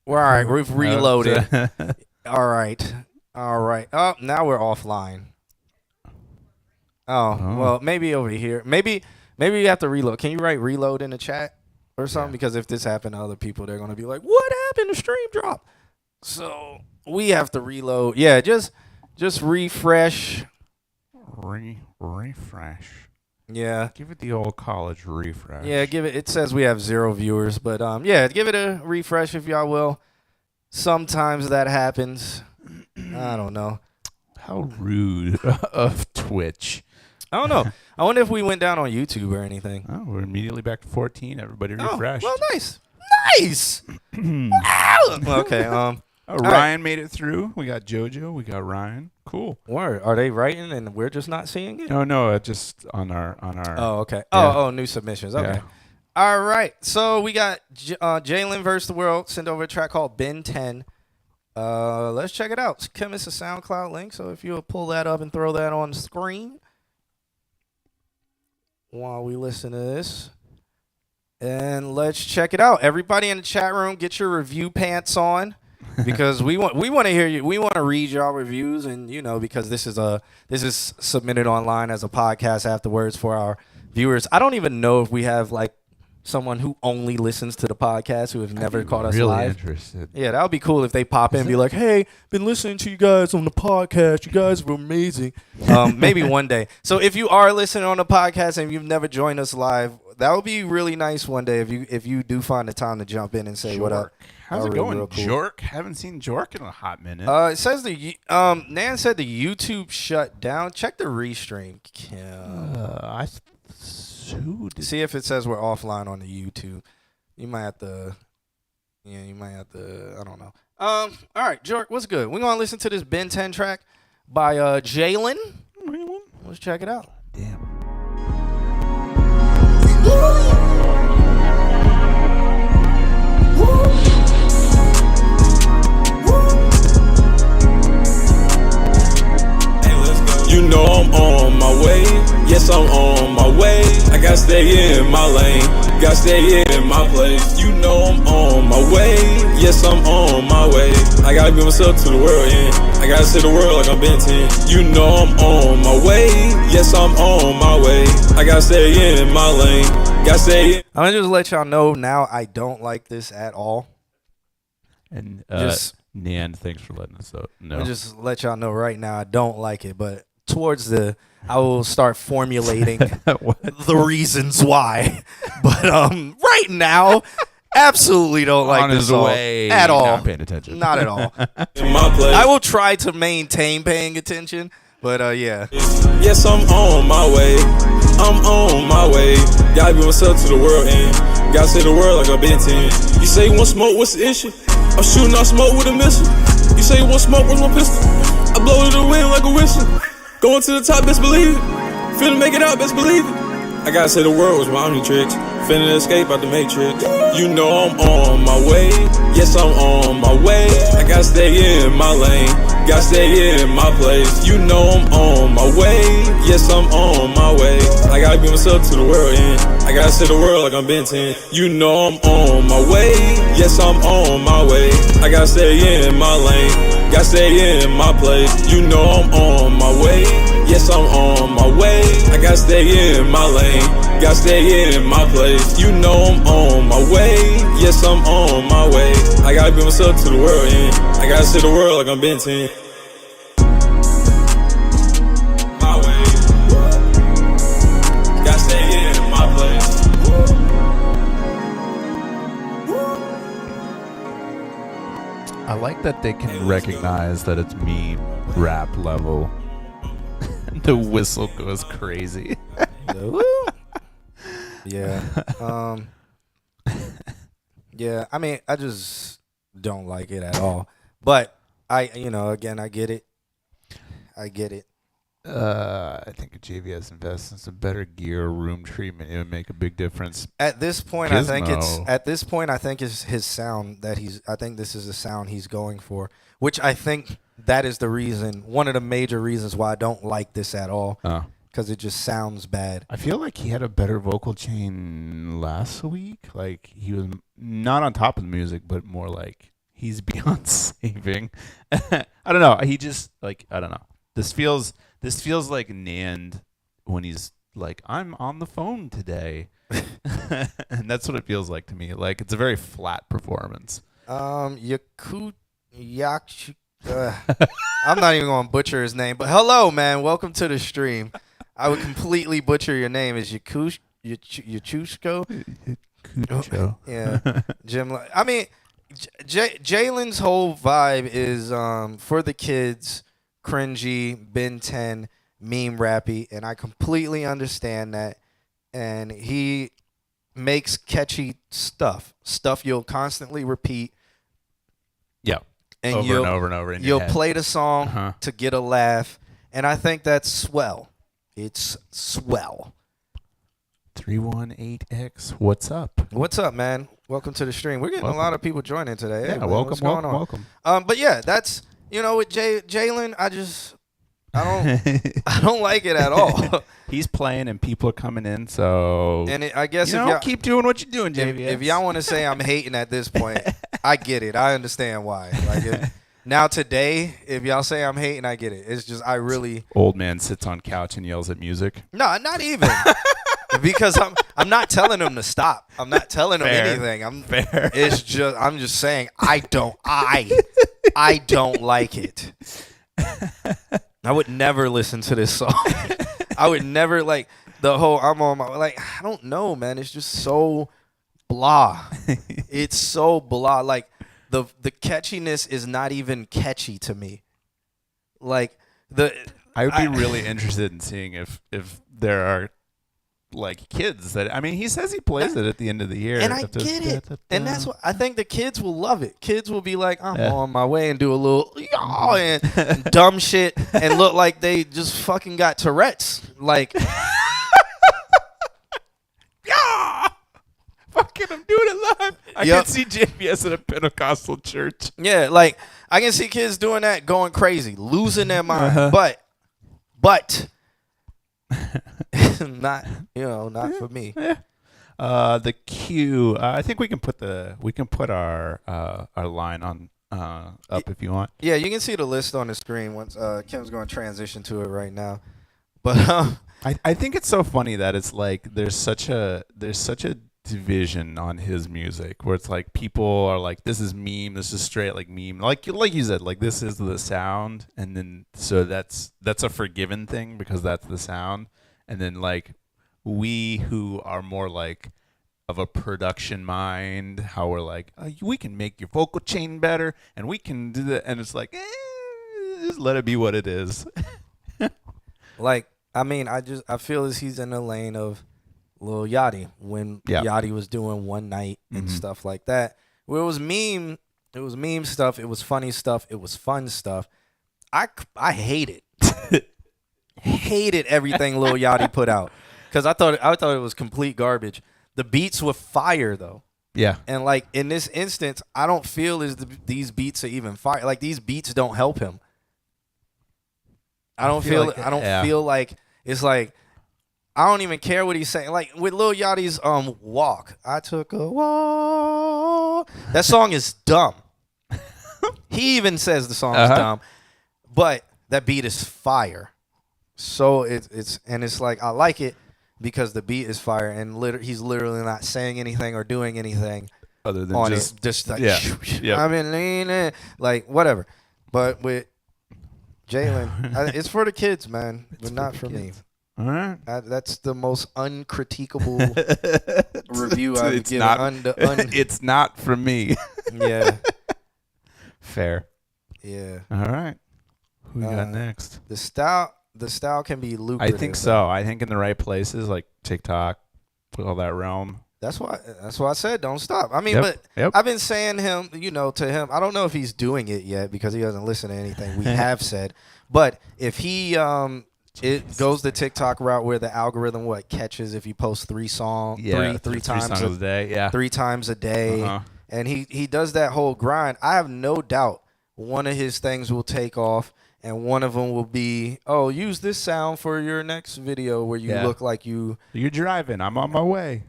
All right, we've reloaded. All right. Oh, now we're offline. Oh, well, maybe over here. Maybe you have to reload. Can you write reload in the chat or something? Yeah. Because if this happened to other people, they're going to be like, what happened? The stream dropped. So we have to reload. Yeah, just refresh. Refresh. Yeah. Give it the old college refresh. Yeah, give it. It says we have 0 viewers, but yeah, give it a refresh if y'all will. Sometimes that happens. I don't know. How rude of Twitch. I don't know. I wonder if we went down on YouTube or anything. Oh, we're immediately back to 14. Everybody refreshed. Well, nice. Okay. Ryan made it through. We got JoJo. We got Ryan. Cool. Word. Are they writing and we're just not seeing it? No. Just on our. Oh, okay. Yeah. New submissions. Okay. Yeah. All right. So we got Jalen versus the World. Send over a track called Ben 10. Let's check it out. Kim, it's a SoundCloud link. So if you'll pull that up and throw that on the screen while we listen to this. And let's check it out. Everybody in the chat room, get your review pants on. Because we want to hear you. We want to read y'all reviews, and because this is submitted online as a podcast afterwards for our viewers. I don't even know if we have like someone who only listens to the podcast who has never caught us really live. Interested. Yeah, that would be cool if they pop in and be like, "Hey, been listening to you guys on the podcast. You guys were amazing." Maybe one day. So if you are listening on the podcast and you've never joined us live, that would be really nice one day if you do find the time to jump in and say what up. How's it going, cool. Jork? Haven't seen Jork in a hot minute. It says Nan said the YouTube shut down. Check the restream. See if it says we're offline on the YouTube. You might have to. Yeah, you might have to. I don't know. All right, Jork, what's good? We're gonna listen to this Ben 10 track by Jalen. Let's check it out. Damn. You know I'm on my way, yes I'm on my way. I gotta stay in my lane, gotta stay in my place. You know I'm on my way, yes I'm on my way. I gotta be myself to the world, yeah. I gotta see the world like I'm Ben 10. You know I'm on my way, yes I'm on my way. I gotta stay in my lane, gotta stay in. I'm gonna just let y'all know now I don't like this at all. And Nan, thanks for letting us know. I'll just let y'all know right now I don't like it, but I will start formulating the reasons why. But right now, absolutely don't like this song at all. Not paying attention. Not at all. I will try to maintain paying attention, but yeah. Yes, I'm on my way. I'm on my way. Gotta be myself to the world and gotta say the world like I've been 10. You say you want smoke, what's the issue? I'm shooting out smoke with a missile. You say you want smoke, where's my pistol? I blow to the wind like a whistle. Going to the top, best believe it. Finna make it out, best believe it. I gotta say the world was my only tricks. Finna escape out the matrix. You know I'm on my way. Yes, I'm on my way. I gotta stay in my lane. Gotta stay in my place. You know I'm on my way. Yes, I'm on my way. I gotta be myself to the world, yeah. I gotta say the world like I'm Ben 10. You know I'm on my way. Yes, I'm on my way. I gotta stay in my lane. Gotta stay in my place. You know I'm on my way. Yes, I'm on my way. I gotta stay in my lane. Gotta stay in my place. You know I'm on my way. Yes, I'm on my way. I gotta be myself to the world, yeah. I gotta see the world like I'm Ben 10. My way. Gotta stay in my place. I like that they can recognize that it's me rap level. The whistle goes crazy. Yeah. Yeah, I mean, I just don't like it at all. But again, I get it. I think if JVS invests in some better gear, room treatment, it would make a big difference. At this point, I think it's his sound that I think this is the sound he's going for, which I think that is the reason, one of the major reasons why I don't like this at all. Because it just sounds bad. I feel like he had a better vocal chain last week. Like he was not on top of the music, but more like he's beyond saving. I don't know. He just like I don't know. This feels like Nand when he's like, I'm on the phone today. And that's what it feels like to me. Like it's a very flat performance. Yak. I'm not even going to butcher his name, but hello, man. Welcome to the stream. I would completely butcher your name. Is Yachushko? Cucho. Yeah, Jim. I mean, Jalen's whole vibe is for the kids, cringy, Ben 10, meme rappy, and I completely understand that. And he makes catchy stuff you'll constantly repeat. Yeah. And over and over and over. You'll play the song to get a laugh, and I think that's swell. It's swell. 318X, what's up? What's up, man? Welcome to the stream. We're getting a lot of people joining today. Yeah, hey, man, welcome. But yeah, that's with Jalen. I don't like it at all. He's playing and people are coming in, so and I guess if y'all keep doing what you're doing, JVS. If y'all want to say I'm hating at this point, I get it. I understand why. Like now today, if y'all say I'm hating, I get it. It's just I really old man sits on couch and yells at music. No, not even. Because I'm not telling him to stop. I'm not telling him anything. Fair. It's just I'm just saying I don't like it. I would never listen to this song. I would never like the whole I'm on my like I don't know, man. It's just so blah. It's so blah. Like the catchiness is not even catchy to me. Like I would be really interested in seeing if there are like kids that he says he plays it at the end of the year, and I get it, and that's what I think the kids will love it. Kids will be like, I'm on my way, and do a little and dumb shit, and look like they just fucking got Tourette's. Like, fucking, I'm doing it live. I can see JPS at a Pentecostal church. Yeah, like I can see kids doing that, going crazy, losing their mind, but. not for me. The queue. I think we can put our line on up if you want. Yeah, you can see the list on the screen once Kim's going to transition to it right now. But I think it's so funny that it's like there's such a division on his music where it's like people are like, this is meme, this is straight like meme, like you said, like this is the sound, and then so that's a forgiven thing because that's the sound, and then like we who are more like of a production mind, how we're like, we can make your vocal chain better and we can do that, and it's like just let it be what it is. Like I feel as he's in the lane of Lil Yachty when Yachty was doing One Night and stuff like that. Where it was meme stuff, it was funny stuff, it was fun stuff. I hate it. Hated everything Lil Yachty put out because I thought it was complete garbage. The beats were fire though. Yeah. And like in this instance, I don't feel as these beats are even fire. Like these beats don't help him. I don't feel like it's like. I don't even care what he's saying. Like with Lil Yachty's Walk. I took a walk. That song is dumb. He even says the song is dumb. But that beat is fire. So it's like I like it because the beat is fire and he's literally not saying anything or doing anything other than on just, it. Just like I've been leaning, like whatever. But with Jalen, it's for the kids, man, but not for me. All right. That's the most uncritiquable review I've given. It's not from me. Yeah. Fair. Yeah. All right. Who we got next? The style can be lucrative. I think so. I think in the right places like TikTok, all that realm. That's why I said don't stop. I mean, I've been saying to him. I don't know if he's doing it yet because he doesn't listen to anything we have said. But if he it goes the TikTok route where the algorithm catches if you post three times a day, 3 times a day, and he does that whole grind. I have no doubt one of his things will take off, and one of them will be, use this sound for your next video where you look like you're driving. I'm on my way.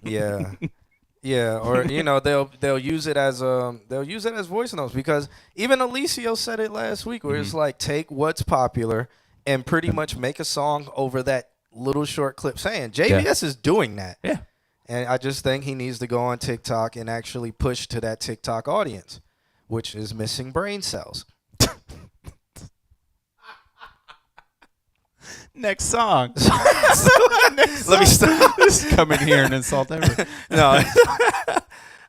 Yeah, Yeah, or they'll use it as voice notes, because even Alicio said it last week, where it's like, take what's popular and pretty much make a song over that little short clip. Saying JVS is doing that. Yeah. And I just think he needs to go on TikTok and actually push to that TikTok audience, which is missing brain cells. Next song. Let me stop. Just come in here and insult everyone. No.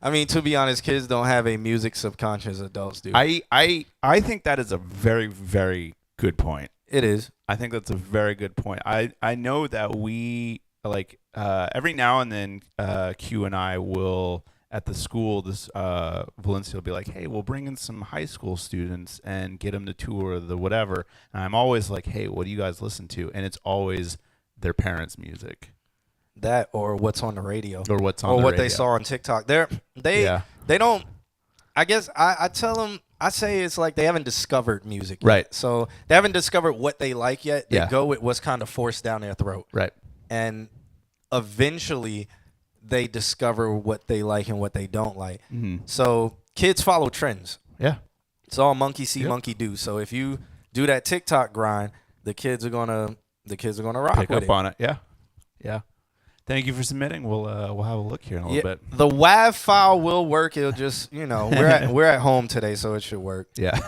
I mean, to be honest, kids don't have a music subconscious. Adults do. I think that is a very, very good point. It is. I think that's a very good point. I know that we, like, every now and then Q and I will, at the school, Valencia will be like, hey, we'll bring in some high school students and get them to tour the whatever. And I'm always like, hey, what do you guys listen to? And it's always their parents' music. That or what's on the radio. Or what's on or the what radio. they saw on TikTok. They don't, I guess I tell them, I say it's like they haven't discovered music yet. Right. So they haven't discovered what they like yet. They Yeah. go with what's kind of forced down their throat. Right. And eventually they discover what they like and what they don't like. Mm-hmm. So kids follow trends. Yeah. It's all monkey see, Yep. monkey do. So if you do that TikTok grind, the kids are gonna rock Pick with up it. on it. Yeah. Yeah. Thank you for submitting. We'll have a look here in a little bit. The WAV file will work. It'll just, we're at home today, so it should work. Yeah.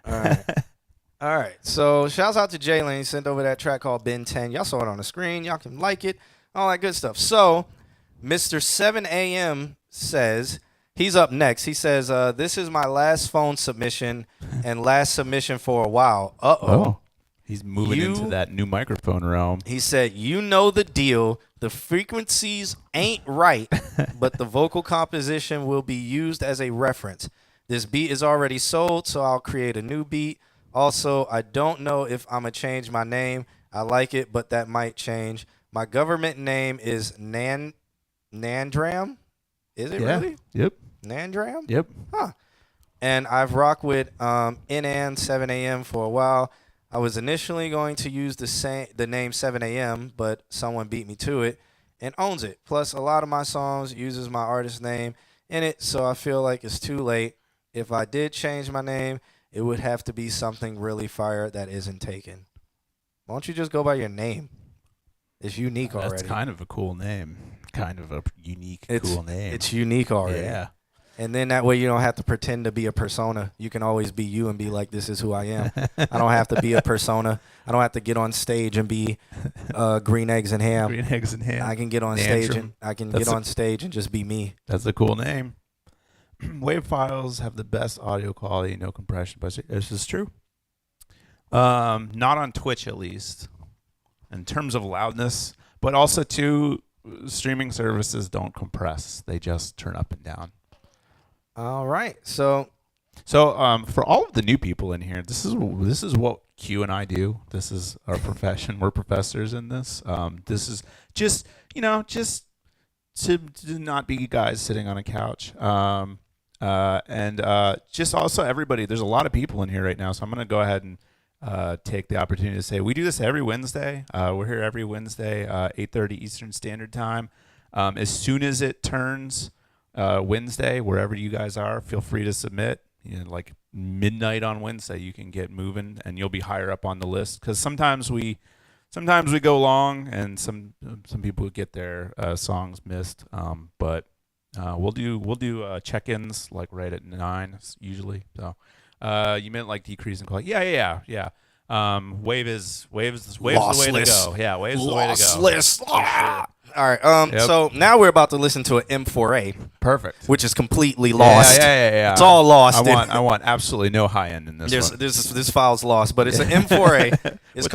All right. So shouts out to Jalen. He sent over that track called Ben 10. Y'all saw it on the screen. Y'all can like it. All that good stuff. So Mr. 7 a.m. says, he's up next. He says, this is my last phone submission and last submission for a while. Uh-oh. He's moving into that new microphone realm. He said, you know the deal. The frequencies ain't right, but the vocal composition will be used as a reference. This beat is already sold, so I'll create a new beat. Also, I don't know if I'm going to change my name. I like it, but that might change. My government name is Nandram. Is it really? Yep. Nandram? Yep. Huh. And I've rocked with NN 7 a.m. for a while. I was initially going to use the name 7 a.m., but someone beat me to it and owns it. Plus, a lot of my songs uses my artist name in it, so I feel like it's too late. If I did change my name, it would have to be something really fire that isn't taken. Why don't you just go by your name? It's unique already. That's kind of a cool name. Kind of a unique, cool name. It's unique already. Yeah. And then that way you don't have to pretend to be a persona. You can always be you and be like, this is who I am. I don't have to be a persona. I don't have to get on stage and be green eggs and ham. Green eggs and ham. I can get on stage and just be me. That's a cool name. Wave files have the best audio quality, no compression. But this is true. Not on Twitch, at least, in terms of loudness. But also, too, streaming services don't compress. They just turn up and down. All right. So for all of the new people in here, this is what Q and I do. This is our profession. We're professors in this. This is just to not be guys sitting on a couch. And just also everybody. There's a lot of people in here right now, so I'm gonna go ahead and take the opportunity to say we do this every Wednesday. We're here every Wednesday, 8:30 Eastern Standard Time. As soon as it turns Wednesday, wherever you guys are, feel free to submit. Like midnight on Wednesday, you can get moving, and you'll be higher up on the list. Because sometimes we go long, and some people get their songs missed. But we'll do check-ins like right at 9 usually. So you meant like decrease in quality? Yeah. Wave is the way to go. Yeah, Wave's the way to go. Lossless. All right. So now we're about to listen to an M4A. Perfect. Which is completely lost. Yeah. It's all lost. I want absolutely no high end in this one. This file's lost, but it's an M4A. It's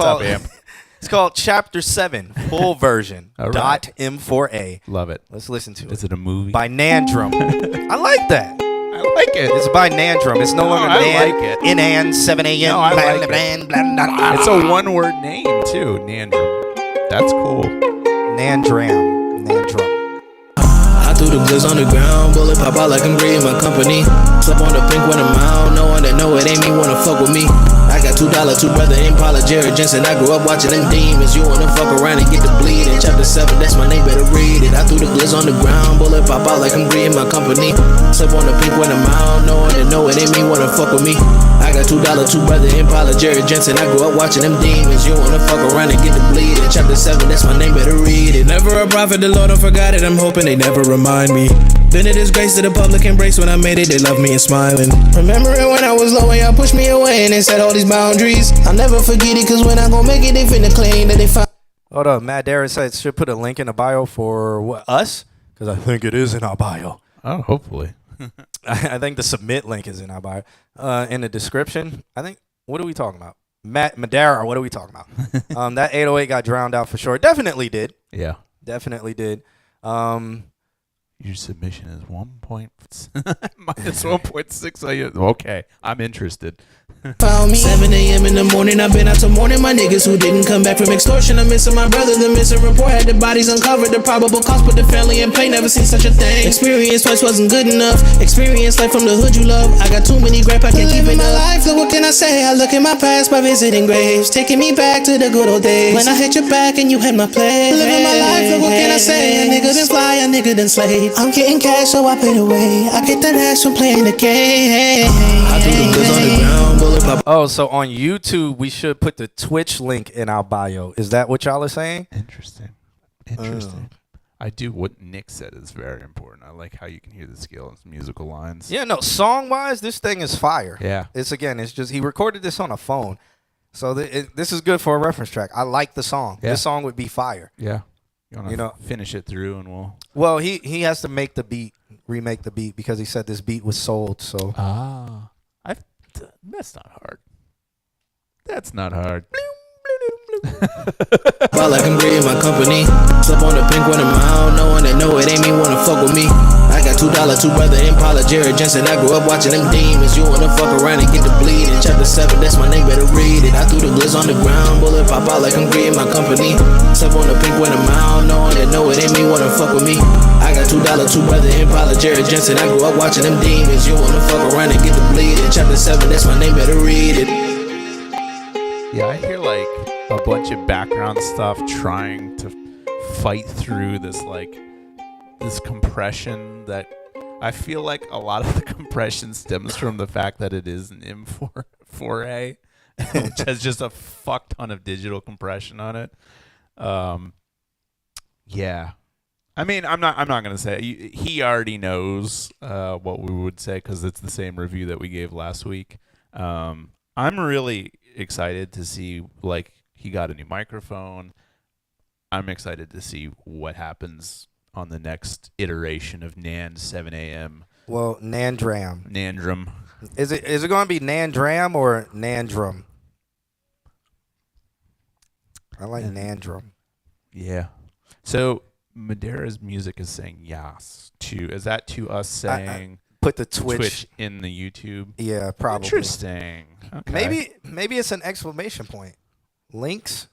called Chapter 7, full version. All right. .M4A. Love it. Let's listen to it. Is it a movie? By Nandram. I like that. I like it. It's by Nandram. It's no longer like it. Nan 7 a.m. No, I like it. It's a one-word name too, Nandram. That's cool. Nandram. I threw the goods on the ground, bullet pop out like I'm greeting my company. Slip on the pink when I'm out, no one that know it ain't me wanna fuck with me. I got $2, two brother Impala, Jared Jensen. I grew up watching them demons. You wanna fuck around and get the bleed. In chapter 7, that's my name, better read it. I threw the glizz on the ground, bullet pop out like I'm greeting my company. Slip on the pink when I'm out, knowing to know it ain't me wanna fuck with me. I got $2, two brother Impala, Jared Jensen. I grew up watching them demons. You wanna fuck around and get the bleed. In chapter 7, that's my name, better read it. Never a prophet, the Lord, I forgot it. I'm hoping they never remind me. Been a disgrace to the public embrace. When I made it, they loved me and smiling. Remembering when I was low and y'all pushed me away and they set all these boundaries. I'll never forget it, cause when I gon' make it, they finna claim that they found. Hold up, Matt Darren said should put a link in the bio for what, us? Because I think it is in our bio. Oh, hopefully. I think the submit link is in our bio. In the description, I think, what are we talking about? Matt Madara, what are we talking about? That 808 got drowned out for sure. Definitely did. Yeah. Definitely did. Your submission is minus 1.6. Okay, I'm interested. Found me 7 a.m. in the morning. I've been out to mourning my niggas who didn't come back from extortion. I'm missing my brother. The missing report had the bodies uncovered. The probable cause put the family in pain. Never seen such a thing. Experience twice wasn't good enough. Experience life from the hood you love. I got too many grip. I can't keep it my life. Look, what can I say? I look in my past by visiting graves, taking me back to the good old days when I hit your back and you had my place. Living my life. Look, what can I say? A nigga done fly, a nigga done slave. I'm getting cash, so I pay the way. I get that ass from playing the game. I threw the goods on the ground. Oh, so on YouTube, we should put the Twitch link in our bio. Is that what y'all are saying? Interesting. I do what Nick said is very important. I like how you can hear the skill in musical lines. Yeah, no, song-wise, this thing is fire. Yeah. It's just, he recorded this on a phone. So this is good for a reference track. I like the song. Yeah. This song would be fire. Yeah. You know, finish it through and we'll... Well, he has to make the beat, remake the beat, because he said this beat was sold, so... That's not hard. That's not hard. Felt like I'm great in my company. Slip on the pink when I'm out, knowing they know it ain't me wanna fuck with me. I got $2, two brother Impala, Jared Jensen. I grew up watching them demons. You wanna fuck around and get the bleed. In chapter 7, that's my name, better read it. I threw the glizz on the ground, bullet pop out like I'm great in my company. Slip on the pink when I'm out, knowing they know it ain't me wanna fuck with me. I got $2, two brother Impala, Jared Jensen. I grew up watching them demons. You wanna fuck around and get the bleed. In chapter 7, that's my name, better read it. Yeah, I hear like a bunch of background stuff trying to fight through this compression that I feel like a lot of the compression stems from the fact that it is an M4A, which has just a fuck ton of digital compression on it. Yeah. I mean, I'm not gonna say he already knows what we would say because it's the same review that we gave last week. I'm really excited to see he got a new microphone. I'm excited to see what happens on the next iteration of NAND 7 a.m. Well, Nandram. Nandrum. Is it going to be Nandram or Nandrum? I like Nandrum. Yeah. So Madera's music is saying yes to. Is that to us saying? Put the Twitch in the YouTube. Yeah, probably. Interesting. Okay. Maybe it's an exclamation point. Links.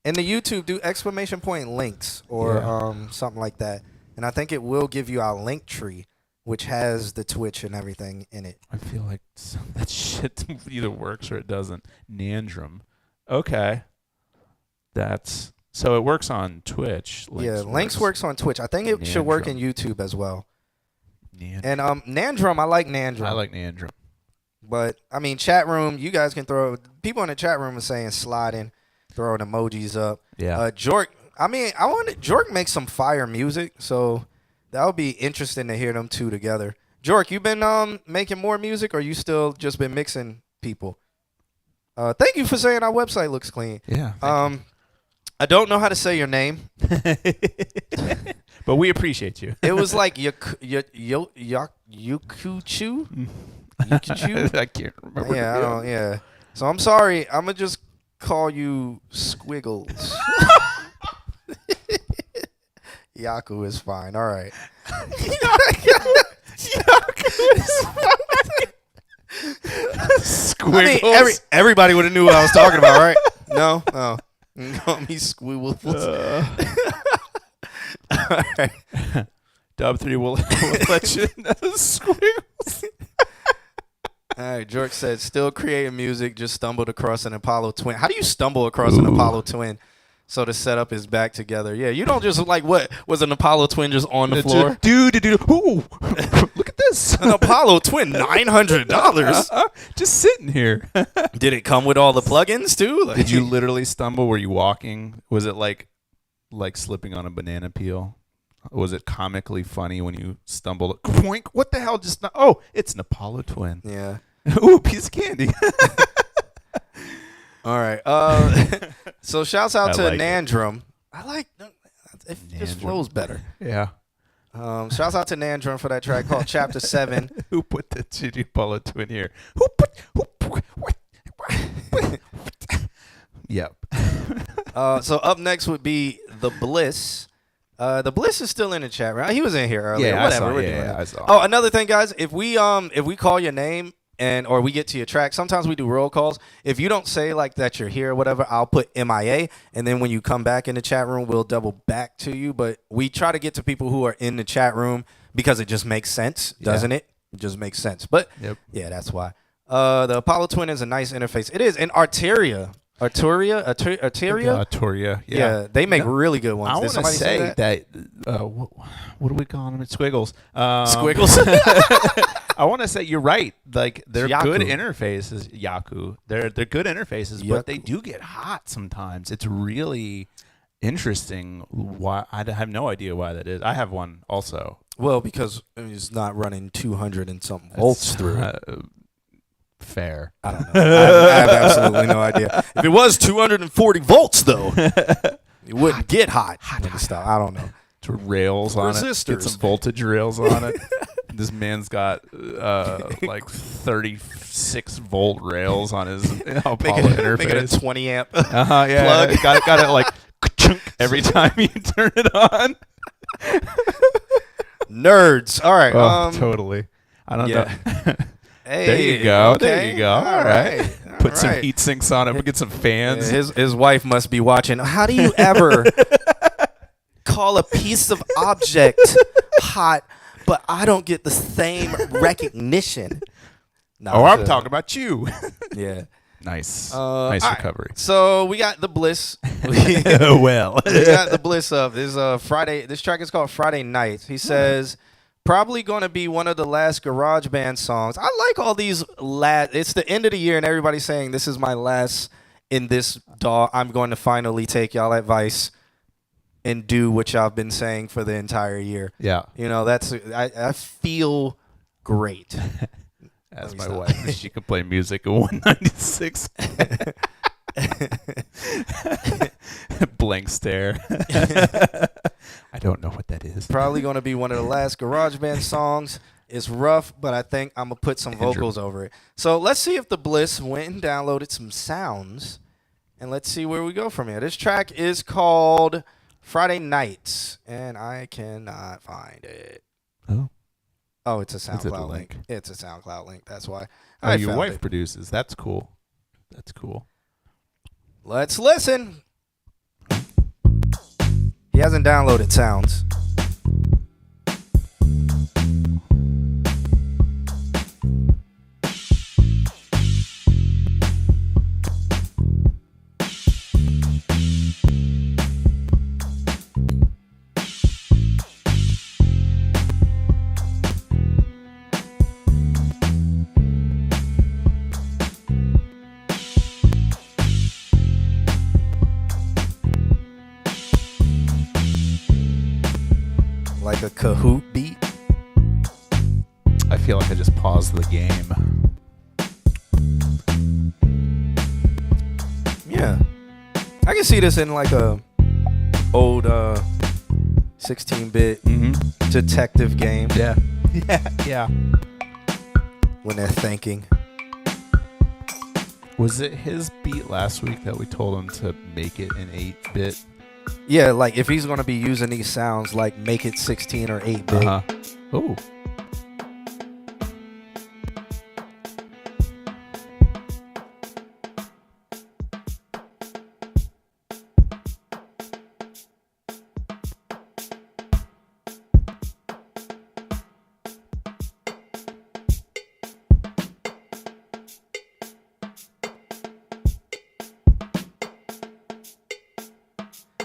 In the YouTube, do exclamation point links or something like that. And I think it will give you our link tree, which has the Twitch and everything in it. I feel like that shit either works or it doesn't. Nandrum. Okay. So it works on Twitch. Links works on Twitch. I think it should work in YouTube as well. And Nandrum, I like Nandrum. I like Nandrum. But I mean, chat room, you guys can throw. People in the chat room are saying sliding, throwing emojis up. Yeah. Jork. I mean, Jork makes some fire music, so that would be interesting to hear them two together. Jork, you been making more music, or you still just been mixing people? Thank you for saying our website looks clean. Yeah. I don't know how to say your name. But we appreciate you. It was like Yukuchu? Yukuchu? I can't remember. Yeah, I don't. Yeah. So I'm sorry. I'm gonna just call you Squiggles. Yaku is fine. All right. Yaku is fine. Squiggles. I mean, everybody would have knew what I was talking about, right? No. Oh. Call me Squiggles. All right. Dub 3 will let you know Squiggles. All right, George said, still creating music, just stumbled across an Apollo twin. How do you stumble across an Apollo twin? So the setup is back together. Yeah, you don't just like, what was an Apollo twin just on the floor? Dude, ooh, look at this. An Apollo twin, $900. Just sitting here. Did it come with all the plugins too? Like, Did you literally stumble? Were you walking? Was it like slipping on a banana peel? Was it comically funny when you stumbled? Boink, what the hell just not? Oh, it's an Apollo twin. Yeah. Ooh, piece of candy. All right. So shouts out to like Nandrum. I like it. Just Nandrum. flows better. Yeah. Shouts out to Nandrum for that track called Chapter 7. Who put the Gigi Apollo twin here? Yep. So up next would be The Bliss. The Bliss is still in the chat, right? He was in here earlier. Yeah, Whatever. I saw, We're yeah, doing yeah, it. I saw. Oh, another thing, guys. If we call your name or we get to your track, sometimes we do roll calls. If you don't say like that you're here or whatever, I'll put MIA, and then when you come back in the chat room, we'll double back to you. But we try to get to people who are in the chat room because it just makes sense, doesn't it? It just makes sense. But yeah, that's why. The Apollo Twin is a nice interface. It is. And Arteria. Yeah, they make really good ones. I Did want to somebody say that? what do we call them? Squiggles. Squiggles. I want to say you're right. Like they're Yaku. good interfaces. Yaku. They're good interfaces, but they Yaku. do get hot sometimes. It's really interesting. Why I have no idea why that is. I have one also. Well, because it's not running 200 and something volts through it. Fair. I don't know. I have absolutely no idea. If it was 240 volts, though, it wouldn't get hot. Stuff. I don't know. To rails on Resistors. it. Get some voltage rails on it. This man's got like 36 volt rails on his Apollo interface. Make it a 20 amp yeah, plug. Got it like every time you turn it on. Nerds. All right. Totally. I don't know. Hey, there you go. Okay. There you go. All right. Put some right. heat sinks on it. We'll get some fans. His wife must be watching. How do you ever call a piece of object hot, but I don't get the same recognition? No, I'm talking about you. Yeah. Nice. Nice recovery. Right. So we got The Bliss. Well. We got The Bliss of this Friday. This track is called Friday Nights. He says, probably going to be one of the last garage band songs. I like all these it's the end of the year and everybody's saying this is my last in this dog. I'm going to finally take y'all advice and do what y'all have been saying for the entire year. Yeah. You know, I feel great. As my wife, she could play music at 196. Blank stare. I don't know what that is. Probably going to be one of the last garage band songs. It's rough, but I think I'm going to put some vocals over it. So let's see if The Bliss went and downloaded some sounds, and let's see where we go from here. This track is called Friday Nights, and I cannot find it. Oh, it's a SoundCloud link. It's a SoundCloud link. That's why. Oh, your wife produces. That's cool. That's cool. Let's listen. He hasn't downloaded sounds. Like a Kahoot beat. I feel like I just paused the game. Yeah. I can see this in like a old 16-bit detective game. Yeah. Yeah. When they're thinking. Was it his beat last week that we told him to make it in 8-bit? Yeah, like if he's going to be using these sounds, like make it 16 or 8-bit. Oh.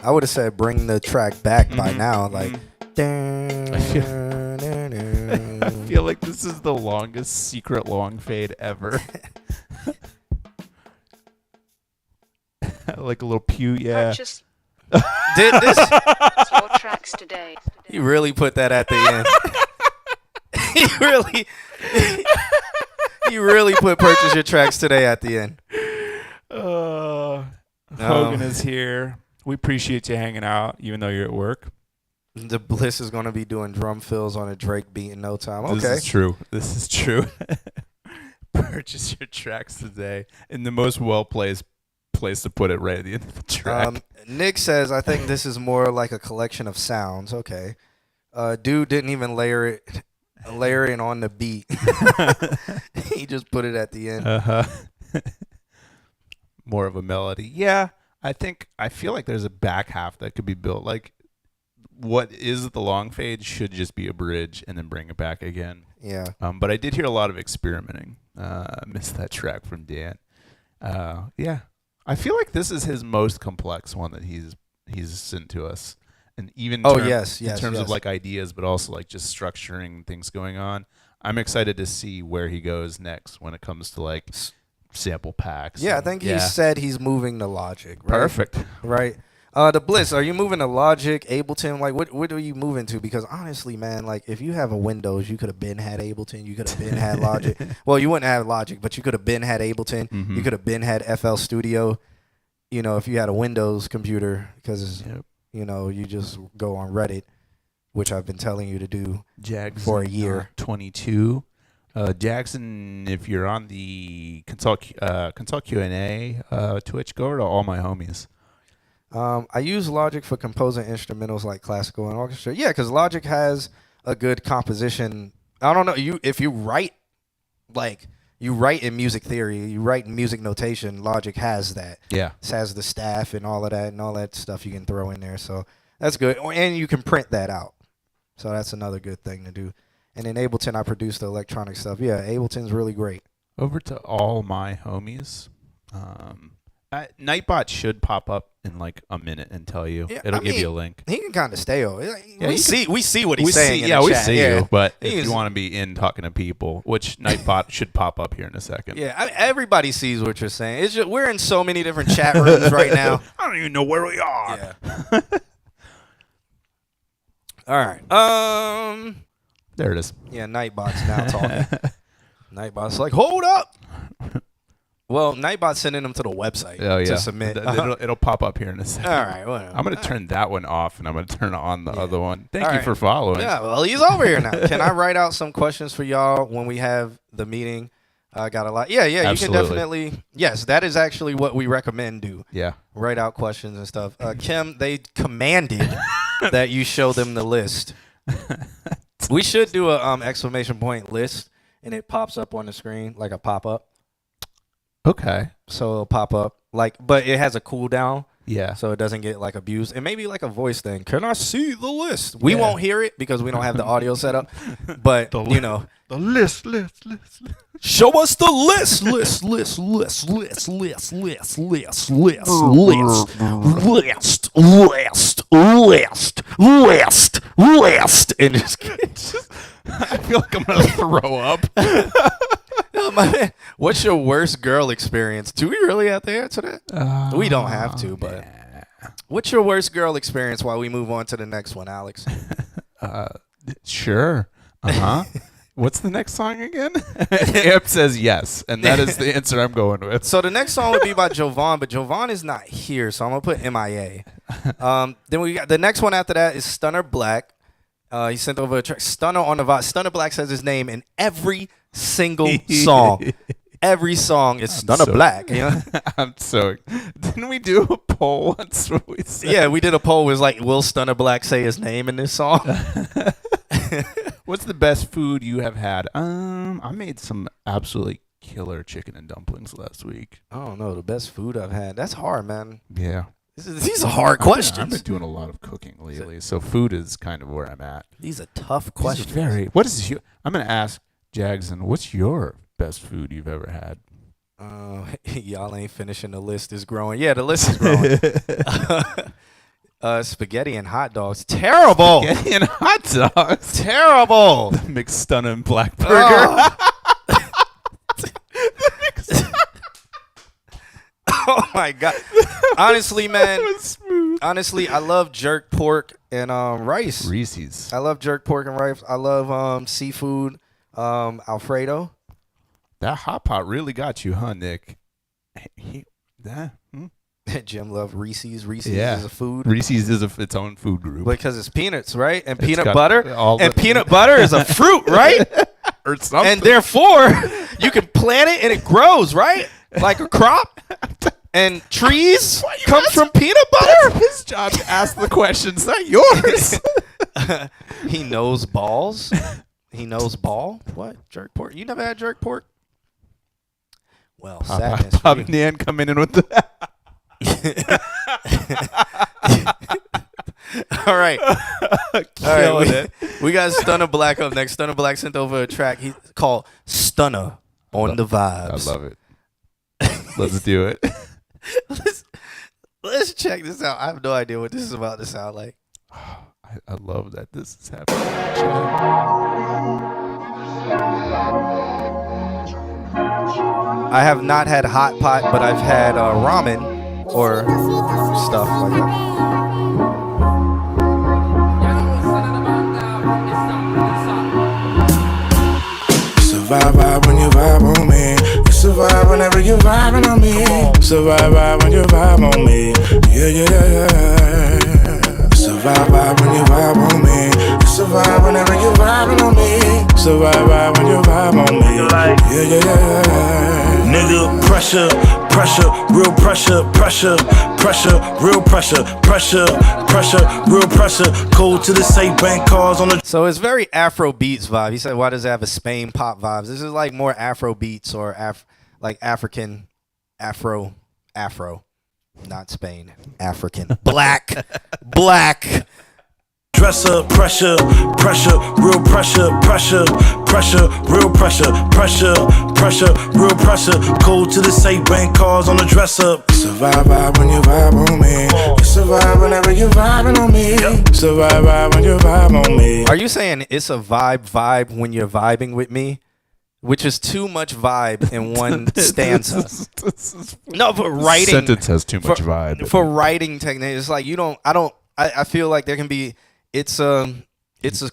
I would have said bring the track back by now. Like, I feel like this is the longest secret long fade ever. Like a little pew, yeah. Purchase did this? your tracks today. He really put that at the end. he really put purchase your tracks today at the end. Hogan is here. We appreciate you hanging out, even though you're at work. The Bliss is going to be doing drum fills on a Drake beat in no time. Okay. This is true. Purchase your tracks today. In the most well-placed place to put it right at the end of the track. Nick says, I think this is more like a collection of sounds. Okay. Dude didn't even layer it on the beat. He just put it at the end. More of a melody. Yeah, I feel like there's a back half that could be built. Like, what is the long fade should just be a bridge and then bring it back again. Yeah. But I did hear a lot of experimenting. I missed that track from Dan. Yeah. I feel like this is his most complex one that he's sent to us. And even in terms of like ideas, but also like just structuring things going on. I'm excited to see where he goes next when it comes to like sample packs. Yeah, I think he said he's moving to Logic. Right? Perfect. Right. The Bliss, are you moving to Logic, Ableton? Like, what are you moving to? Because honestly, man, like if you have a Windows, you could have been had Ableton. You could have been had Logic. Well, you wouldn't have Logic, but you could have been had Ableton. Mm-hmm. You could have been had FL Studio. You know, if you had a Windows computer, because you know you just go on Reddit, which I've been telling you to do for a year. 22. Jackson, if you're on the ConsultQnA Twitch, go over to All My Homies. I use Logic for composing instrumentals like classical and orchestra. Yeah, because Logic has a good composition. I don't know if you write in music theory, you write in music notation. Logic has that. Yeah, it has the staff and all of that stuff you can throw in there. So that's good, and you can print that out. So that's another good thing to do. And in Ableton, I produce the electronic stuff. Yeah, Ableton's really great. Over to All My Homies. Nightbot should pop up in like a minute and tell you. Yeah, It'll give you a link. He can kind of stay on. Yeah, we see what he's saying. In the we chat. see you. But if He's- you want to be in talking to people, which Nightbot should pop up here in a second. Yeah, everybody sees what you're saying. It's just we're in so many different chat rooms right now. I don't even know where we are. Yeah. All right. There it is. Yeah, Nightbot's now talking. Nightbot's like, hold up. Well, Nightbot's sending them to the website to submit. It'll pop up here in a second. All right, whatever. I'm going to turn that one off, and I'm going to turn on the other one. Thank All you right. for following. Yeah, well, he's over here now. Can I write out some questions for y'all when we have the meeting? I got a lot. Yeah, Absolutely. you can definitely. Yes, that is actually what we recommend do. Yeah. Write out questions and stuff. Kim, they commanded that you show them the list. We should do a exclamation point list, and it pops up on the screen like a pop-up. Okay. So it'll pop up but it has a cooldown. Yeah. So it doesn't get like abused. And maybe like a voice thing. Can I see the list? We won't hear it because we don't have the audio set up. But you know. The list. Show us the list. List. And just I feel like I'm going to throw up. no, my man, what's your worst girl experience? Do we really have to answer that? We don't have to, but what's your worst girl experience while we move on to the next one, Alex? Sure. Uh-huh. What's the next song again? Amp says yes, and that is the answer I'm going with. So the next song would be by Jovan, but Jovan is not here, so I'm going to put MIA. Then we got the next one after that is Stunner Black. He sent over a track. Stunner on the vibe. Stunner Black says his name in every single song. Every song is Stunner Black. You know? I'm so. Didn't we do a poll once? Where we said, yeah, we did a poll. It was like, will Stunner Black say his name in this song? What's the best food you have had? I made some absolutely killer chicken and dumplings last week. I don't know. The best food I've had. That's hard, man. Yeah. These are hard questions. I've been doing a lot of cooking lately, so food is kind of where I'm at. These are tough questions. What is your? I'm going to ask Jackson. What's your best food you've ever had? Y'all ain't finishing the list. Is growing. Yeah, the list is growing. Spaghetti and hot dogs. Terrible. Spaghetti and hot dogs. Terrible. The McStunner and Black Burger. Oh my god. Honestly, man. That was smooth. Honestly, I love jerk pork and rice. Reese's. I love jerk pork and rice. I love seafood, Alfredo. That hot pot really got you, huh, Nick? Jim love Reese's. Reese's Yeah. is a food. Reese's is its own food group. Because it's peanuts, right? And It's peanut got butter. all And the- peanut butter is a fruit, right? Or something. And therefore, you can plant it and it grows, right? Like a crop. And trees come from peanut butter. That's his job to ask the questions, not yours. He knows balls. He knows ball. What? Jerk pork? You never had jerk pork? Well, sadness. for Pop you. Nan coming in with the. All right. Killing it. We got Stunner Black up next. Stunner Black sent over a track he called Stunner on the I Vibes. love it. Let's do it. Let's check this out. I have no idea what this is about to sound like. I love that this is happening. I have not had hot pot, but I've had ramen or stuff like that. Survive when you vibe on me. You survive whenever you vibing on me. Survive when you vibe on me. Yeah. Survive when you vibe on me. You survive whenever you vibing on me. Survive when you vibe on me. Yeah. Nigga, pressure, real pressure, real pressure, real pressure. Cold to the safe bank cars on the. So it's very Afro beats vibe. He said, "Why does it have a Spain pop vibes?" This is like more Afro beats or like African, Afro, not Spain, African, black. Dress up, pressure, real pressure, real pressure, real pressure. Cold to the safe bank cars on the dress up. Survive when you vibe on me. You survive whenever you vibing on me. Survive when you vibe on me. Are you saying it's a vibe when you're vibing with me? Which is too much vibe in one stanza. No, for writing. Sentence has too much vibe. For writing technique, it's like I feel like there can be. It's a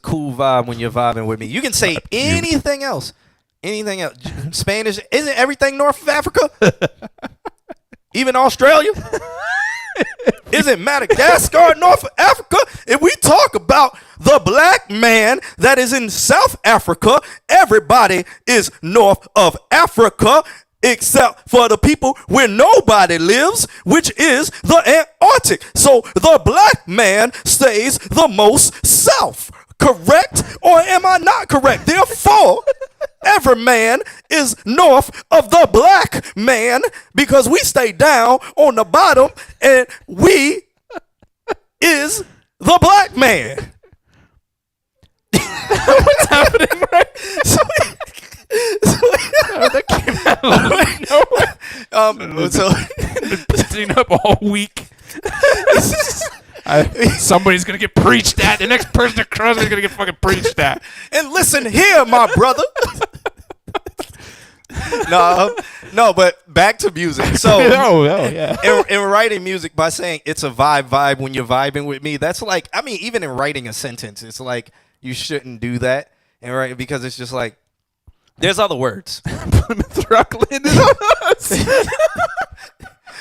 cool vibe when you're vibing with me. You can say anything else. Spanish isn't everything north of Africa. Even Australia. Isn't Madagascar north of Africa? If we talk about the black man that is in South Africa, everybody is north of Africa. Except for the people where nobody lives, which is the Antarctic. So the black man stays the most south. Correct? Or am I not correct? Therefore, every man is north of the black man because we stay down on the bottom and we is the black man. What's happening, right? That came out of nowhere. So Been sitting up all week. Somebody's gonna get preached at. The next person across is gonna get fucking preached at. and listen here, my brother. No, but back to music. So, yeah. in writing music, by saying it's a vibe when you're vibing with me, that's like, I mean, even in writing a sentence, it's like you shouldn't do that, and right because it's just like. There's other words. Plymouth Rock landed on us.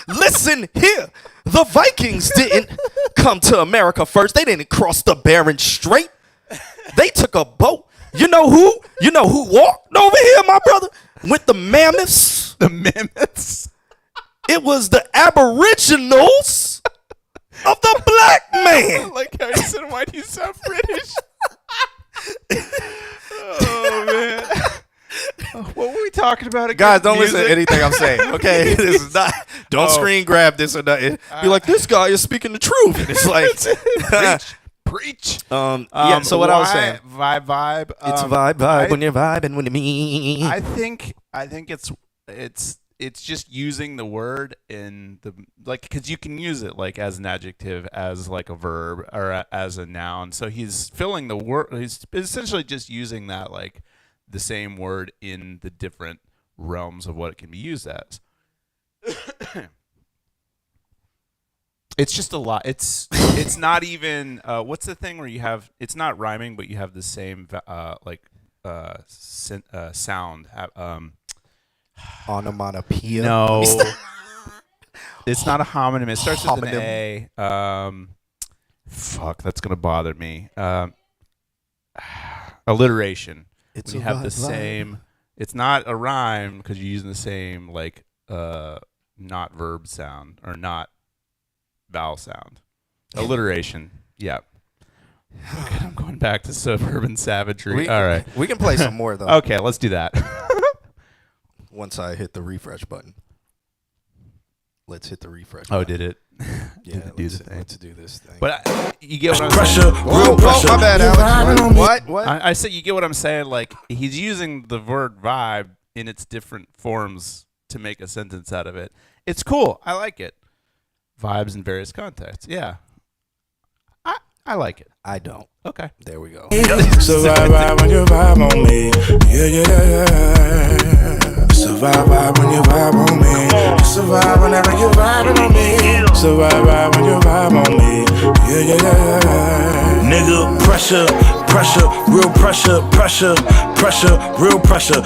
Listen here. The Vikings didn't come to America first. They didn't cross the Bering Strait. They took a boat. You know who? You know who walked over here, my brother? With the mammoths. The mammoths. It was the aboriginals of the black man. Like how you said, why do you sound British? Oh, man. What were we talking about again? Guys, don't Music? listen to anything I'm saying, okay? This is not. Don't screen grab this or nothing. Be like, this guy is speaking the truth. And it's like, Preach. yeah. So what I was saying, vibe. it's vibe when you're vibing with me. I think it's just using the word in the like because you can use it like as an adjective, as like a verb, or as a noun. So he's filling the word. He's essentially just using that like the same word in the different realms of what it can be used as. It's just a lot. It's not even what's the thing where you have it's not rhyming, but you have the same sound. Onomatopoeia. No, it's not a homonym. It starts with an A. Fuck, that's gonna bother me. Alliteration. It's when you have the same. It's not a rhyme because you're using the same like not verb sound or not vowel sound. Alliteration. Yeah. Okay, I'm going back to suburban savagery. All right. We can play some more though. Okay, let's do that. Once I hit the refresh button. Let's hit the refresh Oh, button. did it? Yeah, let's do this thing. But you get what I'm Pressure, saying. real pressure. my bad, Alex. What? I said you get what I'm saying. Like he's using the word vibe in its different forms to make a sentence out of it. It's cool. I like it. Vibes in various contexts. Yeah. I like it. I don't. Okay. There we go. Survive when you vibe on me. Yeah. Survive when you vibe on me. Survive whenever you vibing on me. Survive when you vibe on me. Yeah. Nigga, pressure, real pressure, real pressure,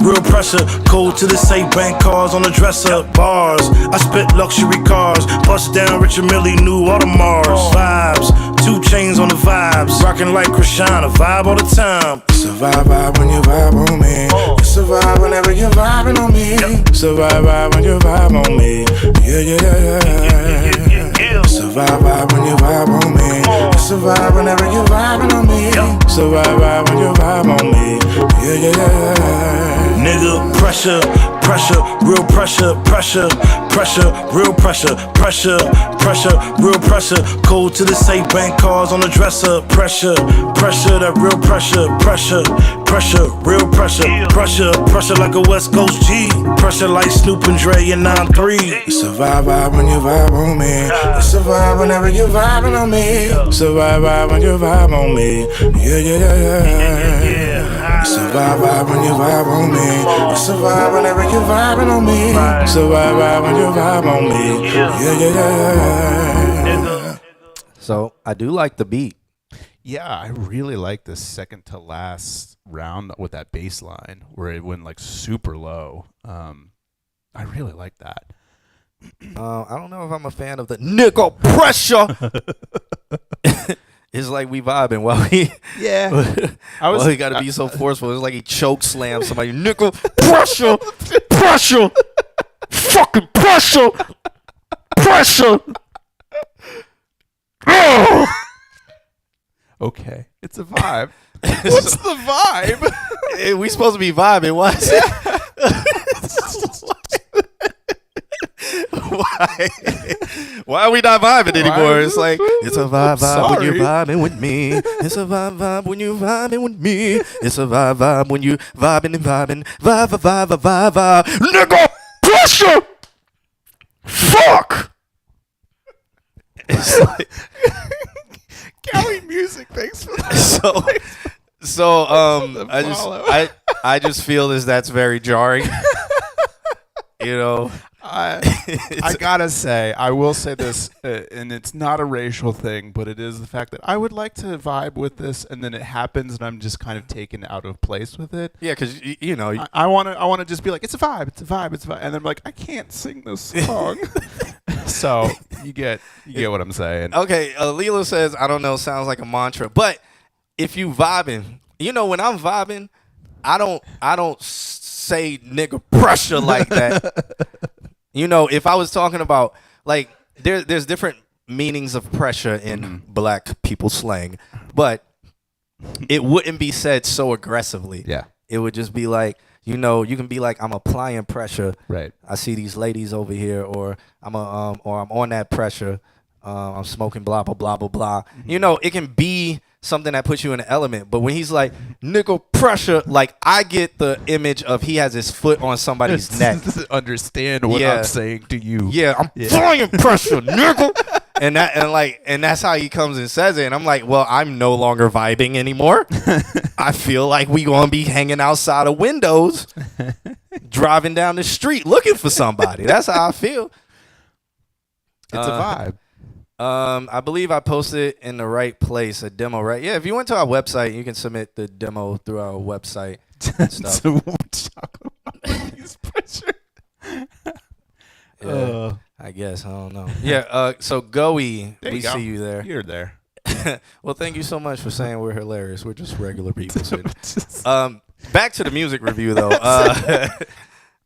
real pressure. Cold to the safe bank cars on the dresser. Bars, I spit luxury cars. Bust down Richard Millie, new Audemars. Vibes, 2 chains on the vibes. Rockin' like Krishana, vibe all the time. Survive when you vibe on me. Survive whenever you're vibing on me. Survive when you vibe on me. Yeah. Survive when you vibe on me. Survive whenever you're vibing on me. Survive when you vibe on me. Yeah. Nigga, pressure, real pressure, real pressure, real pressure. Cold to the safe bank cars on the dresser. Pressure, that real pressure, real pressure like a West Coast G. Pressure like Snoop and Dre and 9-3. Survive when you vibe on me. Survive whenever you're vibing on me. Survive when you vibe on me. Yeah. Survive when you vibe on me. Survive whenever you're vibing on me. Survive when you vibe on me. Yeah. So I do like the beat. Yeah, I really like the second to last round with that bass line where it went like super low. I really like that. I don't know if I'm a fan of the nigga pressure. It's like we vibing while he he got to be so forceful. It's like he choke slammed somebody. Nigga pressure, fucking pressure. Okay, it's a vibe. What's the vibe? Hey, we supposed to be vibing. What? Why are we not vibing anymore? It's like it's a vibe when you're vibing with me. It's a vibe when you're vibing with me. It's a vibe when you vibing. Vibe. Nigga pressure. Fuck. It's like Cali music, thanks for that. So I just feel that's very jarring. You know, I gotta say, I will say this, and it's not a racial thing, but it is the fact that I would like to vibe with this, and then it happens, and I'm just kind of taken out of place with it. Yeah, because you know, I want to just be like, it's a vibe, and then I'm like, I can't sing this song. So you get what I'm saying. Okay, Lilo says, I don't know, sounds like a mantra, but if you vibing, you know, when I'm vibing, I don't say nigga pressure like that. You know, if I was talking about like there's different meanings of pressure in black people slang, but it wouldn't be said so aggressively. Yeah. It would just be like, you know, you can be like, I'm applying pressure. Right. I see these ladies over here, or I'm on that pressure. I'm smoking blah blah blah blah blah. You know, it can be something that puts you in the element. But when he's like nigga pressure, like I get the image of he has his foot on somebody's neck. Understand what I'm saying to you? Yeah, I'm flying pressure, nigga. And that's how he comes and says it. And I'm like, well, I'm no longer vibing anymore. I feel like we gonna be hanging outside of windows, driving down the street looking for somebody. That's how I feel. It's a vibe. I believe I posted it in the right place, a demo, right? Yeah, if you went to our website, you can submit the demo through our website and stuff. So chocolate pressure. Yeah, I guess. I don't know. Yeah, so Goey, we see you there. You're there. Well, thank you so much for saying we're hilarious. We're just regular people. Back to the music review, though.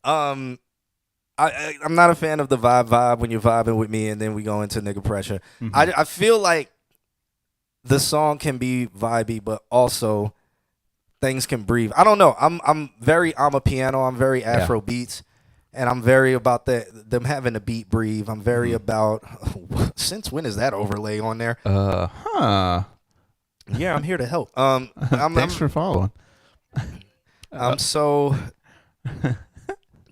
I'm not a fan of the vibe when you're vibing with me and then we go into nigga pressure. Mm-hmm. I feel like the song can be vibey, but also things can breathe. I don't know. I'm a piano. I'm very Afro beats, and I'm very about them having the beat breathe. I'm very about. Since when is that overlay on there? Yeah, I'm here to help. Thanks for following. I'm so.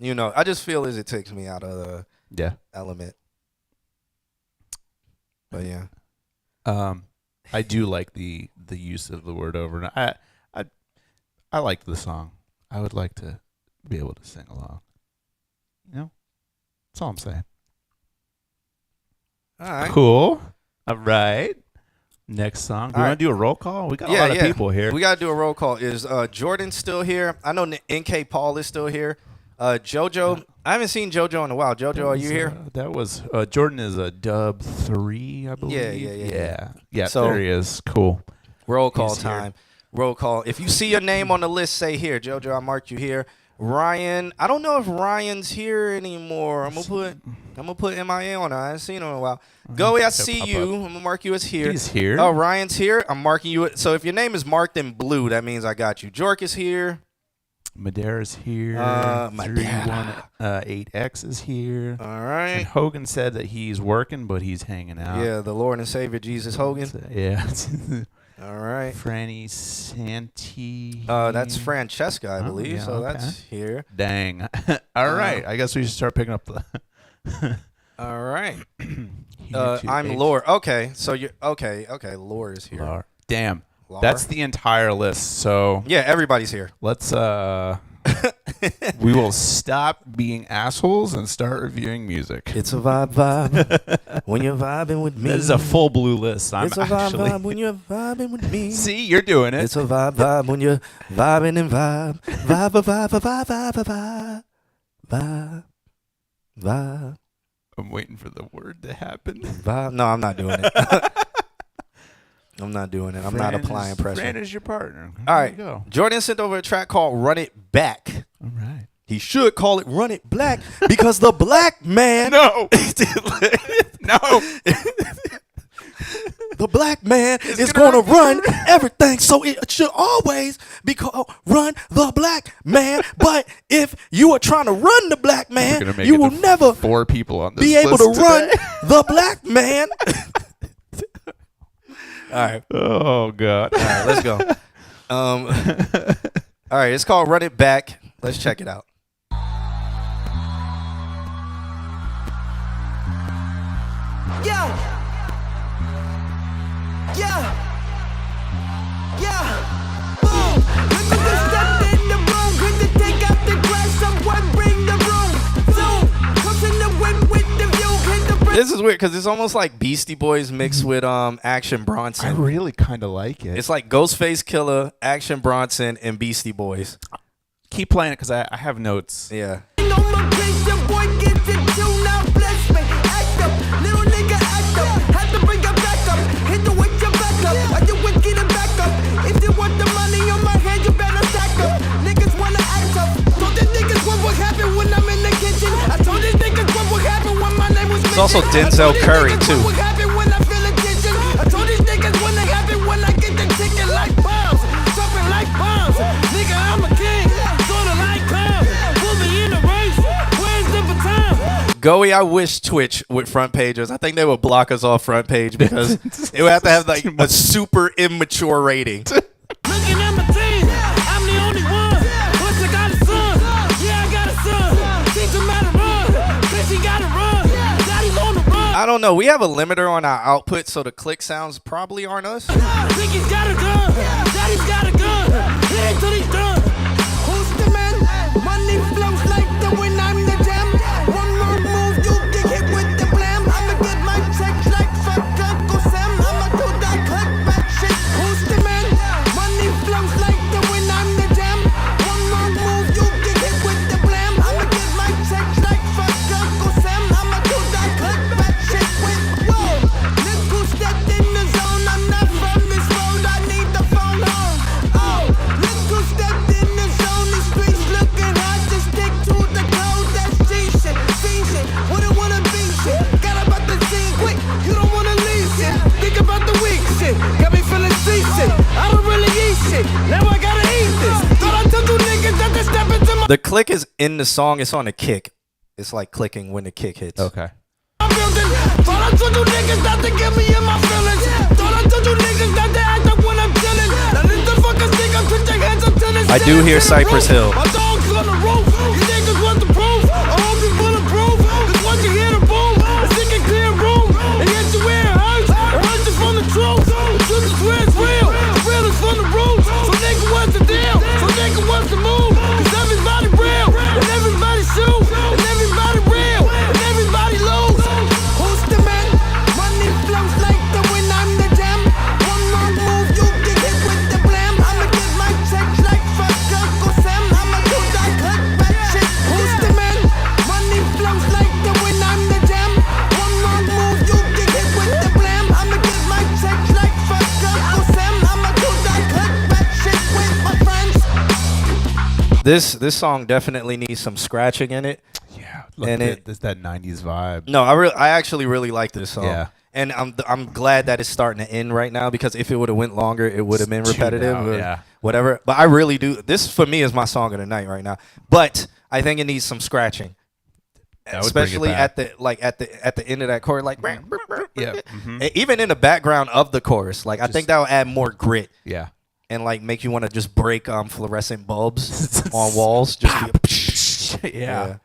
I just feel as it takes me out of the element. But yeah. I do like the use of the word over. And I like the song. I would like to be able to sing along. That's all I'm saying. All right. Cool. All right. Next song. Do you want to do a roll call? We got a lot of people here. We got to do a roll call. Is Jordan still here? I know NK Paul is still here. JoJo, I haven't seen JoJo in a while. JoJo, are you here? That was Jordan is a dub 3, I believe. Yeah. So, there he is. Cool. Roll call time. Roll call. If you see your name on the list, say here. JoJo, I marked you here. Ryan, I don't know if Ryan's here anymore. I'm gonna put MIA on it. I haven't seen him in a while. Goey, I see you. I'm gonna mark you as here. He's here. Oh, Ryan's here. I'm marking you. So if your name is marked in blue, that means I got you. Jork is here. Madera's here. 318X is here. All right. And Hogan said that he's working, but he's hanging out. Yeah, the Lord and Savior Jesus Hogan. Yeah. All right. Franny Santi. That's Francesca, I believe. Yeah, so that's here. Dang. All right. I guess we should start picking up the. All right. I'm Lore. Okay. So you're okay. Lore is here. Lore. Damn. Lore? That's the entire list. So yeah, everybody's here. Let's we will stop being assholes and start reviewing music. It's a vibe when you're vibing with me. This is a full blue list. It's a vibe when you're vibing with me. See, you're doing it. It's a vibe when you're vibing and vibe. Vibe. I'm waiting for the word to happen. Vibe. No, I'm not doing it. I'm not doing it. I'm not applying pressure. Fran is your partner. All right. Go. Jordan sent over a track called Run It Back. All right. He should call it Run It Black because the black man. No. No. The black man is going to run everything. So it should always be called Run the Black Man. But if you are trying to run the black man, you will never 4 people on this be able to today. run the black man. All right. Oh, God. All right, let's go. All right, it's called Run It Back. Let's check it out. Yeah. Boom. Let me just step in the room. Quick to take out the glass. Someone bring the room. Zoom. Comes in the wind with the view. This is weird because it's almost like Beastie Boys mixed with Action Bronson. I really kind of like it. It's like Ghostface Killer, Action Bronson, and Beastie Boys. Keep playing it because I have notes. Yeah. It's also Denzel Curry too. Goey, I wish Twitch would front pages. I think they would block us off front page because it would have to have like a super immature rating. Looking at my team, I'm the only one. Plus I got a son, yeah I got a son. Teach him how to run, bitch he gotta run. Daddy's on the run. I don't know. We have a limiter on our output, so the click sounds probably aren't us. Think he's got a gun, daddy's got a gun. Hit it till he's done. Who's the man? Money flows like the wind, I'm the jam. One more move, you get hit with the blam. I'ma get my check like fuck Uncle Sam. I'ma do that cut back shit. Who's the man? Money flows like the wind, I'm the jam. One more move, you get hit with the blam. I'ma get my check like fuck Uncle Sam. I'ma do that cut back shit with whoa. Look who stepped in the zone. I'm not from this road. I need the phone home. Oh, look who stepped in the zone. The streets looking hot. Just stick to the code. That's G shit, fiend shit. Wouldn't wanna be shit. Got about the scene quick. You don't wanna leave shit. Think about the weak shit. Got me feeling seasick. I don't really eat shit. Now I gotta eat this. Thought I told you niggas that they step into my The click is in the song. It's on a kick. It's like clicking when the kick hits. Okay. building. Thought I told you niggas not to get me in my feelings. Thought I told you niggas not to act up when I'm chilling. Now let the fuckers think I'm put your hands up to the I do hear Cypress Hill. My dog's on the roof. You niggas want the proof? I hope you bulletproof. Cause once you hear the boom, it's in a clear room. And yet you where it hurts. It hurts you from the truth. The truth is where it's real. The real is from the roots. So nigga, what's the deal? So nigga, what's the move? Cause everybody real. And everybody shoot. And everybody real. And everybody lose. Who's the man? Money flows like the wind. I'm the jam. One more move, you get hit with the blam. I'ma get my checks like fuck Uncle Sam. I'ma do that cut back shit. Who's the man? Money flows like the wind. I'm the jam. One more move, you get hit with the blam. I'ma get my checks like fuck Uncle Sam. I'ma do that cut back shit with my friends. This song definitely needs some scratching in it. Yeah, And there's that '90s vibe. No, I actually really like this song. Yeah. And I'm glad that it's starting to end right now, because if it would have went longer, it would have been Tuned repetitive out, or yeah. whatever. But I really do. This for me is my song of the night right now. But I think it needs some scratching, That would bring it especially back. at the end of that chorus, like Yeah. Mhm. even in the background of the chorus. Like I think that will add more grit Yeah. and like make you want to just break fluorescent bulbs on walls. Just be, Yeah.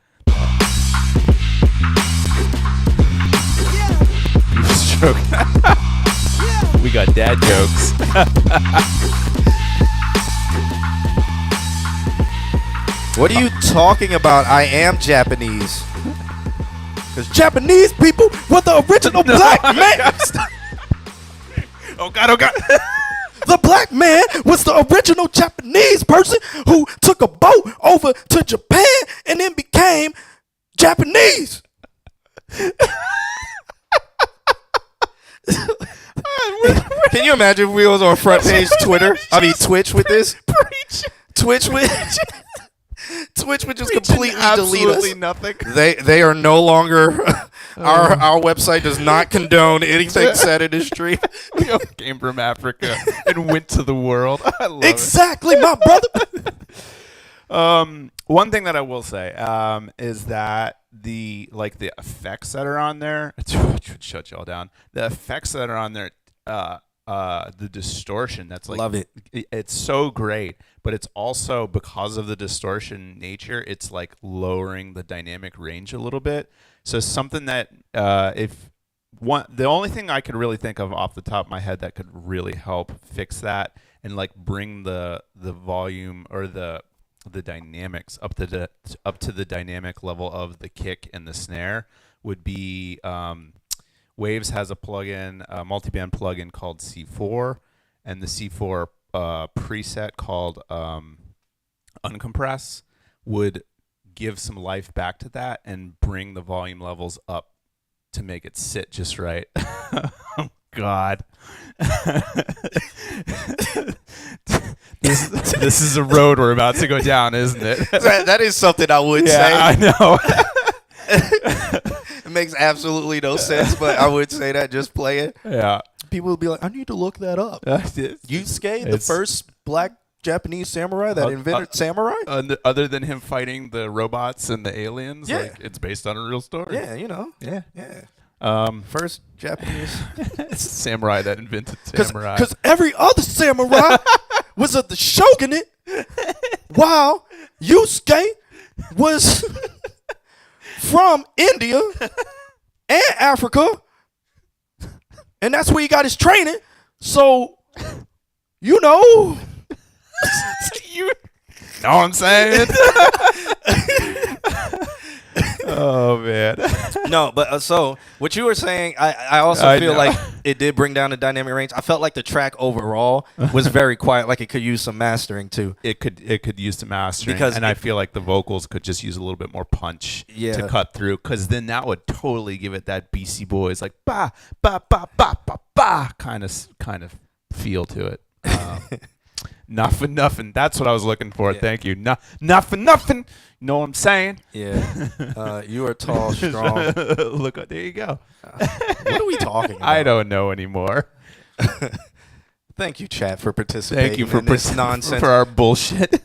Yeah, Stroke. yeah. We got dad jokes. What are you talking about? I am Japanese. Because Japanese people were the original black man. Oh God! Oh God! The black man was the original Japanese person who took a boat over to Japan and then became Japanese. Can you imagine if we was on front page Twitch with this? Twitch would just completely delete Absolutely us. nothing. They are no longer our website does not condone anything said in this stream. We all came from Africa and went to the world. I love Exactly, my brother. it. One thing that I will say is that the effects that are on there, shut y'all down. The effects that are on there, the distortion. That's like Love it. It's so great, but it's also because of the distortion nature. It's like lowering the dynamic range a little bit. So something that the only thing I could really think of off the top of my head that could really help fix that and like bring the volume or the dynamics up to the dynamic level of the kick and the snare would be Waves has a plugin, a multiband plugin called C4, and the C4 preset called Uncompress would give some life back to that and bring the volume levels up to make it sit just right. Oh God. This is a road we're about to go down, isn't it? That is something I would say. Yeah, I know. It makes absolutely no sense, but I would say that. Just play it. Yeah. People would be like, I need to look that up. Yusuke, the It's- first black Japanese samurai that invented samurai. Other than him fighting the robots and the aliens, Yeah. like, it's based on a real story. Yeah, you know. Yeah. First Japanese. Samurai that invented samurai. Because every other samurai was of the shogunate, while Yusuke was from India and Africa, and that's where he got his training. So, you know. You know what I'm saying? Oh, man. No, but so what you were saying, I also feel like it did bring down the dynamic range. I felt like the track overall was very quiet, like it could use some mastering too. It could use some mastering, Because I feel like the vocals could just use a little bit more punch to cut through, because then that would totally give it that Beastie Boys like ba ba ba ba ba ba kind of feel to it. Not for nothing. That's what I was looking for. Yeah. Thank you. Not for nothing. You know what I'm saying? Yeah. You are tall, strong. Look, there you go. What are we talking about? I don't know anymore. Thank you, chat, for participating. Thank you for in this nonsense. for our bullshit.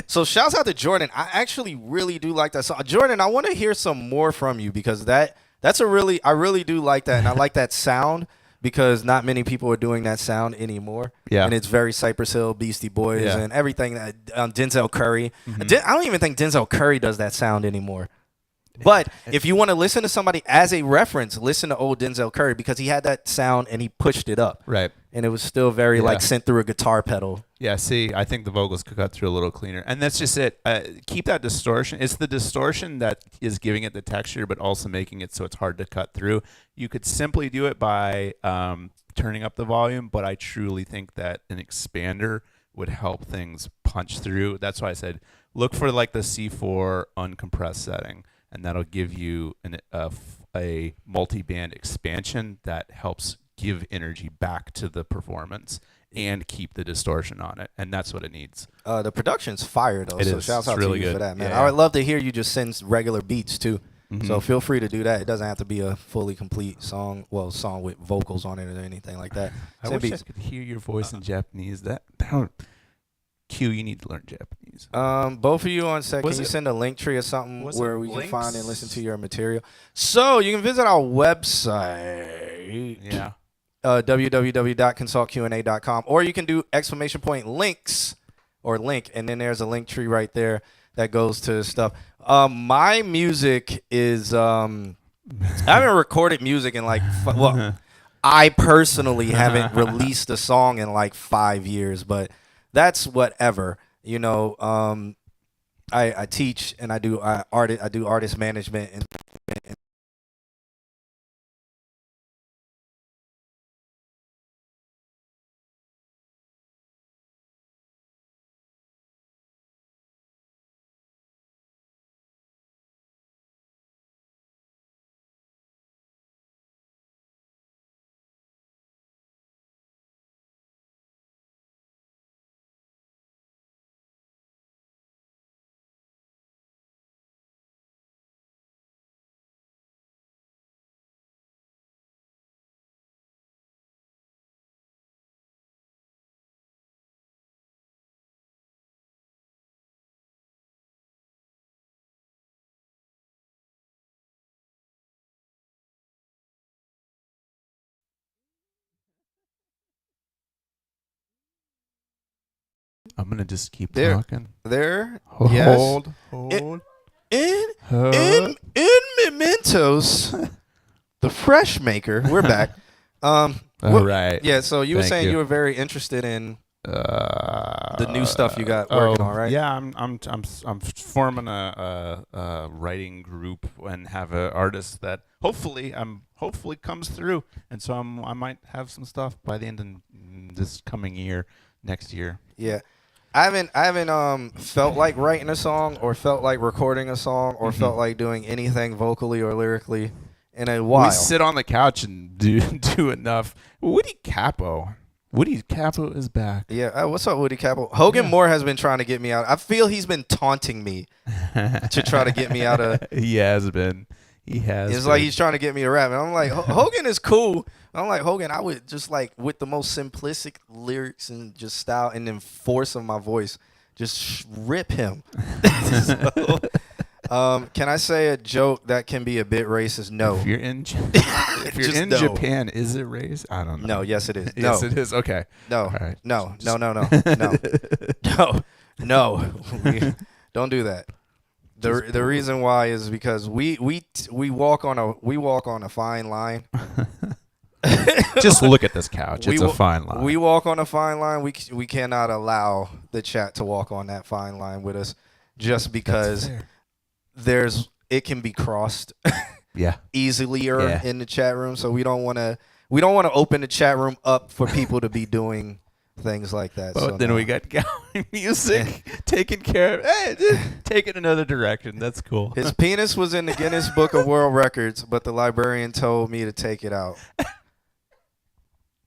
So shouts out to Jordan. I actually really do like that song. Jordan, I want to hear some more from you, because that's I really do like that, and I like that sound, because not many people are doing that sound anymore. Yeah. And it's very Cypress Hill, Beastie Boys, and everything. That Denzel Curry. I don't even think Denzel Curry does that sound anymore. But if you want to listen to somebody as a reference, listen to old Denzel Curry, because he had that sound and he pushed it up. Right. And it was still very like sent through a guitar pedal. Yeah, see, I think the vocals could cut through a little cleaner. And that's just it. Keep that distortion. It's the distortion that is giving it the texture, but also making it so it's hard to cut through. You could simply do it by turning up the volume, but I truly think that an expander would help things punch through. That's why I said look for like the C4 uncompressed setting, and that'll give you a multi-band expansion that helps give energy back to the performance and keep the distortion on it, and that's what it needs. The production's fire though, so shouts out really to you good for that, man. Yeah. I would love to hear you just send regular beats too. So feel free to do that. It doesn't have to be a fully complete song with vocals on it or anything like that. I Send wish beats. I could hear your voice in Japanese. Q, you need to learn Japanese. Both of you on set, can you send a link tree or something where we can find and listen to your material? So you can visit our website. Yeah. www.consultqna.com, or you can do !links or link, and then there's a link tree right there that goes to stuff. My music is I haven't recorded music in like I personally haven't released a song in like 5 years, but that's whatever. You know, I teach and I do artist management and I'm gonna just keep There. talking. Yes. Hold. In Mementos, the Fresh Maker. We're back. All right. Yeah. So you were Thank saying you. you were very interested in the new stuff you got working on, right? Yeah, I'm forming a writing group and have an artist that hopefully comes through, and so I might have some stuff by the end of this coming year, next year. Yeah. I haven't felt like writing a song or felt like recording a song or felt like doing anything vocally or lyrically in a while. We sit on the couch and do enough. Woody Capo is back. Yeah, what's up, Woody Capo? Hogan Moore has been trying to get me out. I feel he's been taunting me to try to get me out of. He has been. He has. It's like he's trying to get me to rap. And I'm like, Hogan is cool. I'm like, Hogan, I would just like with the most simplistic lyrics and just style and then force of my voice, just rip him. So, can I say a joke that can be a bit racist? No. If you're in, no. Japan, is it racist? I don't know. No. Yes, it is. Yes, No. it is. Okay. No. All right. No. No. Don't do that. The reason why is because we walk on a fine line. Just look at this couch. It's a fine line. We walk on a fine line. We cannot allow the chat to walk on that fine line with us, just because it can be crossed. Easier in the chat room. So we don't want to open the chat room up for people to be doing things like that. But so then we got gallery music taken care of. Hey, take it another direction. That's cool. His penis was in the Guinness Book of World Records, but the librarian told me to take it out.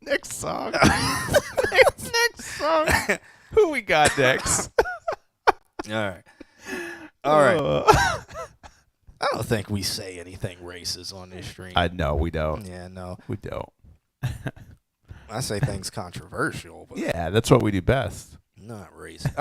Next song. next song. Who we got next? All right. I don't think we say anything racist on this stream. No, we don't. Yeah, no. We don't. I say things controversial. But yeah, that's what we do best. Not racist.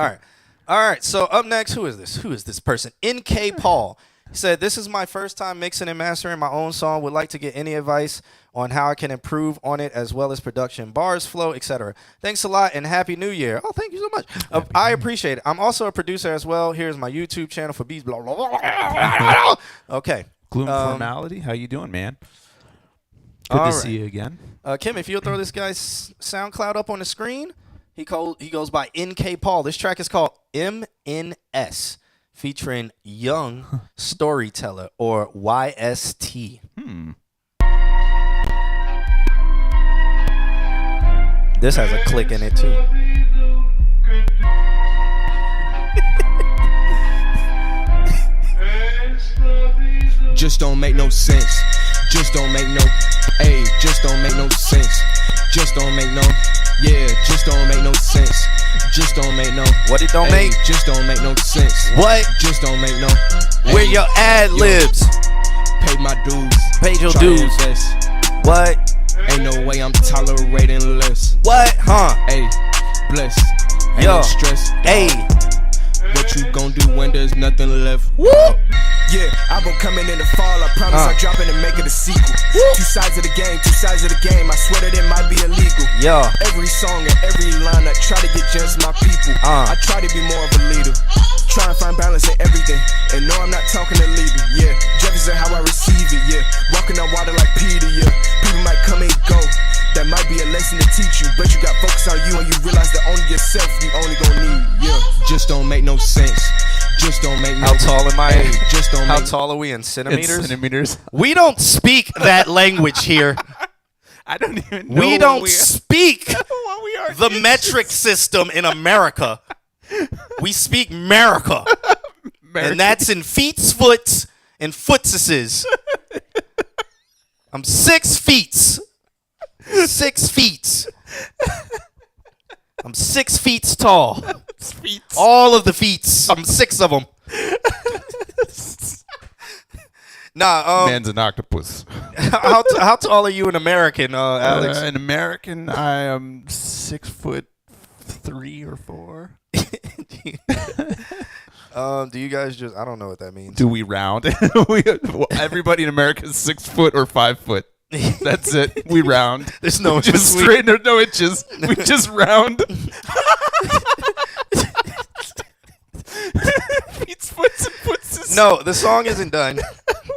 All right. So up next, who is this? Who is this person? NK Paul. He said, "This is my first time mixing and mastering my own song. Would like to get any advice on how I can improve on it, as well as production, bars, flow, etc. Thanks a lot and Happy New Year." Oh, thank you so much. I appreciate it. I'm also a producer as well. Here's my YouTube channel for beats. Blah, blah, blah. Okay. Gloom Formality, how you doing, man? Good to see you again. Kim, if you'll throw this guy's SoundCloud up on the screen, he goes by NK Paul. This track is called MNS, featuring Young Storyteller, or YST. This has a click in it too. Just don't make no sense. Just don't make no, just don't make no sense. Just don't make no, just don't make no sense. Just don't make no. What it don't make? Just don't make no sense. What? Just don't make no. Where your ad libs? Paid my dues. Paid your Try dues. invest. What? Ain't no way I'm tolerating less. What? Huh? Bless. Ain't Yo. no stress. What you gon' do when there's nothing left? Woo! Yeah, album coming in the fall. I promise I drop it and make it a sequel. Two sides of the game, two sides of the game. I swear that it might be illegal. Yeah. Every song and every line I try to get just my people. I try to be more of a leader. Try and find balance in everything. And no, I'm not talking illegal. Yeah, Jefferson how I receive it. Yeah, walking on water like Peter. Yeah, people might come and go. That might be a lesson to teach you, but you got focus on you and you realize that only yourself you only gon' need. Yeah, just don't make no sense. Just don't make no. How tall am I? Just don't. How make tall are we in centimeters? In centimeters. We don't speak that language here. I don't even know. We don't speak what we are the metric system in America. We speak America. And that's in feets, foots, and footses. I'm 6 feet. 6 feet. I'm 6 feet tall. All of the feet. I'm 6 of them. Man's an octopus. How tall are you in American, Alex? In American, I am 6'3" or 4. Do you guys just? I don't know what that means. Do we round? Everybody in America is 6 foot or 5 foot. That's it. We round. There's no just straight. There's no inches. We just round. No, the song isn't done.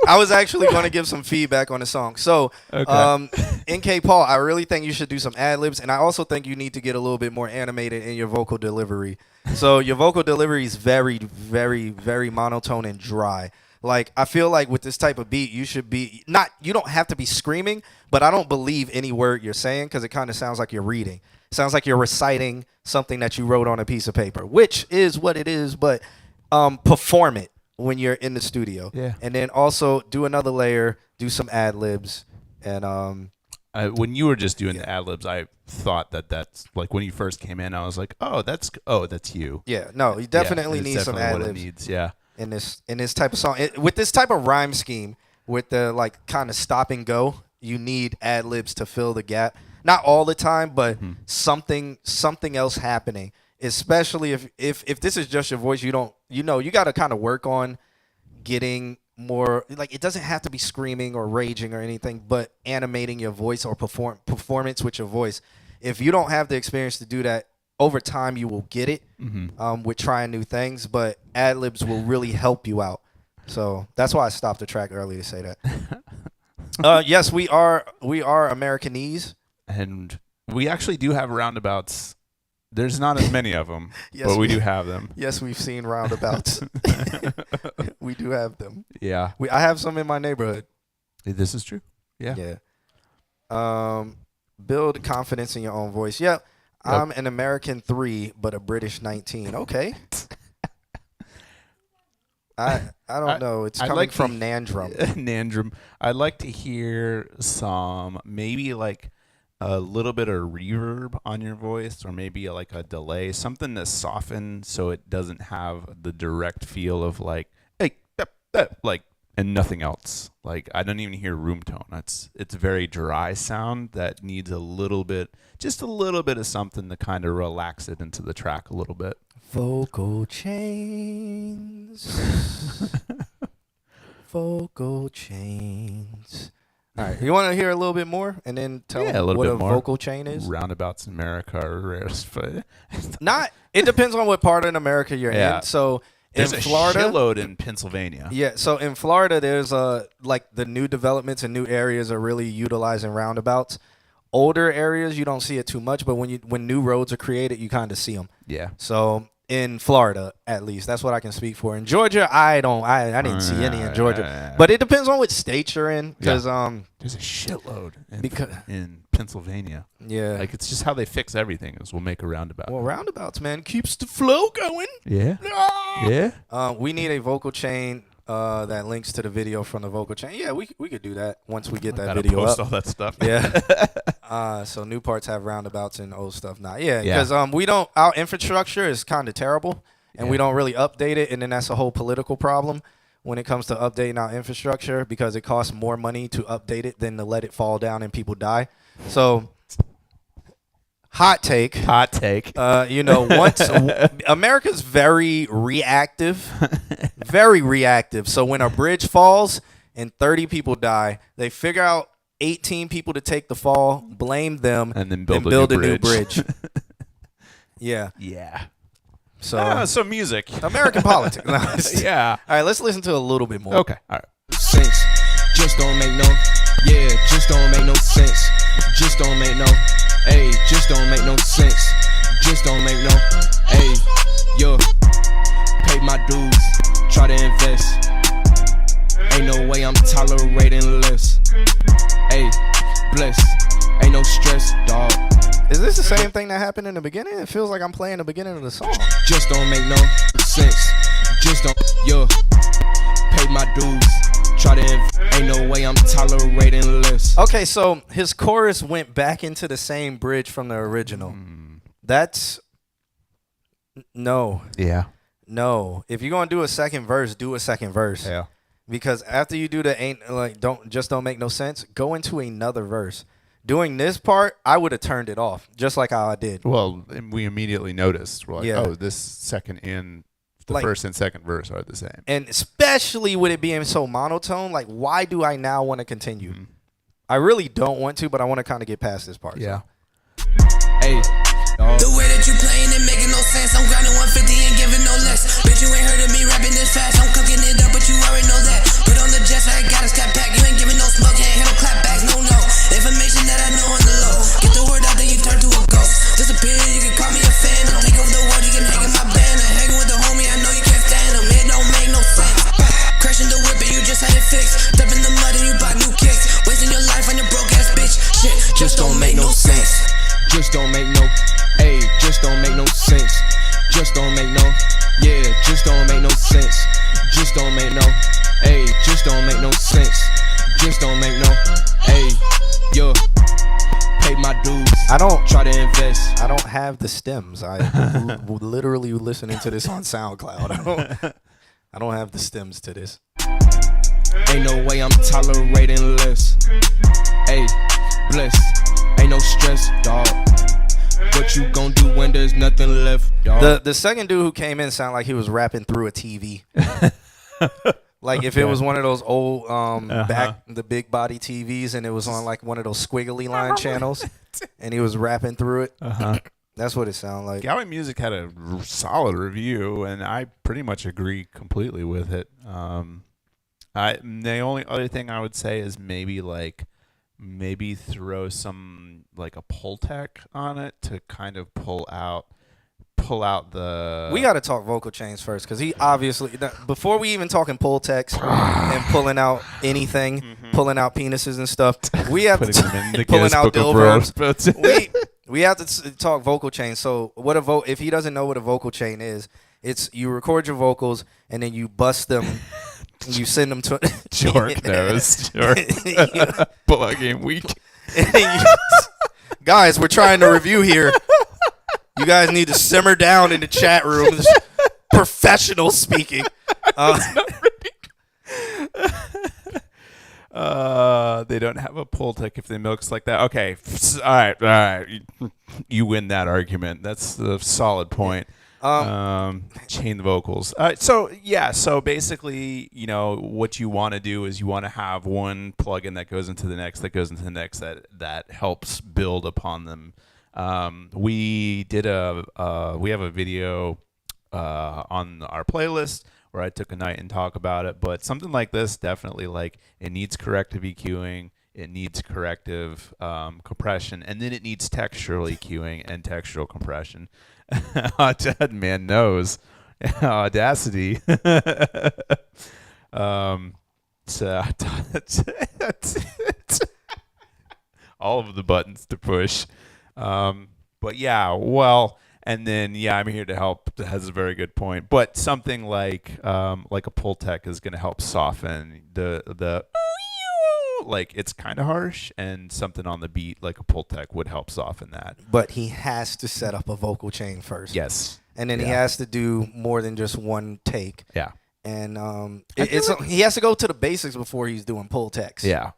I was actually going to give some feedback on the song. So, NK Paul, I really think you should do some ad libs, and I also think you need to get a little bit more animated in your vocal delivery. So your vocal delivery is very, very, very monotone and dry. Like, I feel like with this type of beat, you should be you don't have to be screaming, but I don't believe any word you're saying because it kind of sounds like you're reading. It sounds like you're reciting something that you wrote on a piece of paper, which is what it is, but perform it when you're in the studio. Yeah. And then also do another layer, do some ad libs, and when you were just doing the ad libs, I thought that's like when you first came in, I was like, that's you. Yeah, no, you definitely need some ad libs. Yeah. In this type of song, with this type of rhyme scheme, with the like kind of stop and go, you need ad libs to fill the gap. Not all the time, but something else happening. Especially if this is just your voice, you got to kind of work on getting more, like, it doesn't have to be screaming or raging or anything, but animating your voice or performance with your voice. If you don't have the experience to do that, over time you will get it with trying new things, but ad libs will really help you out. So that's why I stopped the track early to say that. Yes, we are Americanese, and we actually do have roundabouts. There's not as many of them, but we do have them. Yes, we've seen roundabouts. We do have them. Yeah. I have some in my neighborhood. This is true. Yeah. Yeah. Build confidence in your own voice. Yeah. I'm an American 3, but a British 19. Okay. I don't know. It's coming from Nandrum. Nandrum. I'd like to hear some, maybe like a little bit of reverb on your voice, or maybe like a delay, something to soften so it doesn't have the direct feel of like, hey, like, and nothing else. Like, I don't even hear room tone. It's a very dry sound that needs just a little bit of something to kind of relax it into the track a little bit. Vocal chains. Vocal chains. All right, you want to hear a little bit more, and then tell them what a vocal chain is? Roundabouts in America are rare. Not. It depends on what part of America you're in. So there's in Florida, a shitload in Pennsylvania. Yeah. So in Florida, there's like the new developments and new areas are really utilizing roundabouts. Older areas, you don't see it too much, but when new roads are created, you kind of see them. Yeah. So in Florida, at least, that's what I can speak for. In Georgia, I didn't see any in Georgia, but it depends on which state you're in, because there's a shitload in Pennsylvania. Yeah, like, it's just how they fix everything is we'll make a roundabout. Well, roundabouts, man, keeps the flow going. Yeah. Yeah. We need a vocal chain that links to the video from the vocal chain. Yeah, we could do that once we get that video post up. all that stuff. Yeah. So new parts have roundabouts and old stuff now. Yeah, because our infrastructure is kind of terrible, and we don't really update it, and then that's a whole political problem when it comes to updating our infrastructure, because it costs more money to update it than to let it fall down and people die. So hot take. Once America's very reactive. So when a bridge falls and 30 people die, they figure out 18 people to take the fall, blame them, and then build a new bridge. Yeah. So music. American politics. Yeah. All right, let's listen to a little bit more. Okay. All right. Sense. Just don't make no. Yeah, just don't make no sense. Just don't make no. Hey, just don't make no sense. Just don't make no. Hey, yo. Pay my dues. Try to invest. Ain't no way I'm tolerating less. Hey, bless. Ain't no stress, dog. Is this the same thing that happened in the beginning? It feels like I'm playing the beginning of the song. Just don't make no sense. Just don't, yo. Pay my dues. Try to ain't no way I'm tolerating less. Okay, so his chorus went back into the same bridge from the original. That's no. Yeah. No. If you're gonna do a second verse, do a second verse. Yeah. Because after you do the don't make no sense, go into another verse. Doing this part, I would have turned it off, just like how I did. Well, and we immediately noticed, we're like, oh, this second and the first and second verse are the same. And especially with it being so monotone, like, why do I now want to continue? I really don't want to, but I want to kind of get past this part. Yeah. So. Hey. The way that you playing it making no sense. I'm grinding 150 and giving no less. Bitch, you ain't heard of me rapping this fast. I'm cooking it up, but you already know that. Put on the jets, I got a scat pack. You ain't giving no smoke, can't handle clapbacks. No. Information that I know on the low. Get the word out, then you turn to a ghost. Disappear, you can call me a fan. I'll take over the world, you can hang in my band. I'm hanging with the homie, I know you can't stand him. It don't make no sense. Crashing the whip and you just had it fixed. Step in the mud and you bought new kicks. Wasting your life on your broke ass bitch. Shit, just don't make no sense. Just don't make no. Hey, just don't make no sense. Just don't make no. Yeah, just don't make no sense. Just don't make no. Hey, just don't make no sense. Just don't make no. Hey, yo. Pay my dues. I don't try to invest. I don't have the stems. I literally listening to this on SoundCloud. I don't have the stems to this. Ain't no way I'm tolerating less. Ayy, bless. Ain't no stress, dog. What you gon' do when there's nothing left, dog? The second dude who came in sounded like he was rapping through a TV. Like if it was one of those old the big body TVs and it was on like one of those squiggly line channels and he was rapping through it. That's what it sounded like. Galway Music had a solid review, and I pretty much agree completely with it. The only other thing I would say is maybe throw some like a Pultec on it to kind of pull out the. We got to talk vocal chains first because he obviously before we even talking Pultecs and pulling out anything, pulling out penises and stuff. We have to pulling out dildos. We have to talk vocal chains. So what if he doesn't know what a vocal chain is, it's you record your vocals and then you bust them. You send them to Jork knows. Jork. Plug-in week. Guys, we're trying to review here. You guys need to simmer down in the chat room. This is professional speaking. They don't have a Pultec if they milks like that. Okay, all right. You win that argument. That's a solid point. Chain the vocals. So basically, what you want to do is you want to have one plugin that goes into the next, that helps build upon them. We have a video on our playlist where I took a night and talk about it, but something like this definitely it needs corrective EQing, it needs corrective compression, and then it needs textural EQing and textural compression. Dead man knows Audacity. All of the buttons to push. But yeah, well, and then I'm here to help. That has a very good point. But something like a Pultec is going to help soften the it's kind of harsh, and something on the beat like a Pultec would help soften that. But he has to set up a vocal chain first. Yes. And then he has to do more than just one take. Yeah. And he has to go to the basics before he's doing Pultecs. Yeah.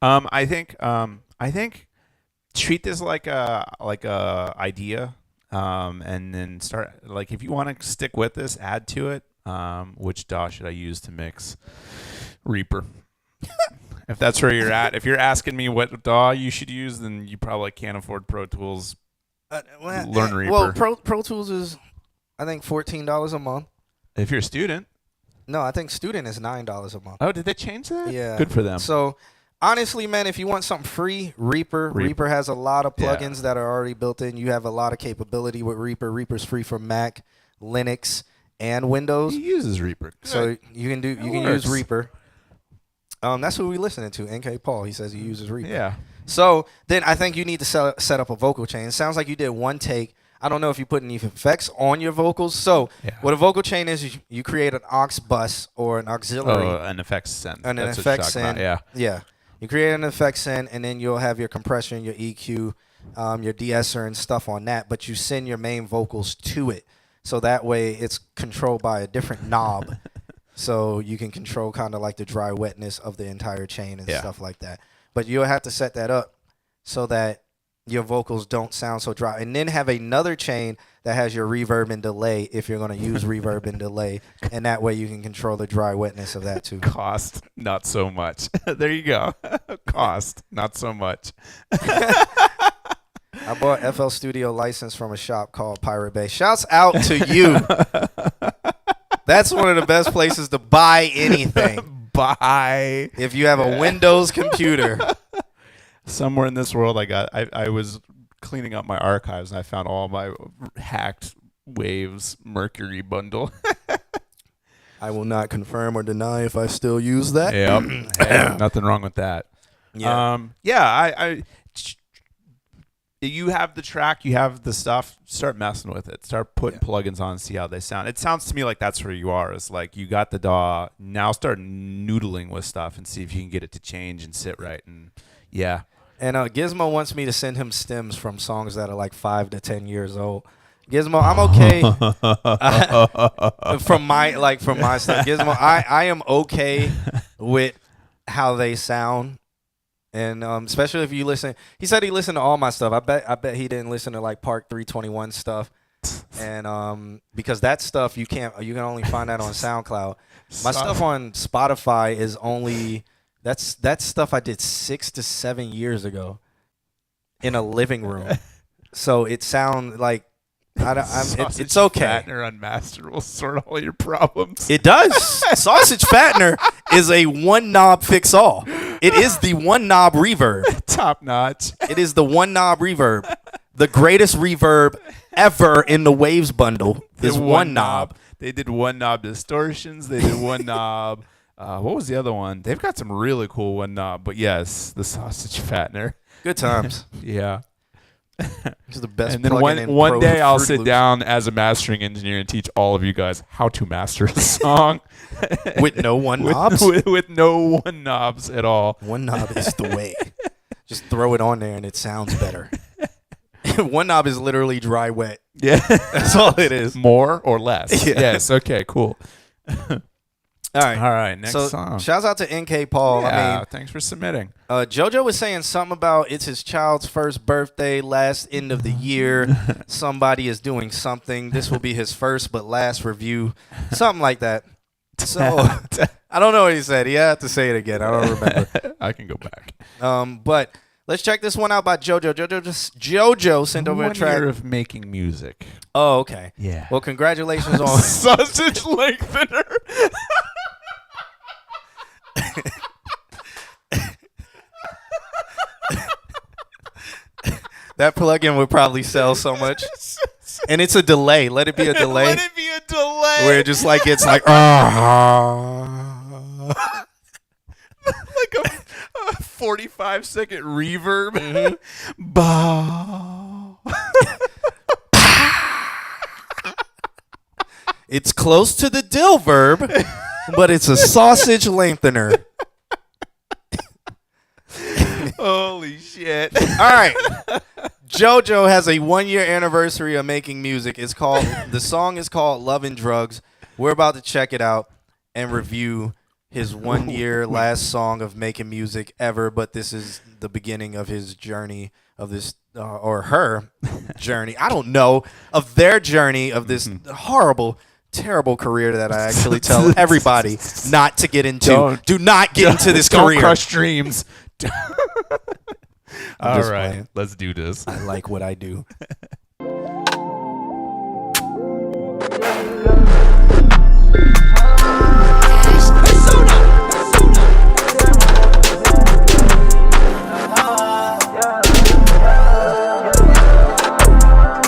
I think treat this like a idea, and then start if you want to stick with this, add to it. Which DAW should I use to mix? Reaper. If that's where you're at, if you're asking me what DAW you should use, then you probably can't afford Pro Tools. Learn Reaper. Well, Pro Tools is, I think, $14 a month. If you're a student. No, I think student is $9 a month. Oh, did they change that? Yeah. Good for them. So, honestly, man, if you want something free, Reaper has a lot of plugins that are already built in. You have a lot of capability with Reaper. Reaper's free for Mac, Linux, and Windows. He uses Reaper. So you can use Reaper. That's who we listening to, NK Paul. He says he uses Reaper. Yeah. So then I think you need to set up a vocal chain. It sounds like you did one take. I don't know if you put any effects on your vocals. So what a vocal chain is you create an aux bus or an auxiliary. Oh, an effects send. An That's effects what you're talking send. about. Yeah. You create an effects send, and then you'll have your compression, your EQ, your de-esser and stuff on that. But you send your main vocals to it. So that way it's controlled by a different knob. So you can control kind of like the dry wetness of the entire chain and stuff like that. But you'll have to set that up so that your vocals don't sound so dry. And then have another chain that has your reverb and delay if you're going to use reverb and delay. And that way you can control the dry wetness of that too. Cost, not so much. There you go. Cost, not so much. I bought FL Studio license from a shop called Pirate Bay. Shouts out to you. That's one of the best places to buy anything. If you have a Windows computer. Somewhere in this world, I was cleaning up my archives and I found all my hacked Waves Mercury bundle. I will not confirm or deny if I still use that. Yep. Hey, nothing wrong with that. Yeah. You have the track, you have the stuff, start messing with it. Start putting plugins on, see how they sound. It sounds to me like that's where you are. It's like you got the DAW, now start noodling with stuff and see if you can get it to change and sit right. And yeah. And Gizmo wants me to send him stems from songs that are like 5 to 10 years old. Gizmo, I'm okay. from my stuff. Gizmo, I am okay with how they sound. And especially if you listen, he said he listened to all my stuff. I bet he didn't listen to like Park 321 stuff, and because that stuff you can only find that on SoundCloud. My stuff on Spotify is only that's stuff I did 6 to 7 years ago in a living room, so it sounds like it's okay. Fattener Unmastered will sort all your problems. It does. Sausage Fattener is a one knob fix all. It is the one knob reverb. Top notch. It is the one knob reverb. The greatest reverb ever in the Waves bundle is one knob. They did one knob distortions. They did one knob. What was the other one? They've got some really cool one knob. But yes, the Sausage Fattener. Good times. Yeah. It's the best. And then one day I'll sit down as a mastering engineer and teach all of you guys how to master a song with no one knobs. With no one knobs at all. One knob is the way. Just throw it on there and it sounds better. One knob is literally dry wet. Yeah, that's all it is. More or less. Yeah. Yes. Okay. Cool. All right. Next song. Shouts out to NK Paul. Yeah, I mean, thanks for submitting. JoJo was saying something about it's his child's first birthday, last end of the year. Somebody is doing something. This will be his first but last review. Something like that. So I don't know what he said. He had to say it again. I don't remember. I can go back. But let's check this one out by JoJo. JoJo sent over a track. 1 year of making music. Oh, okay. Yeah. Well, congratulations on Sausage Lengthener. That plugin would probably sell so much. And it's a delay. Let it be a delay. Let it be a delay. Where it just like it's like like a 45-second reverb. Mm-hmm. Bow. It's close to the dill verb, but it's a sausage lengthener. Holy shit. All right. JoJo has a 1 year anniversary of making music. The song is called Love and Drugs. We're about to check it out and review his 1 year last song of making music ever, but this is the beginning of his journey of this or her journey. I don't know, of their journey of this horrible, terrible career that I actually tell everybody not to get into. Do not get into this career. Don't crush dreams. All right, playing. Let's do this. I like what I do.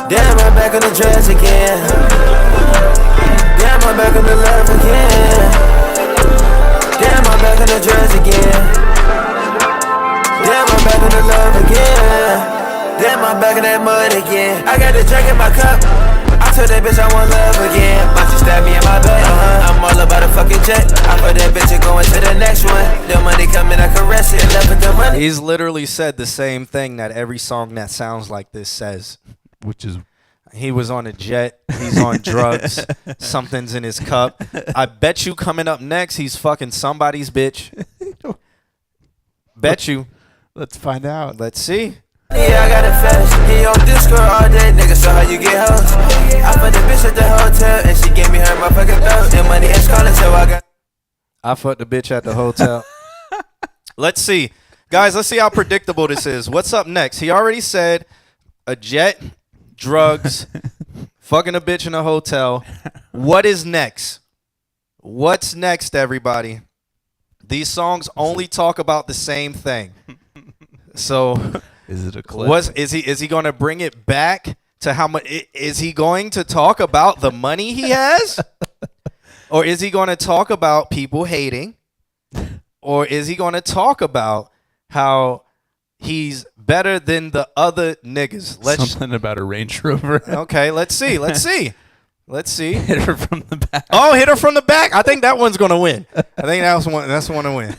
Damn, I'm back on the dress again. Damn, I'm back on the love again. Damn, I'm back on the dress again. Damn, I'm back on the love again. Damn, I'm back in that mud again. I got the drink in my cup. I told that bitch I want love again. Might just stab me in my butt. I'm all about a fucking jet. I put that bitch and going to the next one. The money coming, I caress it. Love with the money. He's literally said the same thing that every song that sounds like this says. Which is, he was on a jet. He's on drugs. Something's in his cup. I bet you coming up next, he's fucking somebody's bitch. Bet you. Let's find out. Let's see. Yeah, I got a fetish. He on Discord all day, nigga. So how you get hoes? I put the bitch at the hotel and she gave me her motherfucking belt. The money is calling, so I got. I fucked the bitch at the hotel. Let's see, guys. Let's see how predictable this is. What's up next? He already said a jet, drugs, fucking a bitch in a hotel. What is next? What's next, everybody? These songs only talk about the same thing. So, is it a clip? Is he going to bring it back to how much? Is he going to talk about the money he has, or is he going to talk about people hating, or is he going to talk about how he's better than the other niggas? Something about a Range Rover. Okay, let's see. Let's see. Hit her from the back. Oh, hit her from the back. I think that one's gonna win. I think that's the one to win.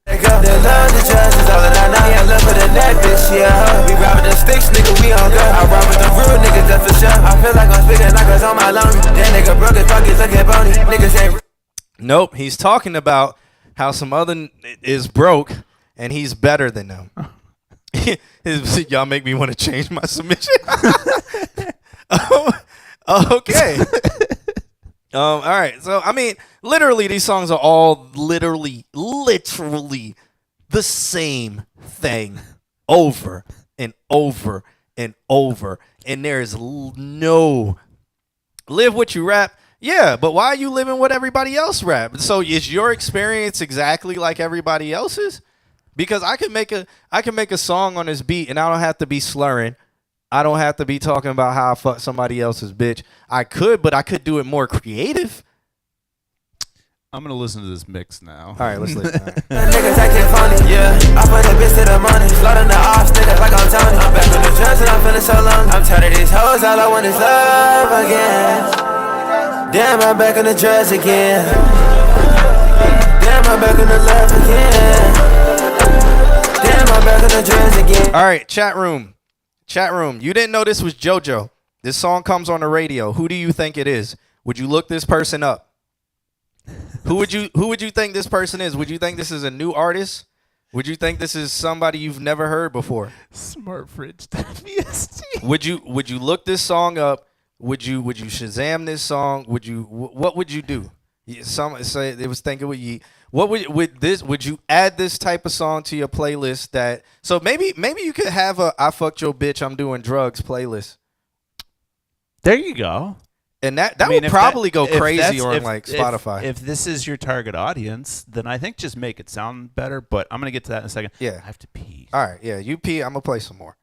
The love, the trust is all that I know. Yeah, love for the neck, bitch, yeah. We robbing the sticks, nigga, we on go. I rob with the real niggas, that's for sure. I feel like I'm speaking like I was on my lungs. That nigga broke his pockets, look at bony. Niggas ain't. Nope, he's talking about how some other is broke and he's better than them. Y'all make me want to change my submission. Okay. All right. So I mean, literally, these songs are all literally the same thing over and over and over, and there is no live what you rap. Yeah, but why are you living what everybody else rap? So is your experience exactly like everybody else's? Because I can make a song on this beat and I don't have to be slurring. I don't have to be talking about how I fuck somebody else's bitch. I could, but I could do it more creative. I'm gonna listen to this mix now. All right, let's listen. All right. Niggas acting funny, yeah. I put that bitch to the money. Floating the off, nigga, like I'm Tony. I'm back on the drugs and I'm feeling so long. I'm tired of these hoes, all I want is love again. Damn, I'm back on the drugs again. Damn, I'm back on the love again. Damn, I'm back on the drugs again. All right, chat room. You didn't know this was JoJo. This song comes on the radio. Who do you think it is? Would you look this person up? Who would you think this person is? Would you think this is a new artist? Would you think this is somebody you've never heard before? Smart fridge VST. Would you look this song up? Would you Shazam this song? What would you do? Some say it was thinking with Yeet. What would you add this type of song to your playlist? That so maybe you could have a I fucked your bitch, I'm doing drugs playlist. There you go. And that would probably go crazy on like Spotify. If this is your target audience, then I think just make it sound better. But I'm gonna get to that in a second. Yeah, I have to pee. All right, yeah, you pee. I'm gonna play some more.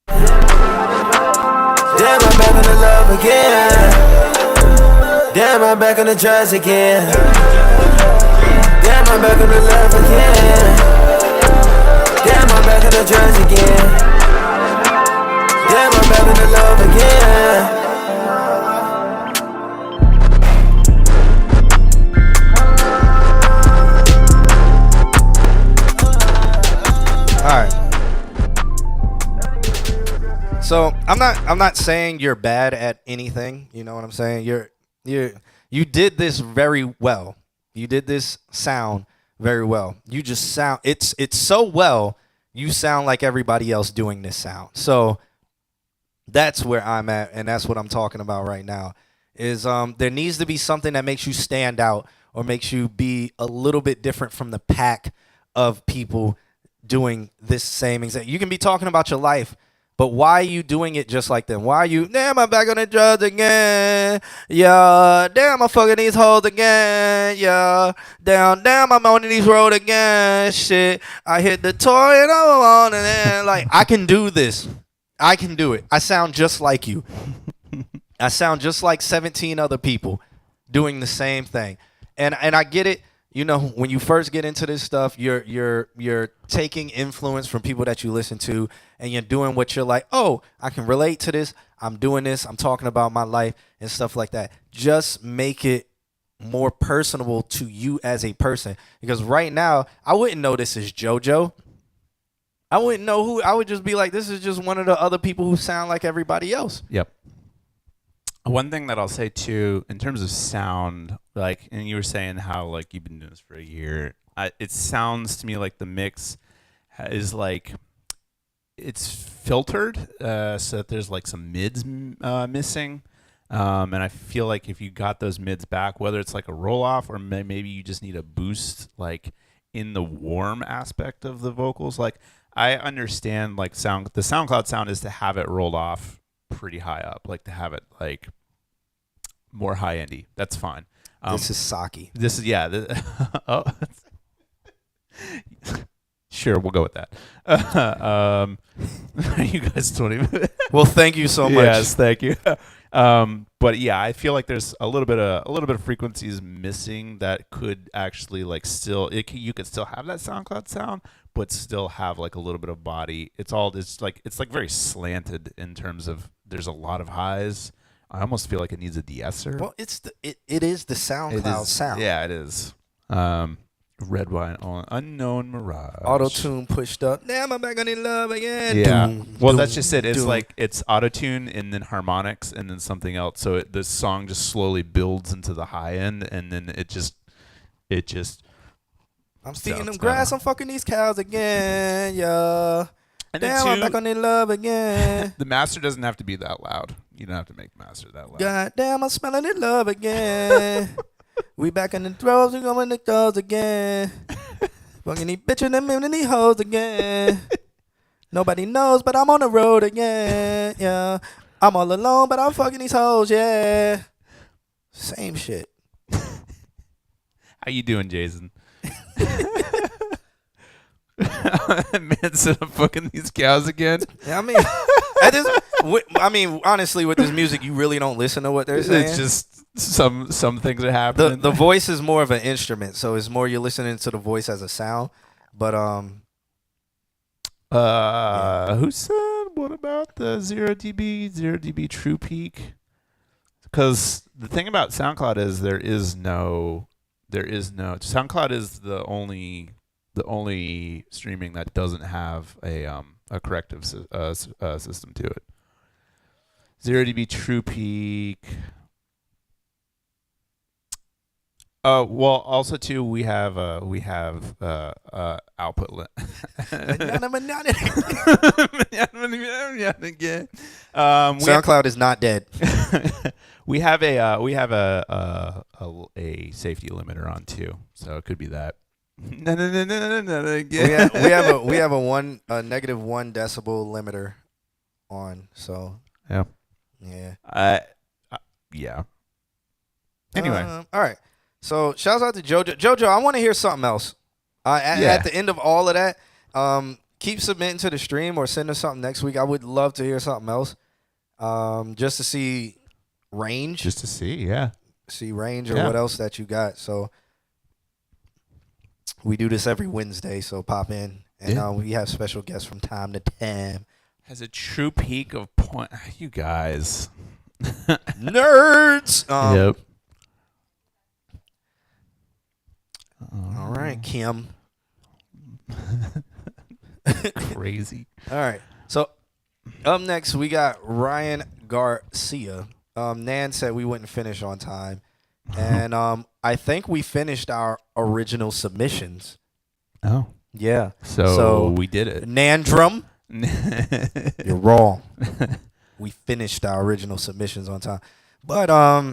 Damn, I'm back on the love again. Damn, I'm back on the drugs again. Damn, I'm back on the love again. Damn, I'm back on the drugs again. Damn, I'm back on the love again. All right. So I'm not saying you're bad at anything. You know what I'm saying? You did this very well. You did this sound very well. You just sound it's so well. You sound like everybody else doing this sound. So that's where I'm at, and that's what I'm talking about right now. Is there needs to be something that makes you stand out or makes you be a little bit different from the pack of people doing this same exact. You can be talking about your life, but why are you doing it just like them? Why are you, damn, I'm back on the drugs again. Yeah, damn, I'm fucking these hoes again. Yeah, damn, I'm on these roads again. Shit, I hit the toy and I'm on and then like I can do this. I can do it. I sound just like you. I sound just like 17 other people doing the same thing. And I get it. You know, when you first get into this stuff, you're taking influence from people that you listen to, and you're doing what you're like, oh, I can relate to this. I'm doing this. I'm talking about my life and stuff like that. Just make it more personable to you as a person. Because right now, I wouldn't know this is JoJo. I wouldn't know who. I would just be like, this is just one of the other people who sound like everybody else. Yep. One thing that I'll say too, in terms of sound, like, and you were saying how like you've been doing this for a year, it sounds to me like the mix is like it's filtered, so that there's like some mids missing, and I feel like if you got those mids back, whether it's like a roll off or maybe you just need a boost, like in the warm aspect of the vocals, like I understand like the SoundCloud sound is to have it rolled off pretty high up, like to have it like more high endy. That's fine. This is Saki. This is oh, sure, we'll go with that. You guys don't even. Well, thank you so much. Yes, thank you. But yeah, I feel like there's a little bit of frequencies missing that could actually like you could still have that SoundCloud sound, but still have like a little bit of body. It's like very slanted in terms of there's a lot of highs. I almost feel like it needs a de-esser. Well, it is the SoundCloud sound. Yeah, it is. Red wine on unknown mirage. Auto-tune pushed up. Damn, I'm back on in love again. Yeah. Well, that's just it. It's like it's auto-tune and then harmonics and then something else. So the song just slowly builds into the high end, and then it just I'm stealing them Sounds grass. kinda- I'm fucking these cows again. Yeah. And Damn, I'm back on their love again. the master doesn't have to be that loud. You don't have to make the master that loud. God damn, I'm smelling their love again. We back in the throes. We going in the throes again. Fucking these bitches and these hoes again. Nobody knows, but I'm on the road again. Yeah. I'm all alone, but I'm fucking these hoes. Yeah. Same shit. How you doing, Jason? Man said I'm fucking these cows again. Yeah, honestly, with this music, you really don't listen to what they're saying. It's just some things are happening. The voice is more of an instrument, so it's more you're listening to the voice as a sound. But who said what about the 0 dB True Peak? Because the thing about SoundCloud is there is no SoundCloud is the only streaming that doesn't have a corrective system to it. 0 dB True Peak. Well, also too, we have output limit. SoundCloud is not dead. we have a safety limiter on too, so it could be that. We have a -1 decibel limiter on. So yeah. Yeah. Anyway, all right. So shouts out to JoJo. JoJo, I want to hear something else. At the end of all of that, keep submitting to the stream or send us something next week. I would love to hear something else. Just to see range. Just to see, yeah. See range or what else that you got. So we do this every Wednesday, so pop in. And we have special guests from time to time. Has a true peak of point. You guys. Nerds. Yep. All right, Kim. Crazy. All right. So up next, we got Ryan Garcia. Nan said we wouldn't finish on time. And I think we finished our original submissions. Oh. Yeah. So we did it. Nandrum. You're wrong. We finished our original submissions on time. But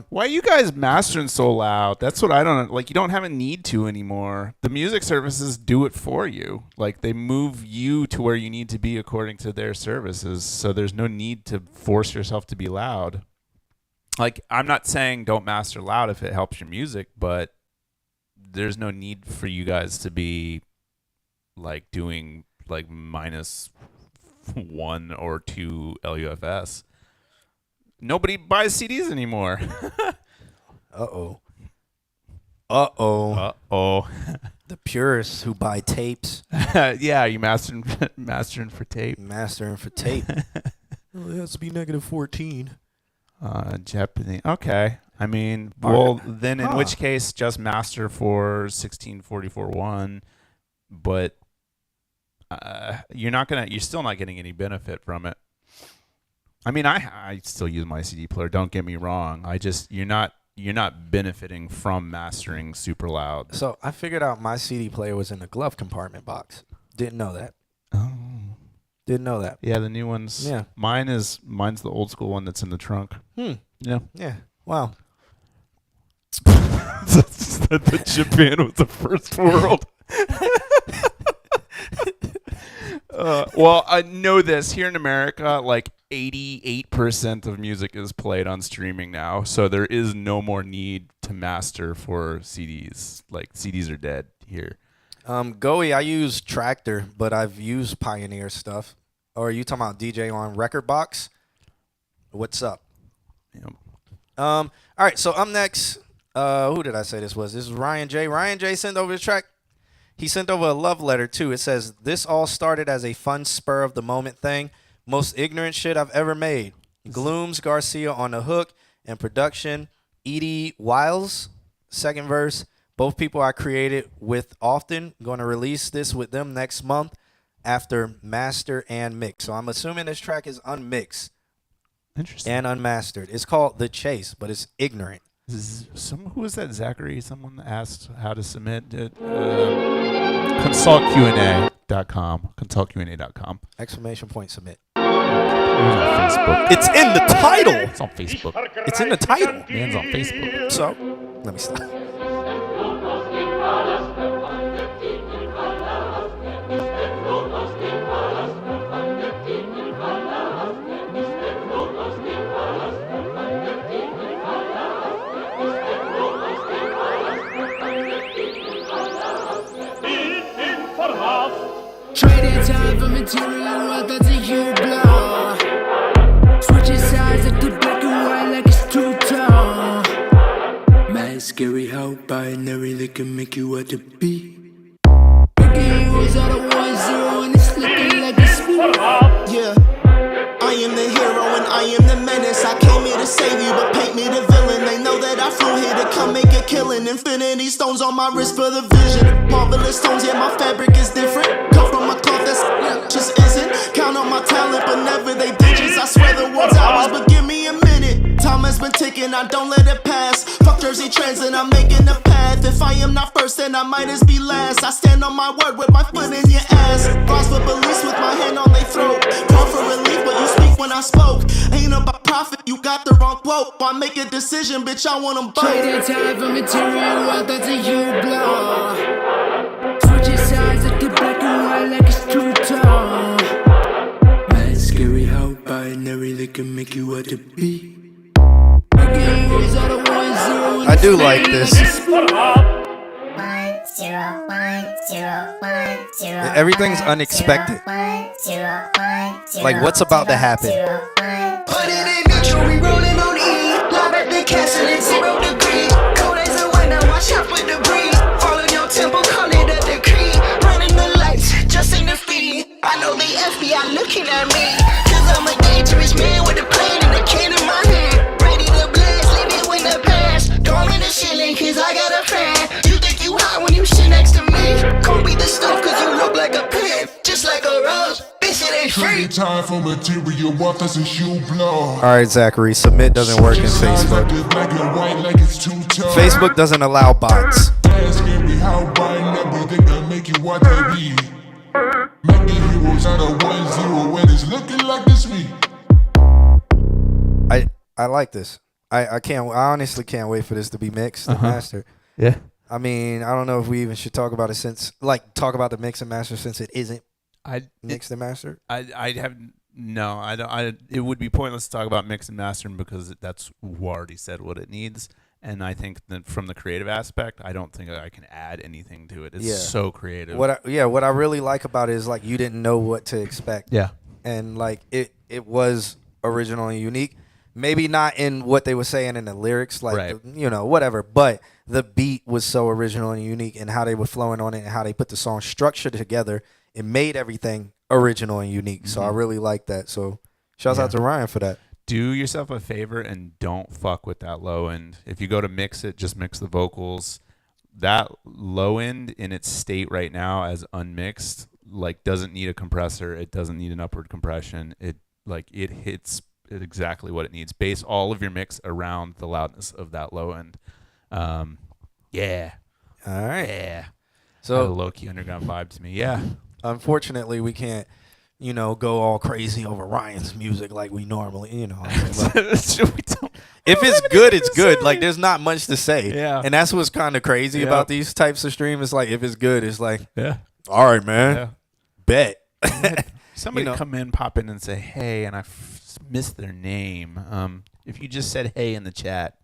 why are you guys mastering so loud? That's what I don't like. You don't have a need to anymore. The music services do it for you. Like they move you to where you need to be according to their services. So there's no need to force yourself to be loud. Like I'm not saying don't master loud if it helps your music, but there's no need for you guys to be like doing like -1 or 2 LUFS. Nobody buys CDs anymore. Uh-oh. The purists who buy tapes. Yeah, you mastering for tape. Mastering for tape. Well, it has to be -14. Japanese. Okay. I mean, well, then in which case, just master for 1644.1, but you're still not getting any benefit from it. I mean, I still use my CD player. Don't get me wrong. You're not benefiting from mastering super loud. So I figured out my CD player was in the glove compartment box. Didn't know that. Oh. Didn't know that. Yeah, the new ones. Yeah. Mine's the old school one that's in the trunk. Yeah. Yeah. Wow. that Japan was the first world. Well, I know this. Here in America, like 88% of music is played on streaming now, so there is no more need to master for CDs. Like CDs are dead here. Goey, I use Tractor, but I've used Pioneer stuff. Or are you talking about DJ on Record Box? What's up? Yep. All right, so up next, who did I say this was? This is Ryan J. Ryan J sent over the track. He sent over a love letter, too. It says, this all started as a fun spur-of-the-moment thing. Most ignorant shit I've ever made. Glooms Garcia on the hook and production. Edie Wiles, second verse. Both people I created with often. Going to release this with them next month after master and mix. So I'm assuming this track is unmixed. Interesting. And unmastered. It's called The Chase, but it's ignorant. Who was that? Zachary? Someone asked how to submit it. ConsultQnA.com. ConsultQnA.com. Exclamation point submit. It was on Facebook. It's in the title. It's on Facebook. It's in the title. Man's on Facebook. So, let me stop. Trading time for material, what that's a huge blow. Switching sides like the black and white like it's too tall. Man, scary how binary they can make you what to be. Making heroes out of 1-0 and it's looking like a smooth. Yeah, I am the hero and I am the menace. I came here to save you, but paint me the villain. They know that I flew here to come make a killing. Infinity stones on my wrist for the vision. Marvelous stones, yeah, my fabric is different. Come from a cloth that's just isn't. Count on my talent, but never they digits. I swear the world's ours, but give me a minute. Time has been ticking, I don't let it pass. Fuck Jersey Trends and I'm making a path. If I am not first, then I might as be last. I stand on my word with my foot in your ass. Rise for beliefs with my hand on their throat. Call for relief, but you speak when I spoke. Ain't about profit, you got the wrong quote. Why make a decision, bitch, I want them both. Trading time for material, what that's a huge blow. Switching sides like the black and white like it's too tall. Man, scary how binary they can make you what to be. I do like this. 1 0 1 0 1 0. Everything's unexpected. Like, what's about to happen? Put it in neutral, we rolling on E. Live at the castle at 0 degrees. Cold as a window, watch out for debris. Fall in your temple, call it a decree. Running the lights, just in the feed. I know the FBI looking at me. Cause I'm a dangerous man with a plan and a can in my hand. Ready to blast, leave it in the past. Throw me the ceiling, cause I got a fan. You think you hot when you sit next to me? Can't be the stuff cause you look like a pimp. Just like a rose, bitch it ain't free. Time for material, what does a shoe blow? All right, Zachary, submit doesn't work in Facebook. Facebook doesn't allow bots. Asking me how binary they can make you what they be. Making heroes out of 1-0 when it's looking like this week. I like this. I honestly can't wait for this to be mixed and mastered. Yeah. I mean, I don't know if we even should talk about it talk about the mix and master since it isn't mixed and mastered. It would be pointless to talk about mix and mastering because that's already said what it needs. And I think that from the creative aspect, I don't think I can add anything to it. It's so creative. What I really like about it is like you didn't know what to expect. Yeah. And like it was original and unique. Maybe not in what they were saying in the lyrics, like whatever. But the beat was so original and unique, and how they were flowing on it, and how they put the song structure together. It made everything original and unique. Mm-hmm. So I really like that. So shouts out to Ryan for that. Do yourself a favor and don't fuck with that low end. If you go to mix it, just mix the vocals. That low end in its state right now as unmixed, like doesn't need a compressor. It doesn't need an upward compression. It hits exactly what it needs. Base all of your mix around the loudness of that low end. Yeah. All right. Yeah. So a low-key underground vibe to me. Yeah. Unfortunately, we can't, go all crazy over Ryan's music like we normally, If it's good, it's good. Like, there's not much to say. Yeah. And that's what's kind of crazy about these types of streams. It's like, if it's good, it's like, all right, man. Bet. Somebody come in, pop in, and say, hey, and I missed their name. If you just said hey in the chat,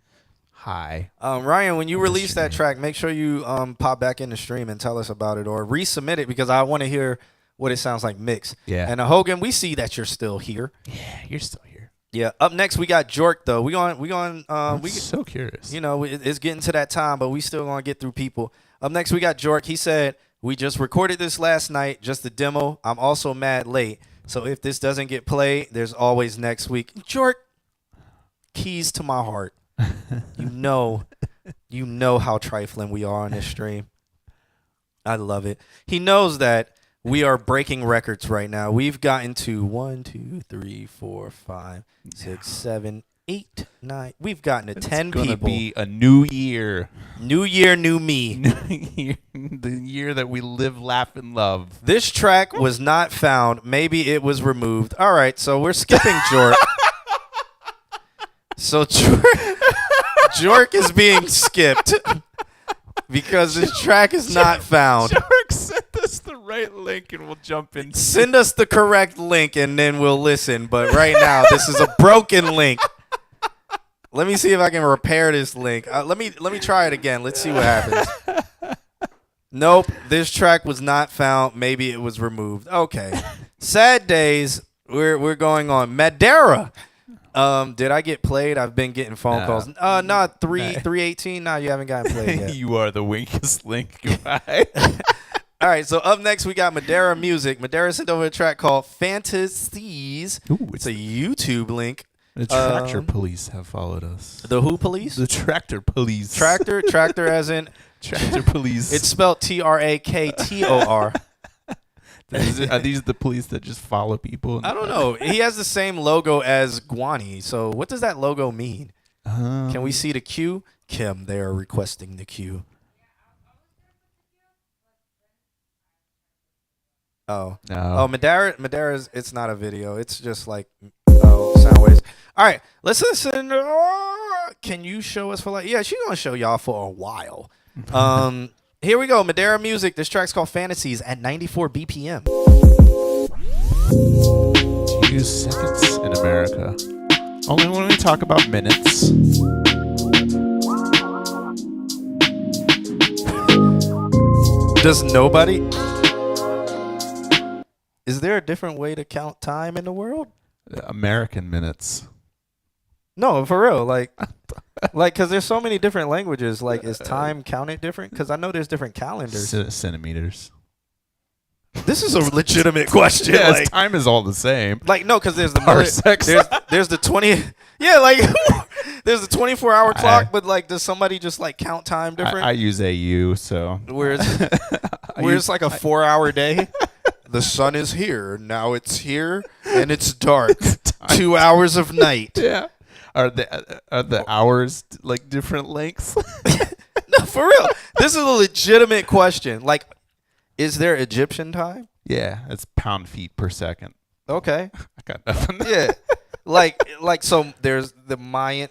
hi. Ryan, when you release that track, make sure you pop back in the stream and tell us about it or resubmit it because I want to hear what it sounds like mixed. Yeah. And Hogan, we see that you're still here. Yeah, you're still here. Yeah. Up next, we got Jork though. I'm so curious. It's getting to that time, but we still gonna get through people. Up next, we got Jork. He said we just recorded this last night, just a demo. I'm also mad late, so if this doesn't get played, there's always next week. Jork, keys to my heart. You know how trifling we are on this stream. I love it. He knows that we are breaking records right now. We've gotten to 1, 2, 3, 4, 5, 6, 7, 8, 9. We've gotten to 10 It's gonna people. be a new year. New year, new me. The year that we live, laugh, and love. This track was not found. Maybe it was removed. All right, so we're skipping Jork. So Jork is being skipped because this track is not found. Jork, send us the right link and we'll jump in. Send us the correct link and then we'll listen. But right now, this is a broken link. Let me see if I can repair this link. Let me try it again. Let's see what happens. Nope, this track was not found. Maybe it was removed. Okay. Sad days. We're going on. Madeira. Did I get played? I've been getting phone calls. No, 318. No, you haven't gotten played yet. You are the weakest link. Goodbye. All right, so up next we got Madeira Music. Madeira sent over a track called Fantasies. Ooh, it's a YouTube link. The tractor police have followed us. The who police? The tractor police. Tractor as in tractor police. It's spelled TRAKTOR. Are these the police that just follow people? I don't know. He has the same logo as Guani. So what does that logo mean? Can we see the queue? Kim, they are requesting the queue. Oh. No. Oh, Madeira's, it's not a video. It's just like, sound waves. All right, let's listen. Can you show us for like, yeah, she's going to show y'all for a while. Here we go, Madeira Music. This track's called Fantasies at 94 BPM. 2 seconds in America. Only when we talk about minutes. Does nobody? Is there a different way to count time in the world? American minutes. No, for real. Like, because there's so many different languages. Like, is time counted different? Because I know there's different calendars. Centimeters. This is a legitimate question. Yeah, like, time is all the same. Like, no, because there's the parsecs. There's the 20. Yeah, like there's the 24-hour clock. But like, does somebody just like count time different? I use AU, so where it's like a 4-hour day. The sun is here. Now it's here and it's dark. 2 hours of night. Yeah. Are the hours like different lengths? No, for real. This is a legitimate question. Like, is there Egyptian time? Yeah, it's pound feet per second. Okay. I got nothing. Yeah. Like so there's the Mayan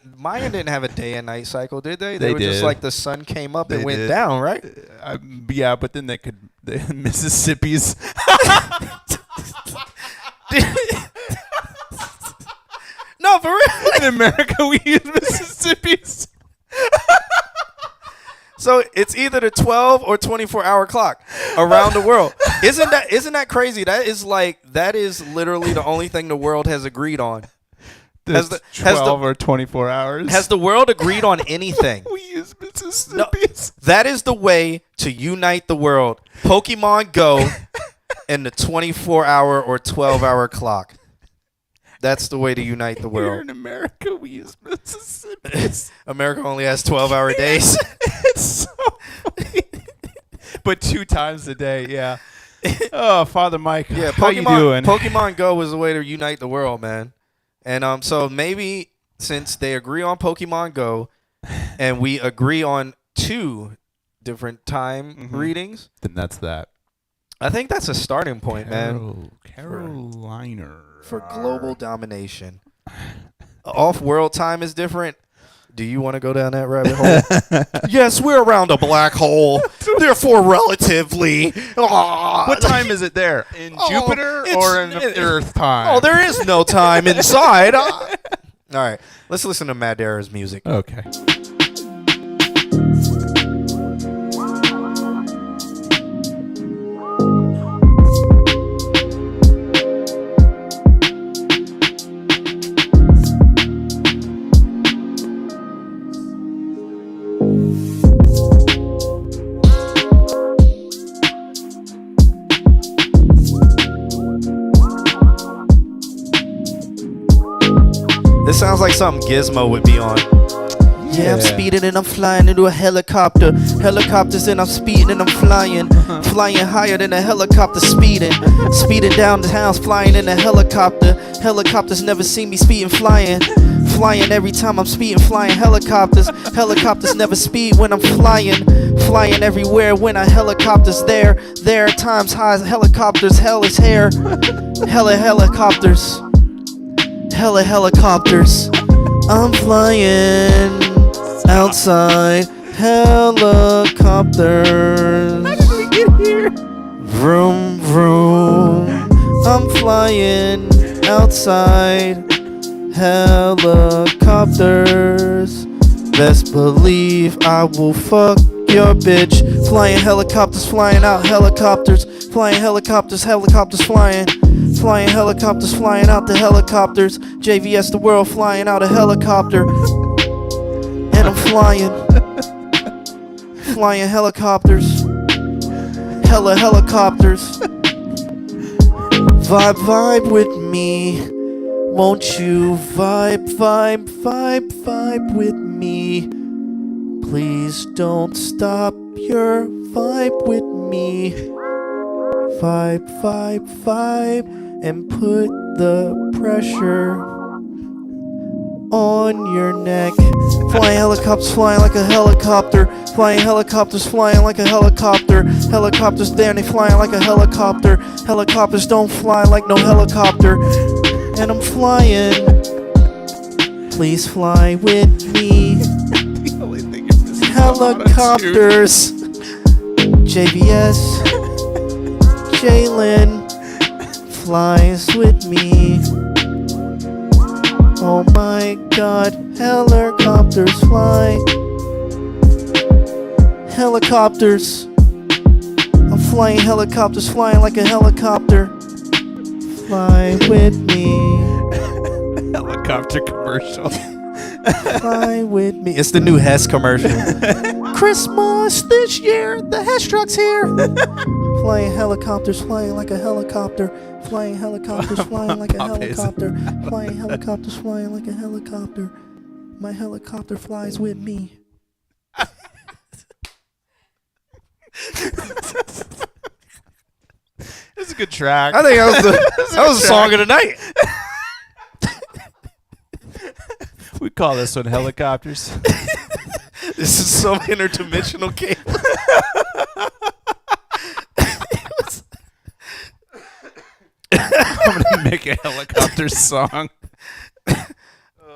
didn't have a day and night cycle, did they? They were did. Just like the sun came up and went down, right? Yeah, but then the Mississippi's No, for real. In America we use Mississippi's. So it's either the 12 or 24-hour clock around the world. Isn't that crazy? That is literally the only thing the world has agreed on. 12 or 24 hours. Has the world agreed on anything? We use Mississippi's. No, that is the way to unite the world. Pokemon Go and the 24-hour or 12-hour clock. That's the way to unite the world. Here in America, we use Mississippi's. America only has 12-hour days. It's so funny. But 2 times a day, yeah. Oh, Father Mike, yeah, how you doing? Pokemon Go was the way to unite the world, man. And so maybe since they agree on Pokemon Go and we agree on 2 different time readings, then that's that. I think that's a starting point, man. Carolina. For global domination. Off-world time is different. Do you want to go down that rabbit hole? Yes, we're around a black hole. Therefore, relatively. What time is it there? In Jupiter or in Earth time? Oh, there is no time inside. All right, let's listen to Madeira's music. Okay. This sounds like something Gizmo would be on. Yeah, I'm speeding and I'm flying into a helicopter. Helicopters and I'm speeding and I'm flying. Flying higher than a helicopter speeding. Speeding down the house, flying in a helicopter. Helicopters never see me speeding, flying. flying every time I'm speeding, flying helicopters. Helicopters never speed when I'm flying. Flying everywhere when I helicopters there. There are times high helicopters, hell is hair. Hella helicopters. Hella helicopters. I'm flying outside helicopters. How did we get here? Vroom, vroom. I'm flying outside helicopters. Best believe I will fuck your bitch. Flying helicopters, flying out helicopters. Flying helicopters, helicopters flying. Flying helicopters, flying out the helicopters. JVS the world, flying out a helicopter. And I'm flying. Flying helicopters. Hella helicopters. Vibe, vibe with me. Won't you vibe, vibe, vibe, vibe with me? Please don't stop your vibe with me. Vibe, vibe, vibe, and put the pressure on your neck. Flying helicopters, flying like a helicopter. Flying helicopters, flying like a helicopter. Helicopters there and they flying like a helicopter. Helicopters don't fly like no helicopter. And I'm flying. Please fly with me. The only thing is this Helicopters. JVS. Jalen flies with me. Oh my god, helicopters fly. Helicopters. I'm flying helicopters, flying like a helicopter. Fly with me. Helicopter commercial. Fly with me. It's the new Hess commercial. Christmas this year, the Hess truck's here. Flying helicopters, flying like a helicopter. Flying helicopters, flying like a helicopter. Flying helicopters, flying like a helicopter. My helicopter flies with me. It's a good track. I think that was a song of the night. We call this one helicopters. This is some interdimensional game. I'm gonna make a helicopter song.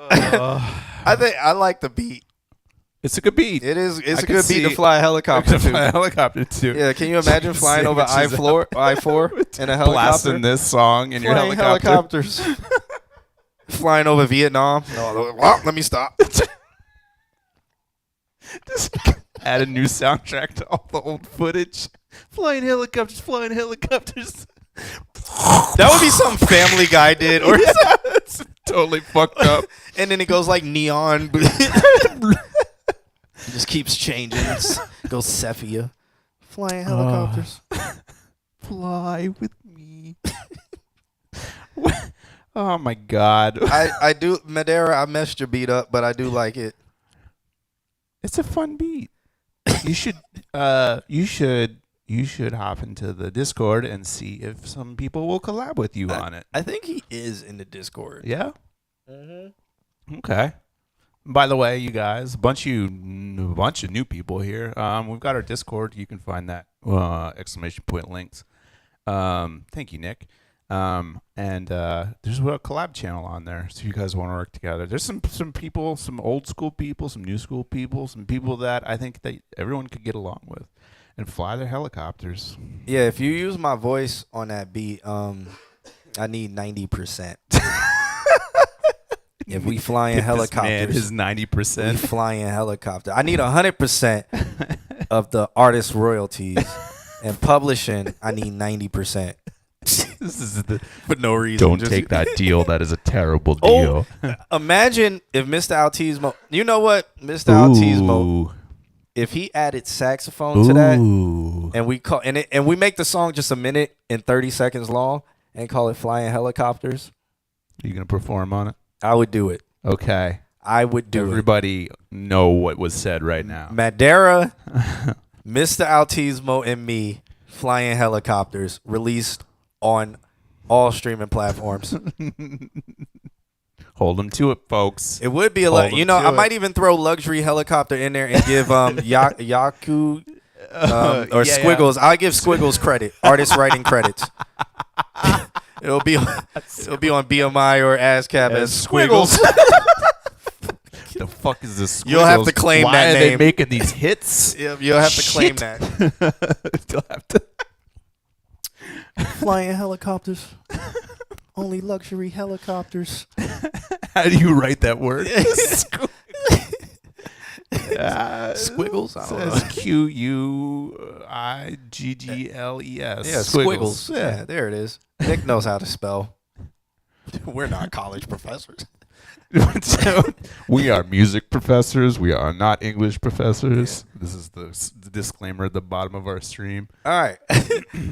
I think I like the beat. It's a good beat. It is. It's I a can good beat to see- fly a helicopter To to. fly a helicopter too. Yeah, can you imagine flying over I-4 in a helicopter? Blasting this song in your Flying helicopter. helicopters. Flying over Vietnam. No, well, let me stop. Just add a new soundtrack to all the old footage. Flying helicopters, flying helicopters. That would be something Family Guy did, or It's totally fucked up. and then it goes like neon. It just keeps changing. It goes sepia. Flying helicopters. Fly with me. Oh my god. I do Madeira. I messed your beat up, but I do like it. It's a fun beat. You should hop into the Discord and see if some people will collab with you on it. I think he is in the Discord. Yeah? Mm-hmm. Okay. By the way, you guys, a bunch of new people here. We've got our Discord. You can find that exclamation point links. Thank you, Nick. And there's a collab channel on there, so you guys want to work together. There's some people, some old school people, some new school people, some people that I think that everyone could get along with and fly their helicopters. Yeah, if you use my voice on that beat, I need 90%. If we flying helicopters, This man is 90%. we flying helicopter. I need 100% of the artist royalties, and publishing I need 90%. This is the For no reason. don't Just- take that deal. That is a terrible deal. Imagine if Mr. Altismo, you know what, Mr. Altismo, if he added saxophone to that, and we call and we make the song just a minute and 30 seconds long, and call it "Flying Helicopters," Are you gonna perform on it? I would do it. Okay. I would do Everybody know what was said right now. it. Madeira, Mr. Altismo, and me, "Flying Helicopters," released on all streaming platforms. Hold them to it, folks. It would be a lot. You know, I might even throw luxury helicopter in there and give Yaku or Squiggles. I give Squiggles credit. Artist writing credits. It'll be on BMI or ASCAP as Squiggles. The fuck is this? Squiggles? You'll have to claim Why that are name. they making these hits? Yeah, you'll have to claim that. You'll have to. Flying helicopters. Only luxury helicopters. How do you write that word? Squiggles. I don't know. Says Quiggles. Yeah, Squiggles. Yeah, there it is. Nick knows how to spell. We're not college professors. We are music professors. We are not English professors. Yeah. This is the disclaimer at the bottom of our stream. All right.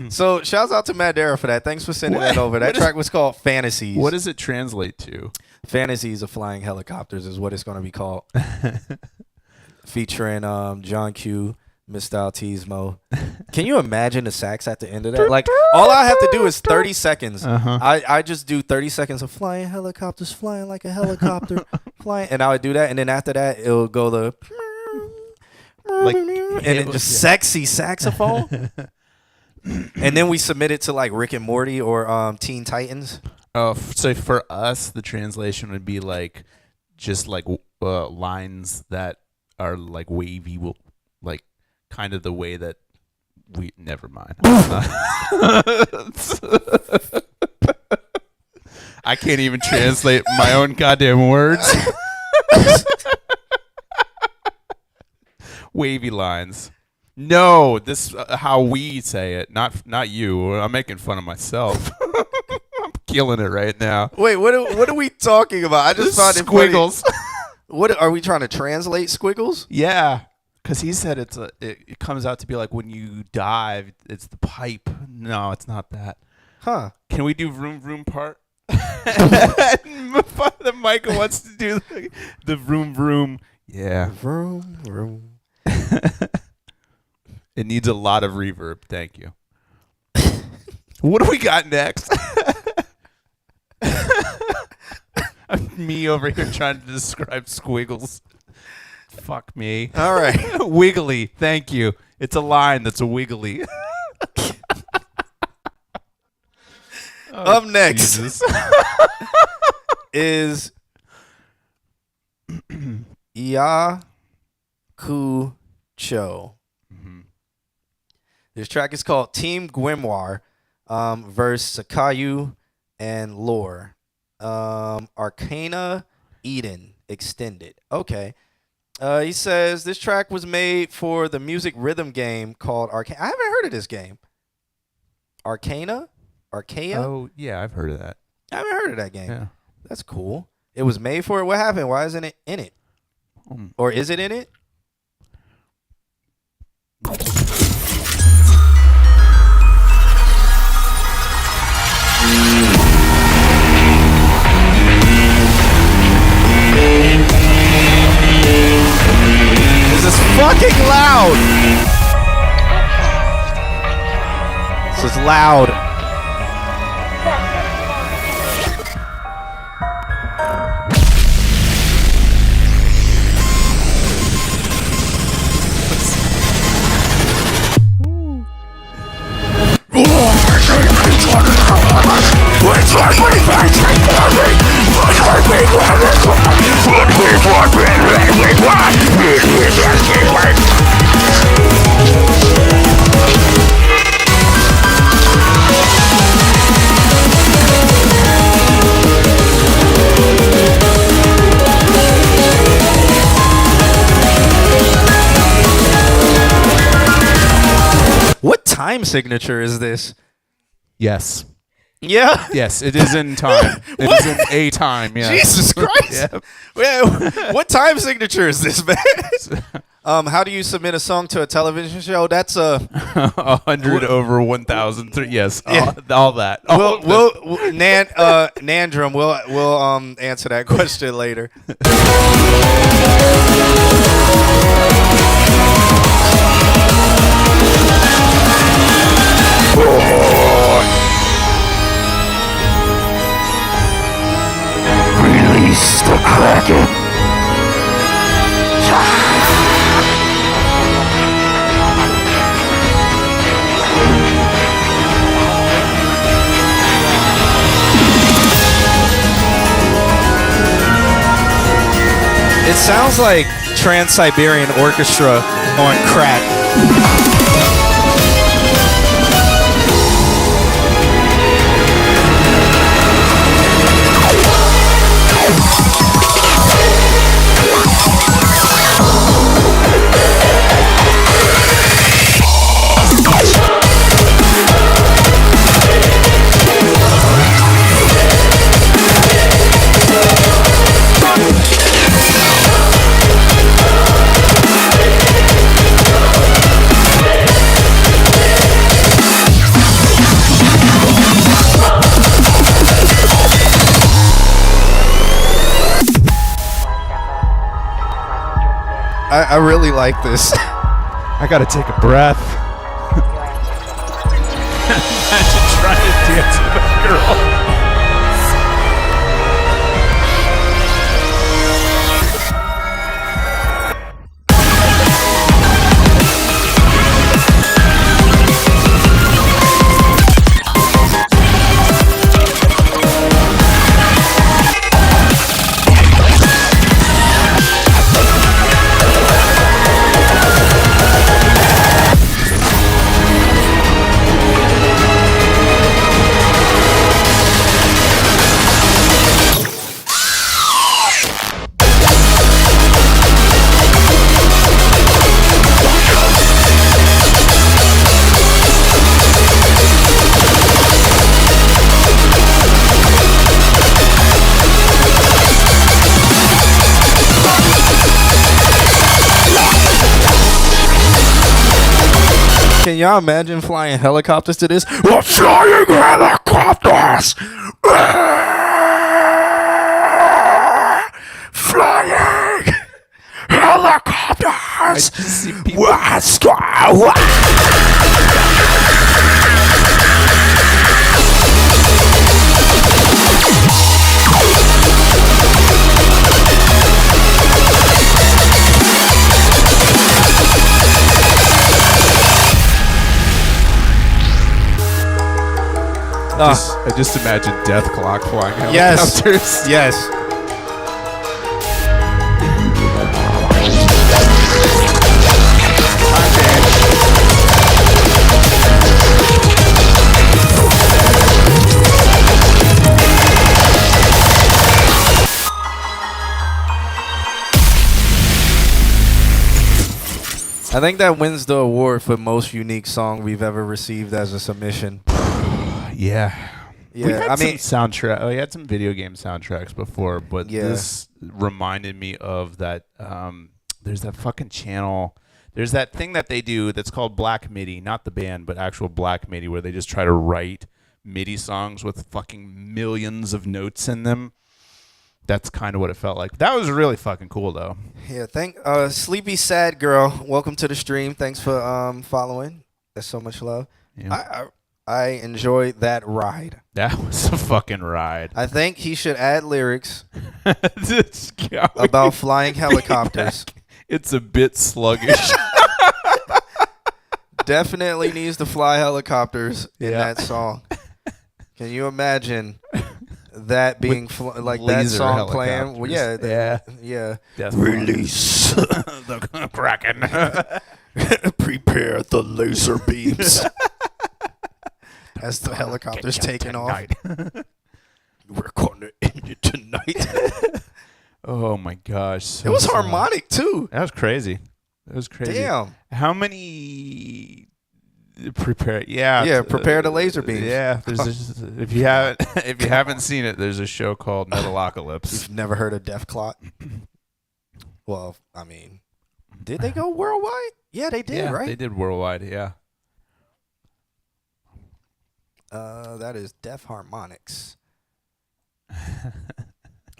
So shouts out to Madera for that. Thanks for sending that over. That track was called Fantasies. What does it translate to? Fantasies of Flying Helicopters is what it's going to be called. Featuring John Q, Mr. Altismo. Can you imagine the sax at the end of that? Like, all I have to do is 30 seconds. I just do 30 seconds of flying helicopters, flying like a helicopter, flying. And I would do that. And then after that, it'll go the... Like, and then just sexy saxophone. And then we submit it to like Rick and Morty or Teen Titans. So for us, the translation would be like just like lines that are like wavy, like kind of the way that we. Never mind. I can't even translate my own goddamn words. Wavy lines. No, this how we say it, not you. I'm making fun of myself. I'm killing it right now. Wait, what are we talking about? I just found it Squiggles. funny. What are we trying to translate? Squiggles? Yeah, because he said it comes out to be like when you dive, it's the pipe. No, it's not that. Huh? Can we do vroom vroom part? The Michael wants to do the vroom vroom. Yeah, vroom vroom. It needs a lot of reverb. Thank you. What do we got next? Me over here trying to describe Squiggles. Fuck me. All right. Wiggly. Thank you. It's a line that's a wiggly. Up next is Yaku Cho. This track is called Team Gwimwar versus Sakayu and Lore. Arcana Eden Extended. Okay. He says this track was made for the music rhythm game called Arcana. I haven't heard of this game. Arcana? Archaea? Oh, yeah, I've heard of that. I haven't heard of that game. Yeah. That's cool. It was made for it. What happened? Why isn't it in it? Or is it in it? This is fucking loud. This is loud. What time signature is this? Yes. Yeah? Yes, it is in time. It is in a time, yeah. Jesus Christ. Yeah. What time signature is this, man? How do you submit a song to a television show? That's 100 over 1,000. Yes, Yeah. all that. Nandrum, we'll answer that question later. Release It sounds like Trans-Siberian Orchestra on crack. I really like this. I gotta take a breath. Imagine trying to dance with a girl. Can y'all imagine flying helicopters to this? We're flying helicopters! Flying helicopters! I just imagine Death Clock flying helicopters. Yes. I think that wins the award for most unique song we've ever received as a submission. Yeah. Yeah, We've had I mean, some soundtrack. Oh, we had some video game soundtracks before, but Yeah. this reminded me of that. There's that fucking channel. There's that thing that they do that's called Black MIDI, not the band, but actual Black MIDI, where they just try to write MIDI songs with fucking millions of notes in them. That's kind of what it felt like. That was really fucking cool, though. Yeah, Sleepy Sad Girl, welcome to the stream. Thanks for following. That's so much love. Yeah. I enjoyed that ride. That was a fucking ride. I think he should add lyrics Just go. about flying helicopters. It's a bit sluggish. Definitely needs to fly helicopters in Yeah. that song. Can you imagine that being like that laser song playing? Well, yeah, helicopters. yeah. Definitely. Release the Kraken. Prepare the laser beams. As the helicopter's taking off. We're gonna end it tonight. Oh my gosh. It was harmonic too. That was crazy. That was crazy. Damn. How many prepare? Yeah. Yeah, prepare the laser beams. Yeah. There's if you haven't seen it, there's a show called Metalocalypse. You've never heard of Death Clot? Well, I mean, did they go worldwide? Yeah, they did, right? They did worldwide. Yeah. That is Deaf Harmonics.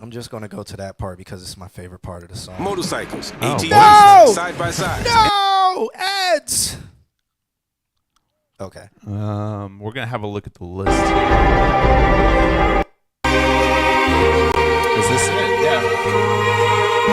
I'm just gonna go to that part because it's my favorite part of the song. Motorcycles, Oh, ATVs, no! side by side. No ads. Okay. We're gonna have a look at the list. Is this it? Yeah.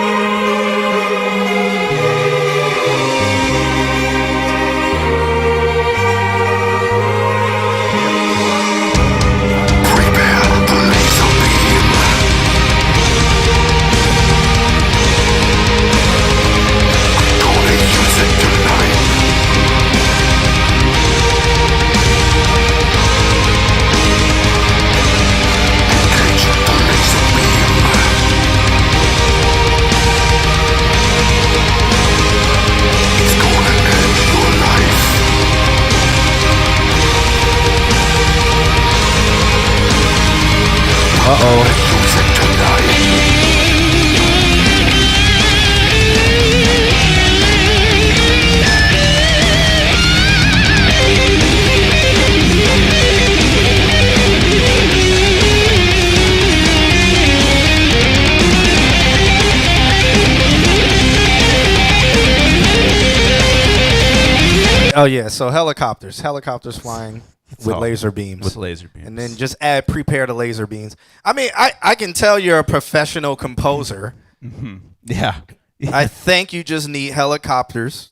Oh yeah, so helicopters flying with all laser beams. with laser beams. And then just add prepare to laser beams. I mean, I can tell you're a professional composer. Mm-hmm. Yeah. I think you just need helicopters.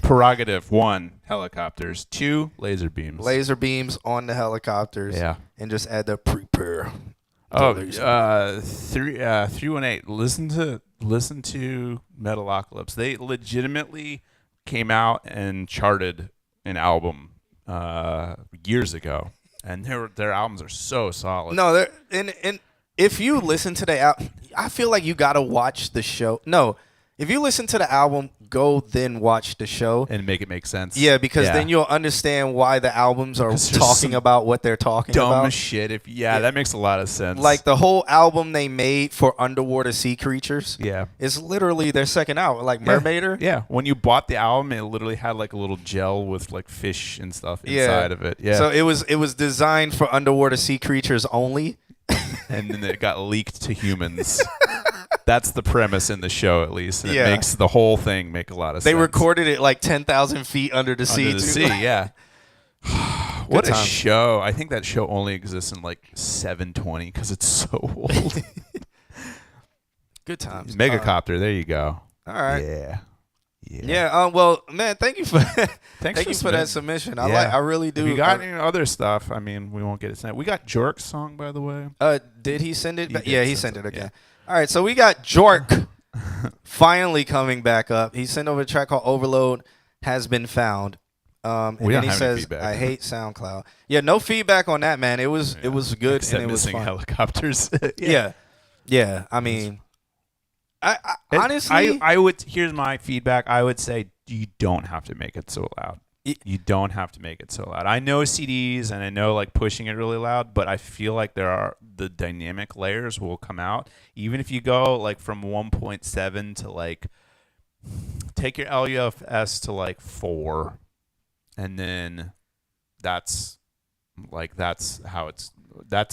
Prerogative 1, helicopters. 2, laser beams. Laser beams on the helicopters. Yeah. And just add the prepare. Oh, 318. Listen to Metalocalypse. They legitimately came out and charted an album years ago, and their albums are so solid. No, they're and if you listen to the album, I feel like you gotta watch the show. No, if you listen to the album, go then watch the show and make it make sense. Yeah, because then you'll understand why the albums are talking about what they're talking about. Dumb shit. That makes a lot of sense. Like the whole album they made for underwater sea creatures. Yeah, is literally their second album, like Mermaider. Yeah, when you bought the album, it literally had like a little gel with like fish and stuff inside of it. Yeah, so it was designed for underwater sea creatures only. And then it got leaked to humans. That's the premise in the show, at least. And it Yeah. makes the whole thing make a lot of sense. They recorded it like 10,000 feet under the sea. Under the sea, yeah. What a show. I think that show only exists in like 720 because it's so old. Good times. Megacopter, there you go. All right. Yeah. Well, man, thank you for Thanks for that submission. Yeah. I really do. If you got any other stuff, I mean, we won't get it tonight. We got Jork's song, by the way. Did he send it? He He sent it again. All right, so we got Jork finally coming back up. He sent over a track called Overload Has Been Found. And We then don't he have any says, feedback. I hate SoundCloud. Yeah, no feedback on that, man. It was good Except and it was missing fun. helicopters. Yeah. I mean, I honestly, I would. Here's my feedback. I would say you don't have to make it so loud. You don't have to make it so loud. I know CDs and I know like pushing it really loud, but I feel like the dynamic layers will come out even if you go like from 1.7 to like take your LUFS to like 4, and then that's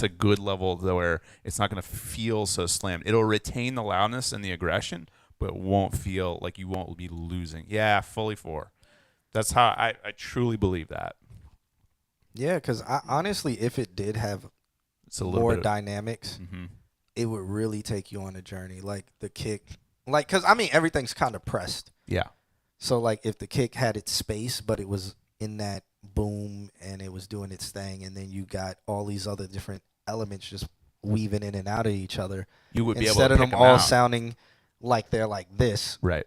a good level where it's not going to feel so slammed. It'll retain the loudness and the aggression, but it won't feel like you won't be losing. Yeah, fully 4. That's how I truly believe that. yeah, because honestly, if it did have It's a little more bit dynamics, Mhm. it would really take you on a journey. Like the kick, like because I mean everything's kind of pressed. Yeah. So like if the kick had its space, but it was in that boom and it was doing its thing, and then you got all these other different elements just weaving in and out of each other. You would be instead able to of pick them 'em all out. sounding like they're like this, Right.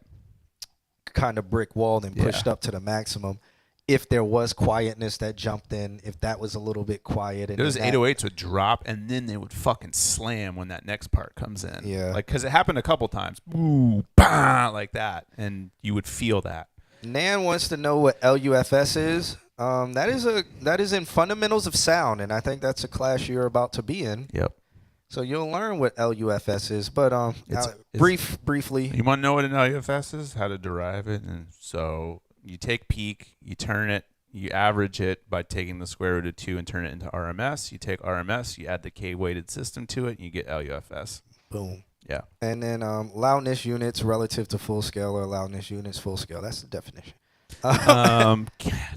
kind of brick walled and pushed up to the maximum. If there was quietness that jumped in, if that was a little bit quiet, and Those then that- 808s would drop, and then they would fucking slam when that next part comes in. Yeah. Like, because it happened a couple times. Ooh, bah, like that. And you would feel that. Nan wants to know what LUFS is. That is in Fundamentals of Sound, and I think that's a class you're about to be in. Yep. So you'll learn what LUFS is, but It's- briefly. You want to know what an LUFS is? How to derive it? And so you take peak, you turn it, you average it by taking the square root of 2 and turn it into RMS. You take RMS, you add the K-weighted system to it, and you get LUFS. Boom. Yeah. And then loudness units relative to full scale, or loudness units full scale. That's the definition.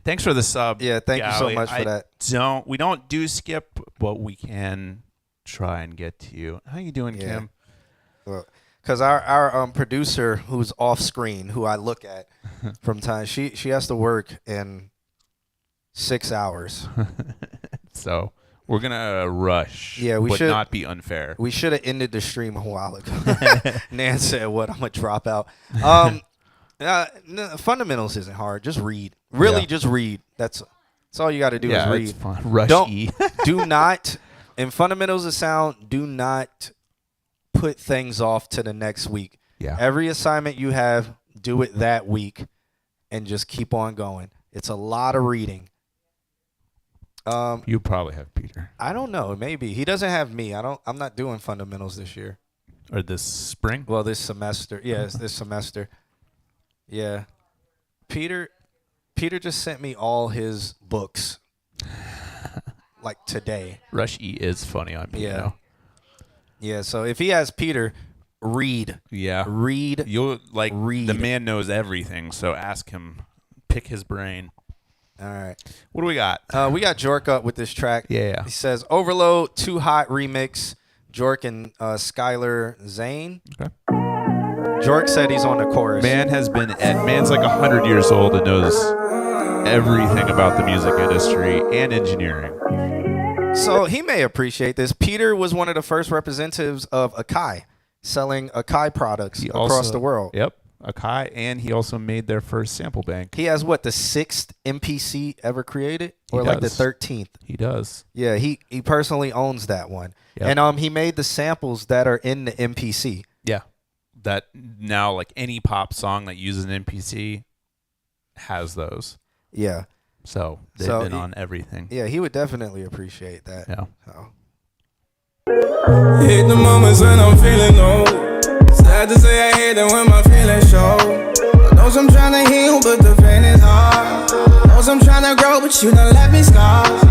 Thanks for the sub. Yeah, thank you so Gally. much for that. We don't do skip, but we can try and get to you. How you doing, Kim? Because our producer, who's off screen, who I look at from time, she has to work in 6 hours. So we're gonna rush. Yeah, we but should not be unfair. We should have ended the stream a while ago. Nan said, "What? I'm gonna drop out." Fundamentals isn't hard. Just read. Really, just read. That's all you got to do is read. It's fun. Rush Don't E. do not in Fundamentals of Sound. Do not put things off to the next week. Yeah. Every assignment you have, do it that week, and just keep on going. It's a lot of reading. You probably have Peter. I don't know. Maybe he doesn't have me. I'm not doing fundamentals this year. Or this spring? Well, this semester. Yeah, it's this semester. Yeah. Peter just sent me all his books. Like today. Rush E is funny on piano. Yeah. So if he has Peter, read. Yeah. Read. You'll read. The man knows everything, so ask him. Pick his brain. All right. What do we got? We got Jork up with this track. Yeah. He says Overload, Too Hot remix. Jork and Skylar Zane. Okay. Jork said he's on the chorus. Man's like 100 years old and knows everything about the music industry and engineering. So he may appreciate this. Peter was one of the first representatives of Akai, selling Akai products across the world. Yep, Akai, and he also made their first sample bank. He has the 6th MPC ever created, or like the 13th. He does. Yeah, he personally owns that one, Yep. and he made the samples that are in the MPC. Yeah, that now like any pop song that uses an MPC has those. Yeah. So they've been on everything. Yeah, he would definitely appreciate that. Yeah. Hate the moments when I'm feeling low. Sad to say I hate it when my feelings show. I know I'm trying to heal, but the pain is hard. Know I'm trying to grow, but you done left me scarred.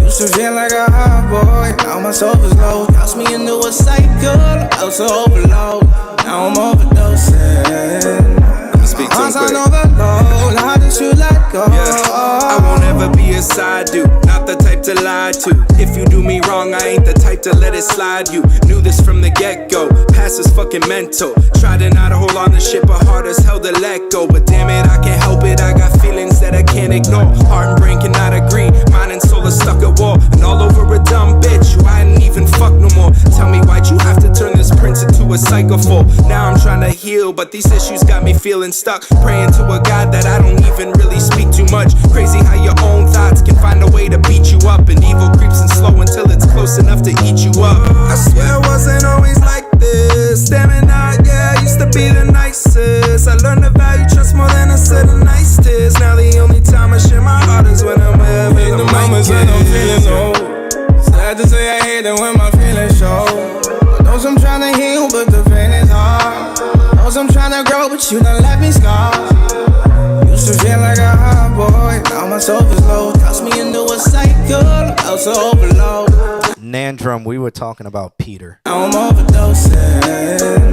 Used to feel like a hot boy, now my soul is low. Toss me into a cycle, I was overload. Now I'm overdosing. Speak to him Once I quick. know the load, how did you let go? I won't ever be a side dude, not the type to lie to. If you do me wrong, I ain't the type to let it slide. You knew this from the get-go, past is fucking mental. Tried to not hold on to shit, but hard as hell to let go. But damn it, I can't help it, I got feelings that I can't ignore. Heart and brain cannot agree, mind and soul are stuck at war. And all over a dumb bitch, who I didn't even fuck no more. Tell me why'd you have to turn this prince into a psychophone? Now I'm trying to heal, but these issues got me feeling stuck. Praying to a God that I don't even really speak too much. Crazy how your own thoughts can find a way to beat you up. And evil creeps in slow until it's close enough to eat you up. I swear it wasn't always like this. Staring out, yeah, I used to be the nicest. I learned to value trust more than I said the nicest. Now the only time I share my heart is when I'm with Hate the moments when I'm feeling low. Sad to say I hate it when my feelings show. I know I'm trying to heal, but the pain is hard. Know I'm trying to grow, but you done left me scarred. Used to feel like a hot boy, now my soul is low. Toss me into a cycle, I was overload. Nandrum, we were talking about Peter. Now I'm overdosing.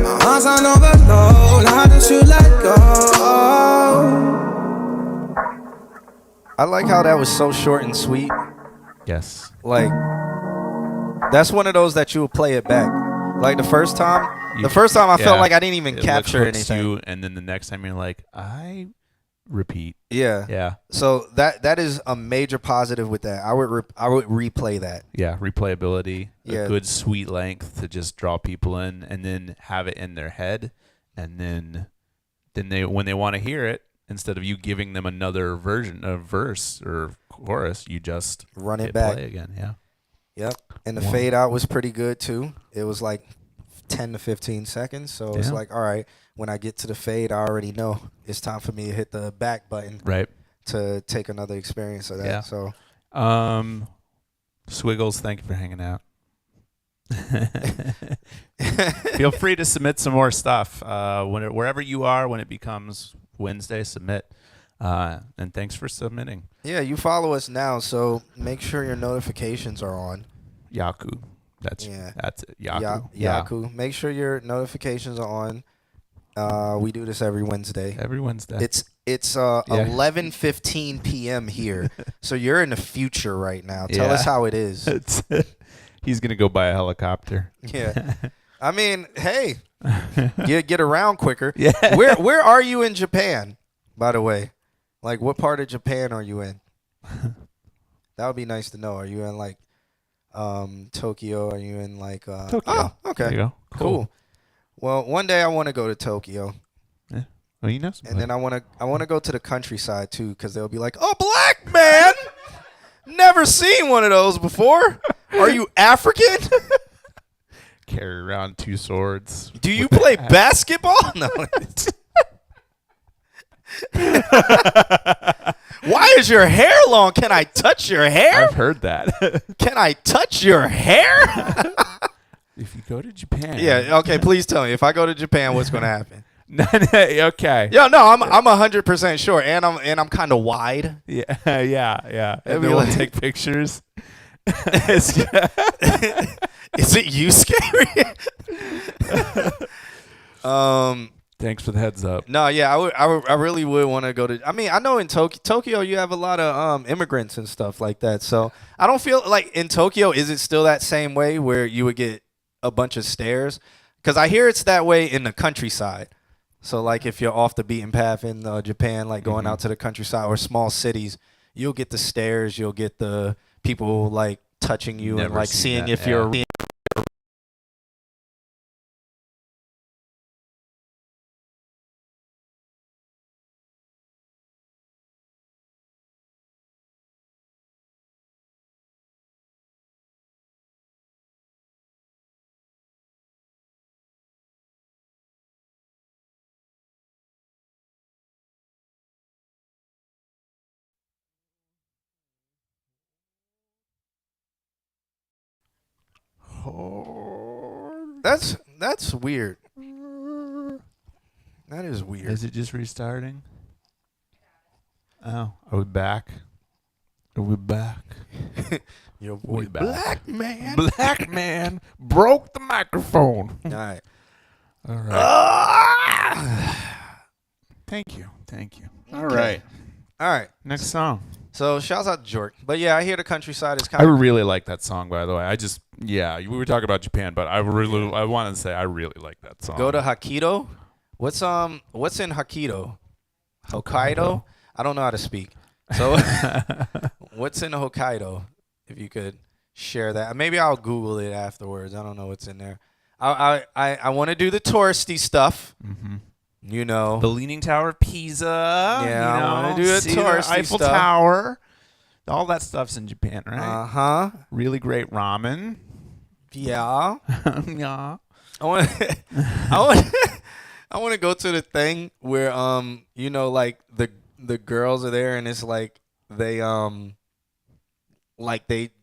My heart's on overload, how did you let go? I like how that was so short and sweet. Yes. Like, that's one of those that you will play it back. Like the first time I felt like I didn't even capture anything. You, and then the next time you're like, I repeat. Yeah. Yeah. So that is a major positive with that. I would replay that. Yeah, replayability, Yeah. a good sweet length to just draw people in, and then have it in their head, and then they when they want to hear it, instead of you giving them another version of verse or chorus, you just run hit it back play again. Yeah. Yep. And the fade out was pretty good too. It was like 10 to 15 seconds. So it's like, all right, when I get to the fade, I already know it's time for me to hit the back button. Right. To take another experience of that. Yeah. So Swiggles, thank you for hanging out. Feel free to submit some more stuff. Wherever you are, when it becomes Wednesday, submit. And thanks for submitting. Yeah, you follow us now, so make sure your notifications are on. Yaku. That's it. Yaku. Yaku. Make sure your notifications are on. We do this every Wednesday. Every Wednesday. It's 11:15 p.m. here, so you're in the future right now. Tell us how it is. He's gonna go buy a helicopter. Yeah, I mean, hey, you get around quicker. Yeah. Where are you in Japan, by the way? Like, what part of Japan are you in? That would be nice to know. Are you in like Tokyo? Are you in like Tokyo? Oh, okay. There you go. Cool. Well, one day I want to go to Tokyo. Yeah. Well, you know. And then I want to go to the countryside too, because they'll be like, "Oh, black man, never seen one of those before. Are you African? Carry around 2 swords. Do you play basketball? No. Why is your hair long? Can I touch your hair? I've heard that. Can I touch your hair? If you go to Japan. Yeah. Okay. Please tell me, if I go to Japan, what's going to happen? Okay. Yeah. No, I'm 100% sure, and I'm kind of wide. Yeah. Yeah. And be they will like- take pictures. Is it you, Scary? Thanks for the heads up. No, yeah, I really would want to go to. I mean, I know in Tokyo you have a lot of immigrants and stuff like that. So I don't feel like in Tokyo, is it still that same way where you would get a bunch of stares? Because I hear it's that way in the countryside. So like if you're off the beaten path in Japan, like going out to the countryside or small cities, you'll get the stares. You'll get the people like touching you and Never like seen seeing that, if yeah. you're. That's weird. That is weird. Is it just restarting? Oh, are we back? Are we back? Your We boy back. Black Man. Black man broke the microphone. All right. All right. Thank you. All right. All right. Next song. So shouts out to Jork. But yeah, I hear the countryside is I kind of. really like that song, by the way. We were talking about Japan, but I wanted to say I really like that song. Go to Hokkaido. What's in Hokkaido? Hokkaido? I don't know how to speak. So what's in Hokkaido? If you could share that. Maybe I'll Google it afterwards. I don't know what's in there. I want to do the touristy stuff. Mm-hmm. You know. The Leaning Tower of Pisa. Yeah, I want to do the see the touristy Eiffel stuff. Tower. All that stuff's in Japan, right? Uh-huh. Really great ramen. Yeah. Yeah. I want I want to go to the thing where like the girls are there and it's like they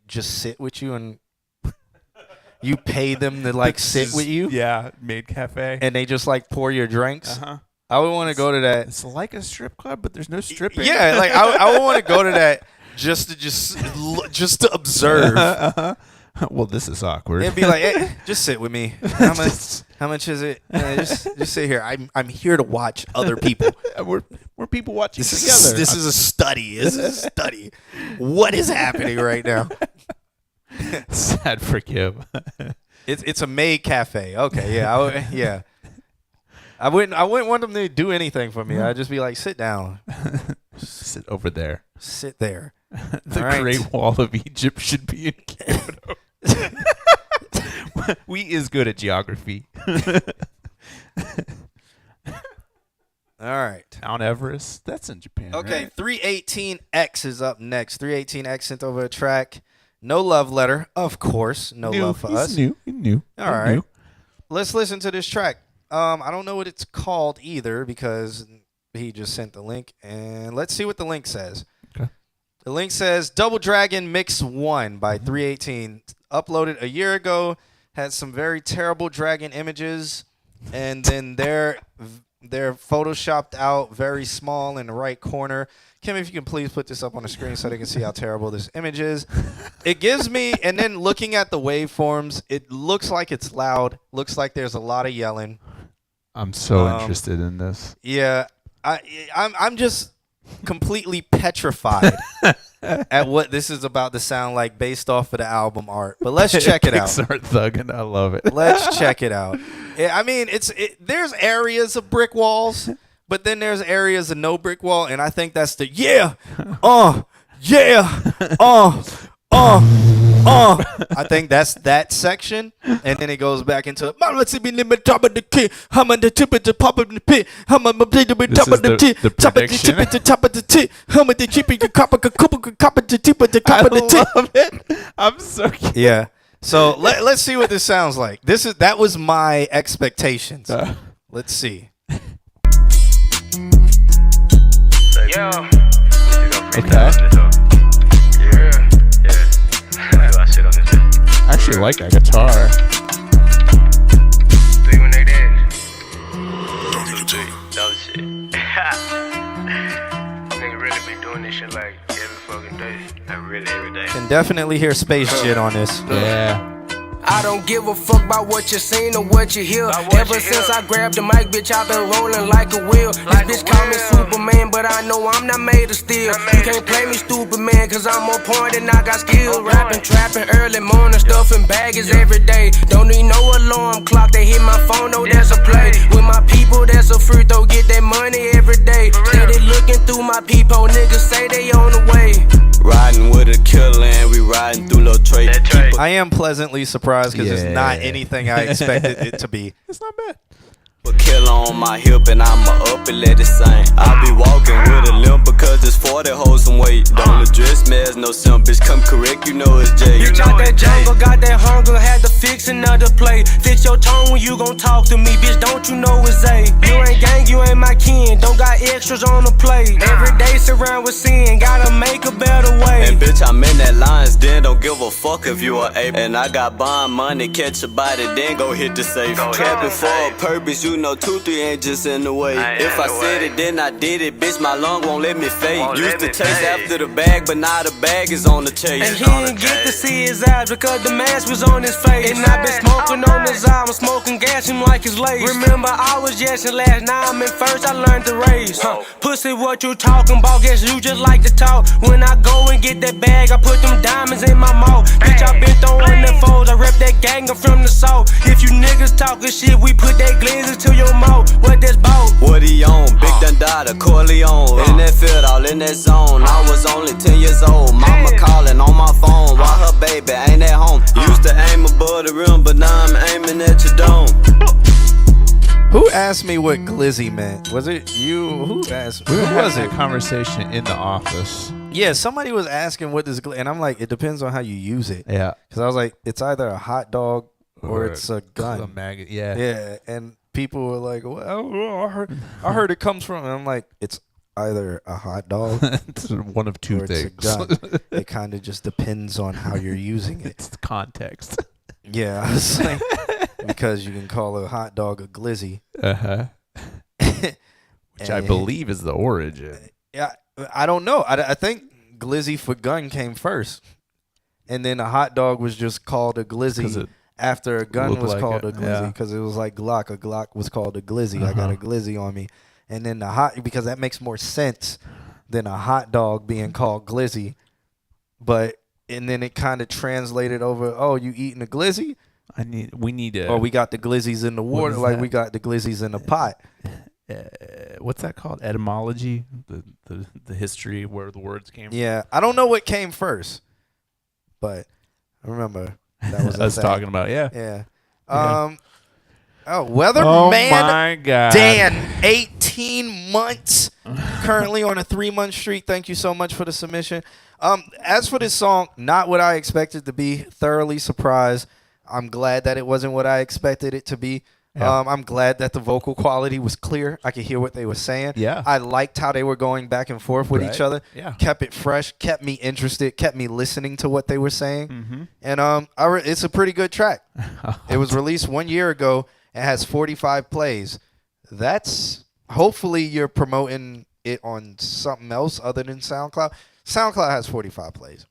just sit with you and you pay them to like sit with you. Yeah, maid cafe. And they just like pour your drinks. Uh-huh. I would want to go to that. It's like a strip club, but there's no stripping. Yeah, like I would want to go to that just to observe. Uh-huh. Well, this is awkward. And be like, hey, just sit with me. How much is it? Just sit here. I'm here to watch other people. We're people watching This together. is a study. This is a study. What is happening right now? Sad for Kim. It's a maid cafe. Okay, yeah, I wouldn't want them to do anything for me. I'd just be like, sit down. Sit over there. Sit there. The All right. Great Wall of Egypt should be in Kyoto. We is good at geography. All right. Mount Everest, that's in Japan. Okay, right? 318X is up next. 318X sent over a track. No love letter, of course. No love for us. He's new. All right. Let's listen to this track. I don't know what it's called either because he just sent the link. And let's see what the link says. Okay. The link says Double Dragon Mix 1 by 318. Uploaded a year ago. Had some very terrible dragon images. And then they're photoshopped out very small in the right corner. Kim, if you can please put this up on the screen so they can see how terrible this image is. It gives me, and then looking at the waveforms, it looks like it's loud. Looks like there's a lot of yelling. I'm so interested in this. Yeah, I'm just completely petrified at what this is about to sound like based off of the album art. But let's check it out. Start thugging. I love it. Let's check it out. I mean, there's areas of brick walls, but then there's areas of no brick wall, and I think that's the I think that's that section, and then it goes back into This is the prediction. I love it. I'm so cute. Yeah. So let's see what this sounds like. That was my expectations. Let's see. Yo. Okay. I shit on this. I actually like that guitar. Dope shit. Nigga really be doing this shit like every fucking day. Like really every day. Can definitely hear Space Jit on this. Yeah. I don't give a fuck about what you seen or what you hear. Ever since I grabbed the mic, bitch, I've been rolling like a wheel. This bitch call me Superman, but I know I'm not made of steel. You can't play me stupid, man, cause I'm on point and I got skills. Rapping, trapping, early morning, stuffing baggage every day. Don't need no alarm clock, they hit my phone, oh, that's a play. With my people, that's a free throw, get that money every day. Steady looking through my peephole, niggas say they on the way. Riding with a killer and we riding through Lil Trey. I am pleasantly surprised because it's not anything I expected it to be. It's not bad. A killer on my hip and I'ma up and let it sing. I be walking with a limp because it's 40 hoes some weight. Don't address me as no simp, bitch, come correct, you know it's Jay. Bitch out that jungle, got that hunger, had to fix another play. Fix your tone when you gon' talk to me, bitch, don't you know it's A. You ain't gang, you ain't my kin, don't got extras on the plate. Every day surround with sin, gotta make a better way. And bitch, I'm in that lines, then don't give a fuck if you are A. And I got bond money, catch a body, then go hit the safe. Trapping for a purpose, you know 2-3 ain't just in the way. If I said it, then I did it, bitch, my lung won't let me fade. Used to chase after the bag, but now the bag is on the chase. And he didn't get to see his eyes because the mask was on his face. And I been smoking on his album, smoking gas him like his lace. Remember, I was just in last, now I'm in first, I learned to race. Pussy, what you talking about? Guess you just like to talk. When I go and get that bag, I put them diamonds in my mouth. Bitch, I been throwing the foes, I rep that gang, I'm from the south. If you niggas talking shit, we put that glizzy to your mouth. What this bout? What he on? Big Dundada, Corleone. In that field, all in that zone. I was only 10 years old. Mama calling on my phone while her baby ain't at home. Used to aim above the rim, but now I'm aiming at your dome. Who asked me what glizzy meant? Was it you? Who asked? We were Who was having it? a conversation in the office. Yeah, somebody was asking what this and I'm like, it depends on how you use it. Yeah. Because I was like, it's either a hot dog or it's a gun. A maggot. Yeah. Yeah, and people were like, well, I heard it comes from, and I'm like, it's either a hot dog It's one of two or things. it's a gun. It kind of just depends on how you're using it. It's context. Yeah, I was like, because you can call a hot dog a glizzy. Uh-huh. Which I believe is the origin. Yeah, I don't know. I think glizzy for gun came first, and then a hot dog was just called a glizzy after a gun was called a glizzy because it was like Glock. A Glock was called a glizzy. I got a glizzy on me, and then because that makes more sense than a hot dog being called glizzy, and then it kind of translated over. Oh, you eating a glizzy? We need to. Or we got the glizzies in the water, like we got the glizzies in the pot. What's that called? Etymology, the history where the words came from. Yeah, I don't know what came first, but I remember that was us talking about. Yeah. Oh, Weatherman my God. Dan, 18 months, currently on a 3-month streak. Thank you so much for the submission. As for this song, not what I expected to be. Thoroughly surprised. I'm glad that it wasn't what I expected it to be. Yeah. I'm glad that the vocal quality was clear. I could hear what they were saying. Yeah. I liked how they were going back and forth with each other. Yeah. Kept it fresh, kept me interested, kept me listening to what they were saying. Mm-hmm. And it's a pretty good track. It was released 1 year ago and has 45 plays. That's hopefully you're promoting it on something else other than SoundCloud. SoundCloud has 45 plays.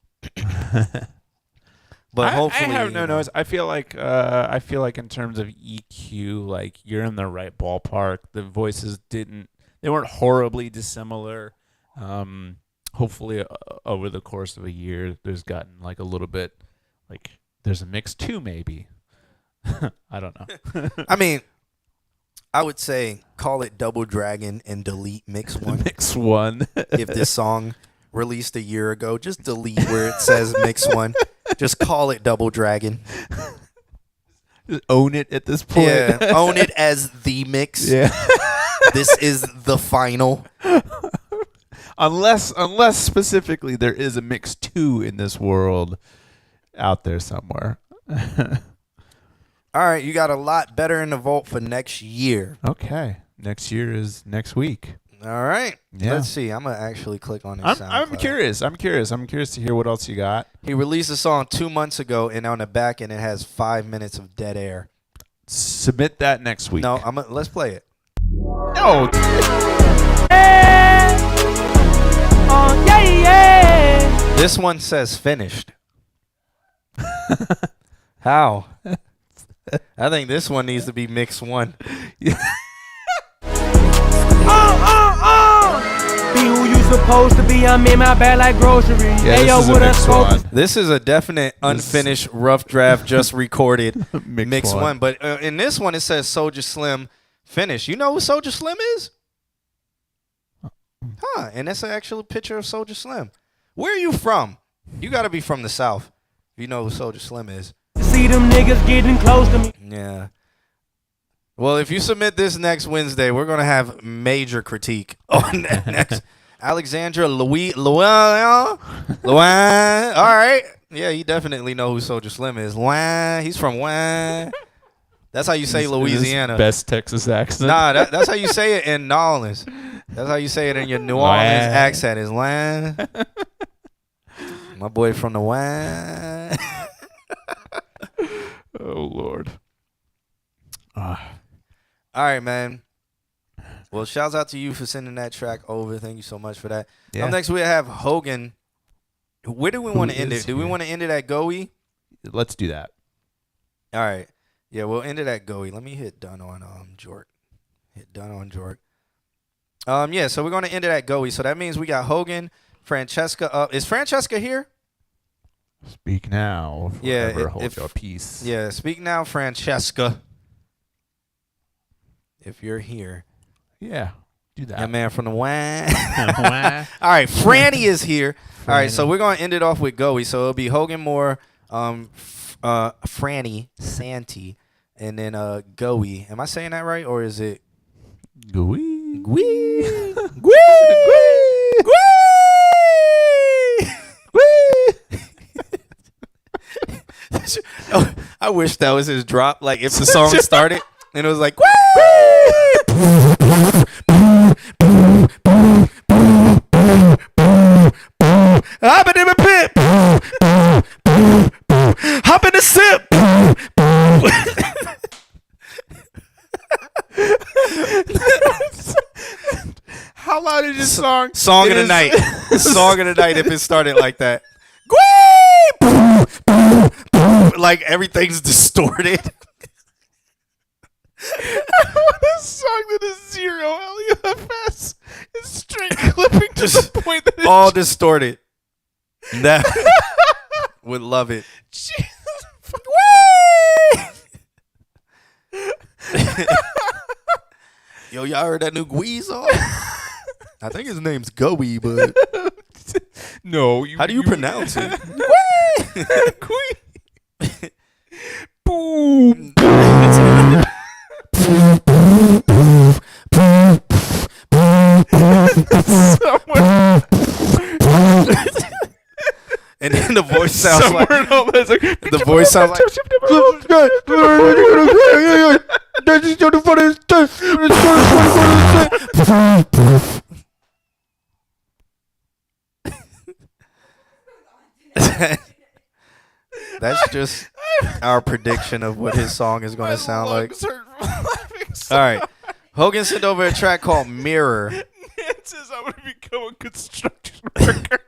But hopefully, I have no noise. I feel like in terms of EQ, like you're in the right ballpark. The voices they weren't horribly dissimilar. Hopefully, over the course of a year, there's gotten like a little bit, like there's a mix too, maybe. I don't know. I mean, I would say call it Double Dragon and delete Mix 1. Mix 1. If this song released a year ago, just delete where it says Mix 1. Just call it Double Dragon. Just own it at this point. Yeah, own it as the mix. Yeah. This is the final. Unless specifically there is a Mix 2 in this world out there somewhere. All right, you got a lot better in the vault for next year. Okay. Next year is next week. All right. Yeah. Let's see. I'm gonna actually click on his I'm SoundCloud. curious. I'm curious to hear what else you got. He released a song 2 months ago, and on the back end it has 5 minutes of dead air. Submit that next week. No, let's play it. No. This one says finished. How? I think this one needs to be mix 1. Be who you supposed to be. I'm in my bag like groceries. Yeah, this is a mix one. This is a definite unfinished rough draft, just recorded Mix one. one. But in this one, it says Soulja Slim finished. You know who Soulja Slim is? Huh? And that's an actual picture of Soulja Slim. Where are you from? You got to be from the South. If you know who Soulja Slim is. See them niggas getting close to me. Yeah. Well, if you submit this next Wednesday, we're gonna have major critique on that next. Alexandra Louis. All right. Yeah, you definitely know who Soulja Slim is. He's from That's how you say Louisiana. Best Texas accent. Nah, that's how you say it in New Orleans. That's how you say it in your New Orleans accent. Is My boy from the Oh Lord. All right, man. Well, shouts out to you for sending that track over. Thank you so much for that. Yeah. Up next, we have Hogan. Where do we want to end it? Do we want to end it at Goey? Let's do that. All right. Yeah, we'll end it at Goey. Let me hit done on Jork. Hit done on Jork. Yeah, so we're going to end it at Goey. So that means we got Hogan, Francesca up. Is Francesca here? Speak now. Yeah. Hold your peace. Yeah, speak now, Francesca. If you're here. Yeah, do that. Yeah, man, from the All right, Franny is here. All right, so we're going to end it off with Goey. So it'll be Hogan Moore, Franny, Santee, and then Goey. Am I saying that right, or is it Goey? Goey. Oh, I wish that was his drop. Like if the song started and it was like, hop in the pit, hop in the sip. How loud is this song? Song of the night. Song of the night if it started like that. Like everything's distorted. I want a song that is 0 LUFS. It's straight clipping to Just the point that it's all distorted. That would love it. Jesus. Yo, y'all heard that new Gwee song? I think his name's Goey, but no. How do you pronounce it? Boom. And then the voice sounds Somewhere like the voice sounds like That's just our prediction of what his song is going to sound like. All right. Hogan sent over a track called Mirror. It says I'm going to become a construction worker.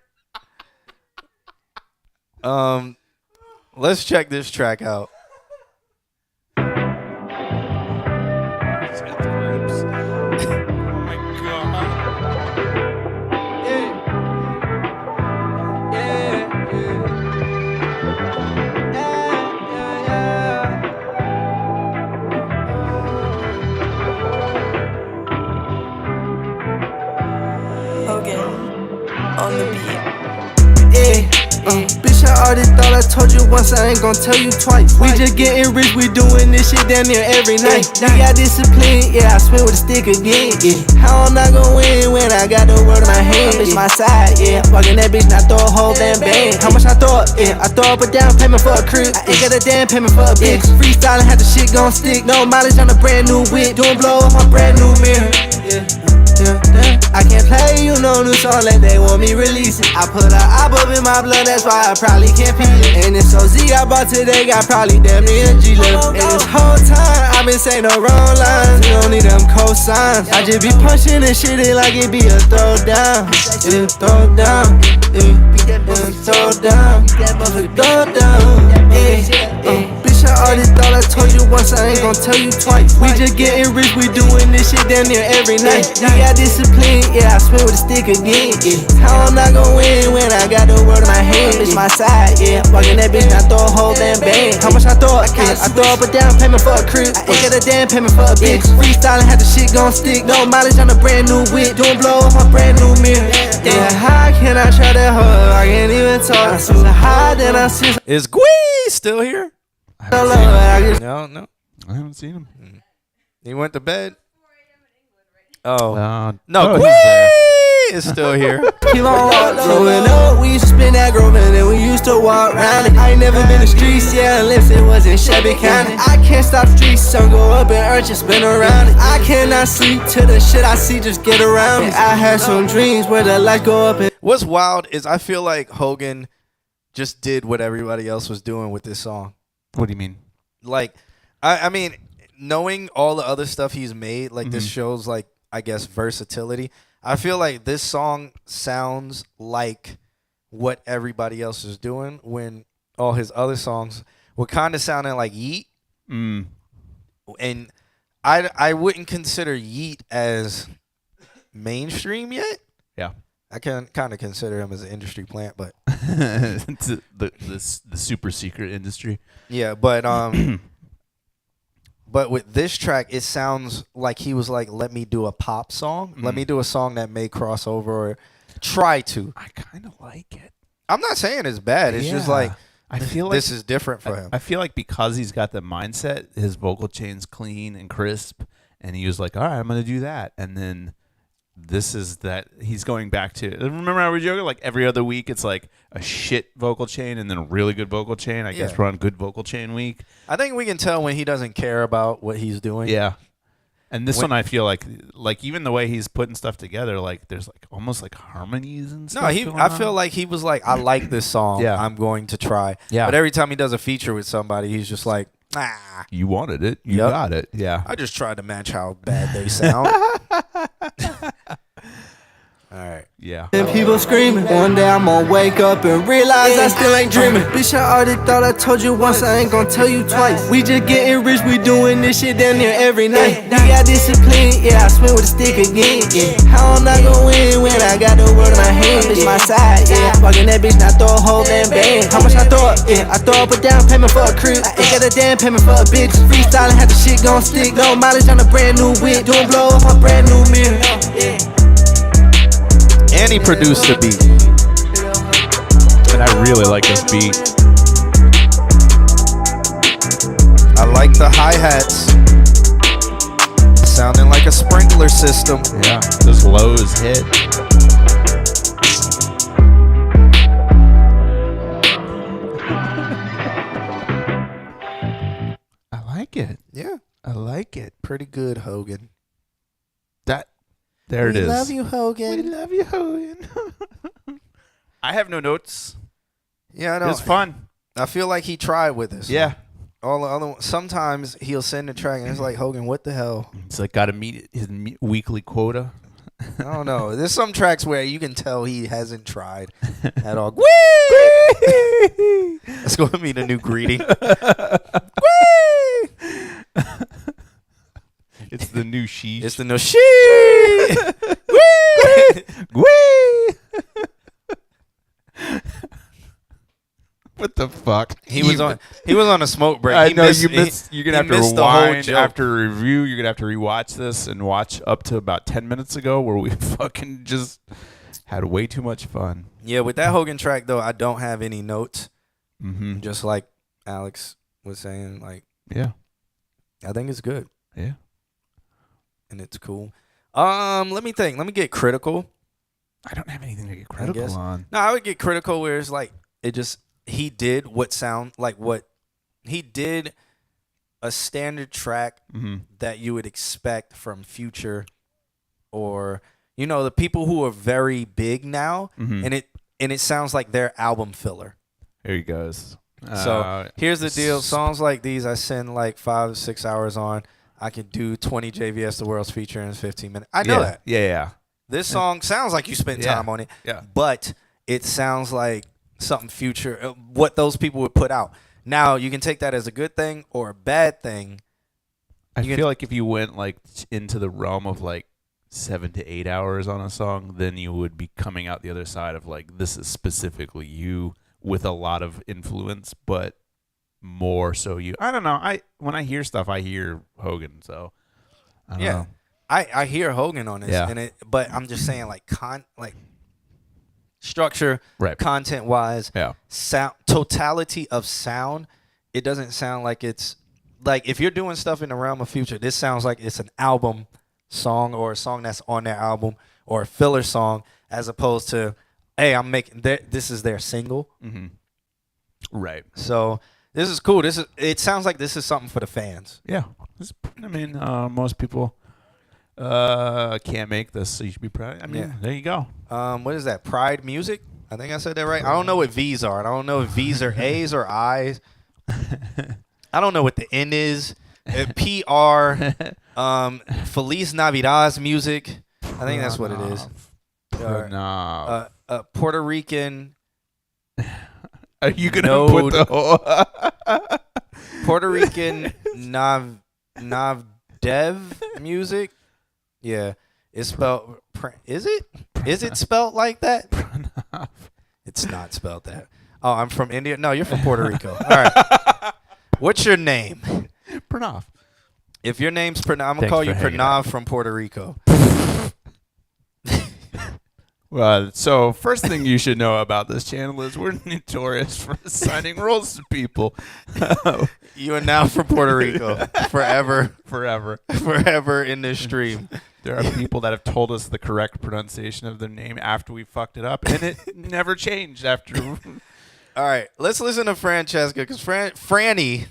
Let's check this track out. On the beat. Bitch, I already thought I told you once, I ain't gon' tell you twice. We just getting rich, we doing this shit damn near every night. We got discipline, yeah, I spin with a stick again, yeah. How I'm not gon' win when I got the world in my hand, bitch, my side, yeah. Walking that bitch, not throw a whole damn band. How much I throw up, yeah, I throw up a down payment for a crib. I ain't got a damn payment for a bitch. Freestyling, had the shit gon' stick. No mileage on a brand new whip. Doing blow up my brand new mirror, yeah. I can't play you no new song like they want me release it. I put a album in my blood, that's why I probably can't pee it. And this OZ I bought today got probably damn near a G level. And this whole time I've been saying the wrong lines. You don't need them cosigns. I just be punching and shit it like it be a throw down. Yeah, throw down. Yeah, throw down. Throw down. Yeah. Bitch, I already thought I told you once, I ain't gon' tell you twice. We just getting rich, we doing this shit damn near every night. We got discipline, yeah, I swim with a stick again, yeah. How I'm not gon' win when I got the world in my hand. Bitch, my side, yeah. Walking that bitch, I throw a whole damn band. How much I throw up, yeah. I throw up a down payment for a crib. I ain't get a damn payment for a bitch. Freestyling, had the shit gon' stick. No mileage on a brand new whip. Doing blow off a brand new mirror. Yeah, how can I try that hard? I can't even talk. So high that I see. Is Gwee still here? No, no. I haven't seen him. He went to bed. Oh no, Gwee is still here. Keep on growing up, we used to spin that grove and then we used to walk around it. I ain't never been to streets, yeah, unless it was in Shelby County. I can't stop streets, sun go up and earth just spin around it. I cannot sleep till the shit I see just get around it. I had some dreams where the lights go up and What's wild is I feel like Hogan just did what everybody else was doing with this song. What do you mean? Like, I mean, knowing all the other stuff he's made, like this shows like, I guess, versatility. I feel like this song sounds like what everybody else is doing when all his other songs were kind of sounding like Yeet. And I wouldn't consider Yeet as mainstream yet. Yeah. I can kind of consider him as an industry plant, but the super secret industry. Yeah, but but with this track, it sounds like he was like, "Let me do a pop song. Let me do a song that may cross over or try to." I kind of like it. I'm not saying it's bad. It's just like I feel like this is different for him. I feel like because he's got the mindset, his vocal chain's clean and crisp, and he was like, "All right, I'm gonna do that," and then. This is that he's going back to. Remember how we were joking? Like every other week, it's like a shit vocal chain and then a really good vocal chain. I guess we're on good vocal chain week. I think we can tell when he doesn't care about what he's doing. Yeah, and this one I feel like even the way he's putting stuff together, like there's like almost like harmonies and stuff. No, I feel like he was like, I like this song. Yeah. I'm going to try. Yeah. But every time he does a feature with somebody, he's just like, ah. You wanted it. You got it. Yeah. I just tried to match how bad they sound. All right. Yeah. And people screaming. One day I'm gonna wake up and realize I still ain't dreaming. Bitch, I already thought I told you once, I ain't gonna tell you twice. We just getting rich, we doing this shit damn near every night. We got discipline, yeah, I swim with a stick again, yeah. How I'm not gonna win when I got the world in my hand. Bitch, my side, yeah. Walking that bitch, I throw a whole damn band. How much I throw up? Yeah, I throw up a down payment for a crib. I ain't got a damn payment for a bitch. Freestyling, had the shit gon' stick. No mileage on a brand new whip. Doing blow off a brand new mirror, yeah. And he produced the beat. And I really like this beat. I like the hi-hats. Sounding like a sprinkler system. Yeah, those lows hit. I like it. Yeah. I like it. Pretty good, Hogan. There it is. We love you, Hogan. We love you, Hogan. I have no notes. Yeah, I know. It was fun. I feel like he tried with this. Yeah. All the other sometimes he'll send a track and it's like, Hogan, what the hell? It's like got to meet his weekly quota. I don't know. There's some tracks where you can tell he hasn't tried at all. Whee! That's going to be the new greeting. Whee! It's the new sheesh. It's the new sheesh. Whee! What the fuck? He was on a smoke break. I know you missed. You're gonna have to rewind after after a review. You're gonna have to rewatch this and watch up to about 10 minutes ago where we fucking just had way too much fun. Yeah, with that Hogan track though, I don't have any notes. Mm-hmm. Just like Alex was saying, like, yeah, I think it's good. Yeah, and it's cool. Let me think. Let me get critical. I don't have anything to get critical on. No, I would get critical where it's like he did he did a standard track that you would expect from Future or you know, the people who are very big now, and it sounds like their album filler. Here he goes. So here's the deal. Songs like these, I send like 5 to 6 hours on. I can do 20 JVS The World's feature in 15 minutes. I know that. Yeah. This song sounds like you spent time on it. Yeah. But it sounds like something future, what those people would put out. Now, you can take that as a good thing or a bad thing. I feel like if you went like into the realm of like 7 to 8 hours on a song, then you would be coming out the other side of like, this is specifically you with a lot of influence, but more so you. I don't know. When I hear stuff, I hear Hogan. So I don't know. I hear Hogan on this, but I'm just saying like structure, content wise, sound, totality of sound. It doesn't sound like it's like if you're doing stuff in the realm of future. This sounds like it's an album song or a song that's on their album or a filler song, as opposed to, hey, I'm making this is their single. Right. So this is cool. It sounds like this is something for the fans. Yeah. I mean, most people can't make this, so you should be proud. I mean, there you go. What is that? Pride Music? I think I said that right. I don't know what V's are. I don't know if V's are A's or I's. I don't know what the N is. PR. Feliz Navidad's music. I think that's what it is. Puerto Rican. Are you gonna put the whole Puerto Rican Navdev music? Yeah, it's spelled. Is it? Is it spelled like that? It's not spelled that. Oh, I'm from India. No, you're from Puerto Rico. All right. What's your name? Pranav. If your name's Pranav, I'm gonna call you Pranav from Puerto Rico. Well, so first thing you should know about this channel is we're notorious for assigning roles to people. You are now from Puerto Rico. Forever. Forever in this stream. There are people that have told us the correct pronunciation of their name after we fucked it up, and it never changed after. All right, let's listen to Francesca, because Franny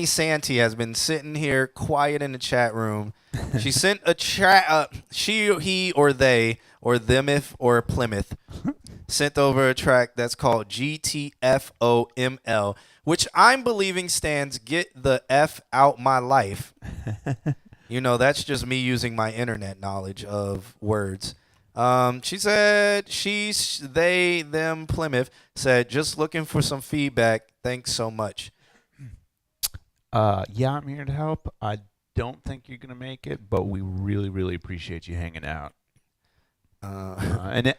Santi has been sitting here quiet in the chat room. She sent a chat, he, or they, or them if, or Plymouth, sent over a track that's called GTFOML, which I'm believing stands Get the F Out My Life. You know, that's just me using my internet knowledge of words. She said, they, them, Plymouth, said, just looking for some feedback. Thanks so much. Yeah, I'm here to help. I don't think you're going to make it, but we really, really appreciate you hanging out. And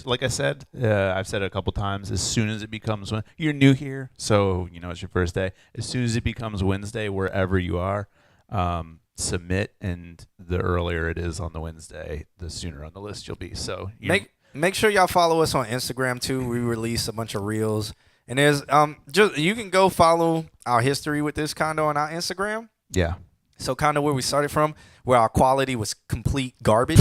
like I said, I've said it a couple times, as soon as it becomes, you're new here, so, you know, it's your first day. As soon as it becomes Wednesday, wherever you are, submit, and the earlier it is on the Wednesday, the sooner on the list you'll be. So make sure y'all follow us on Instagram too. We release a bunch of reels, and there's just you can go follow our history with this condo on our Instagram. Yeah. So kind of where we started from, where our quality was complete garbage.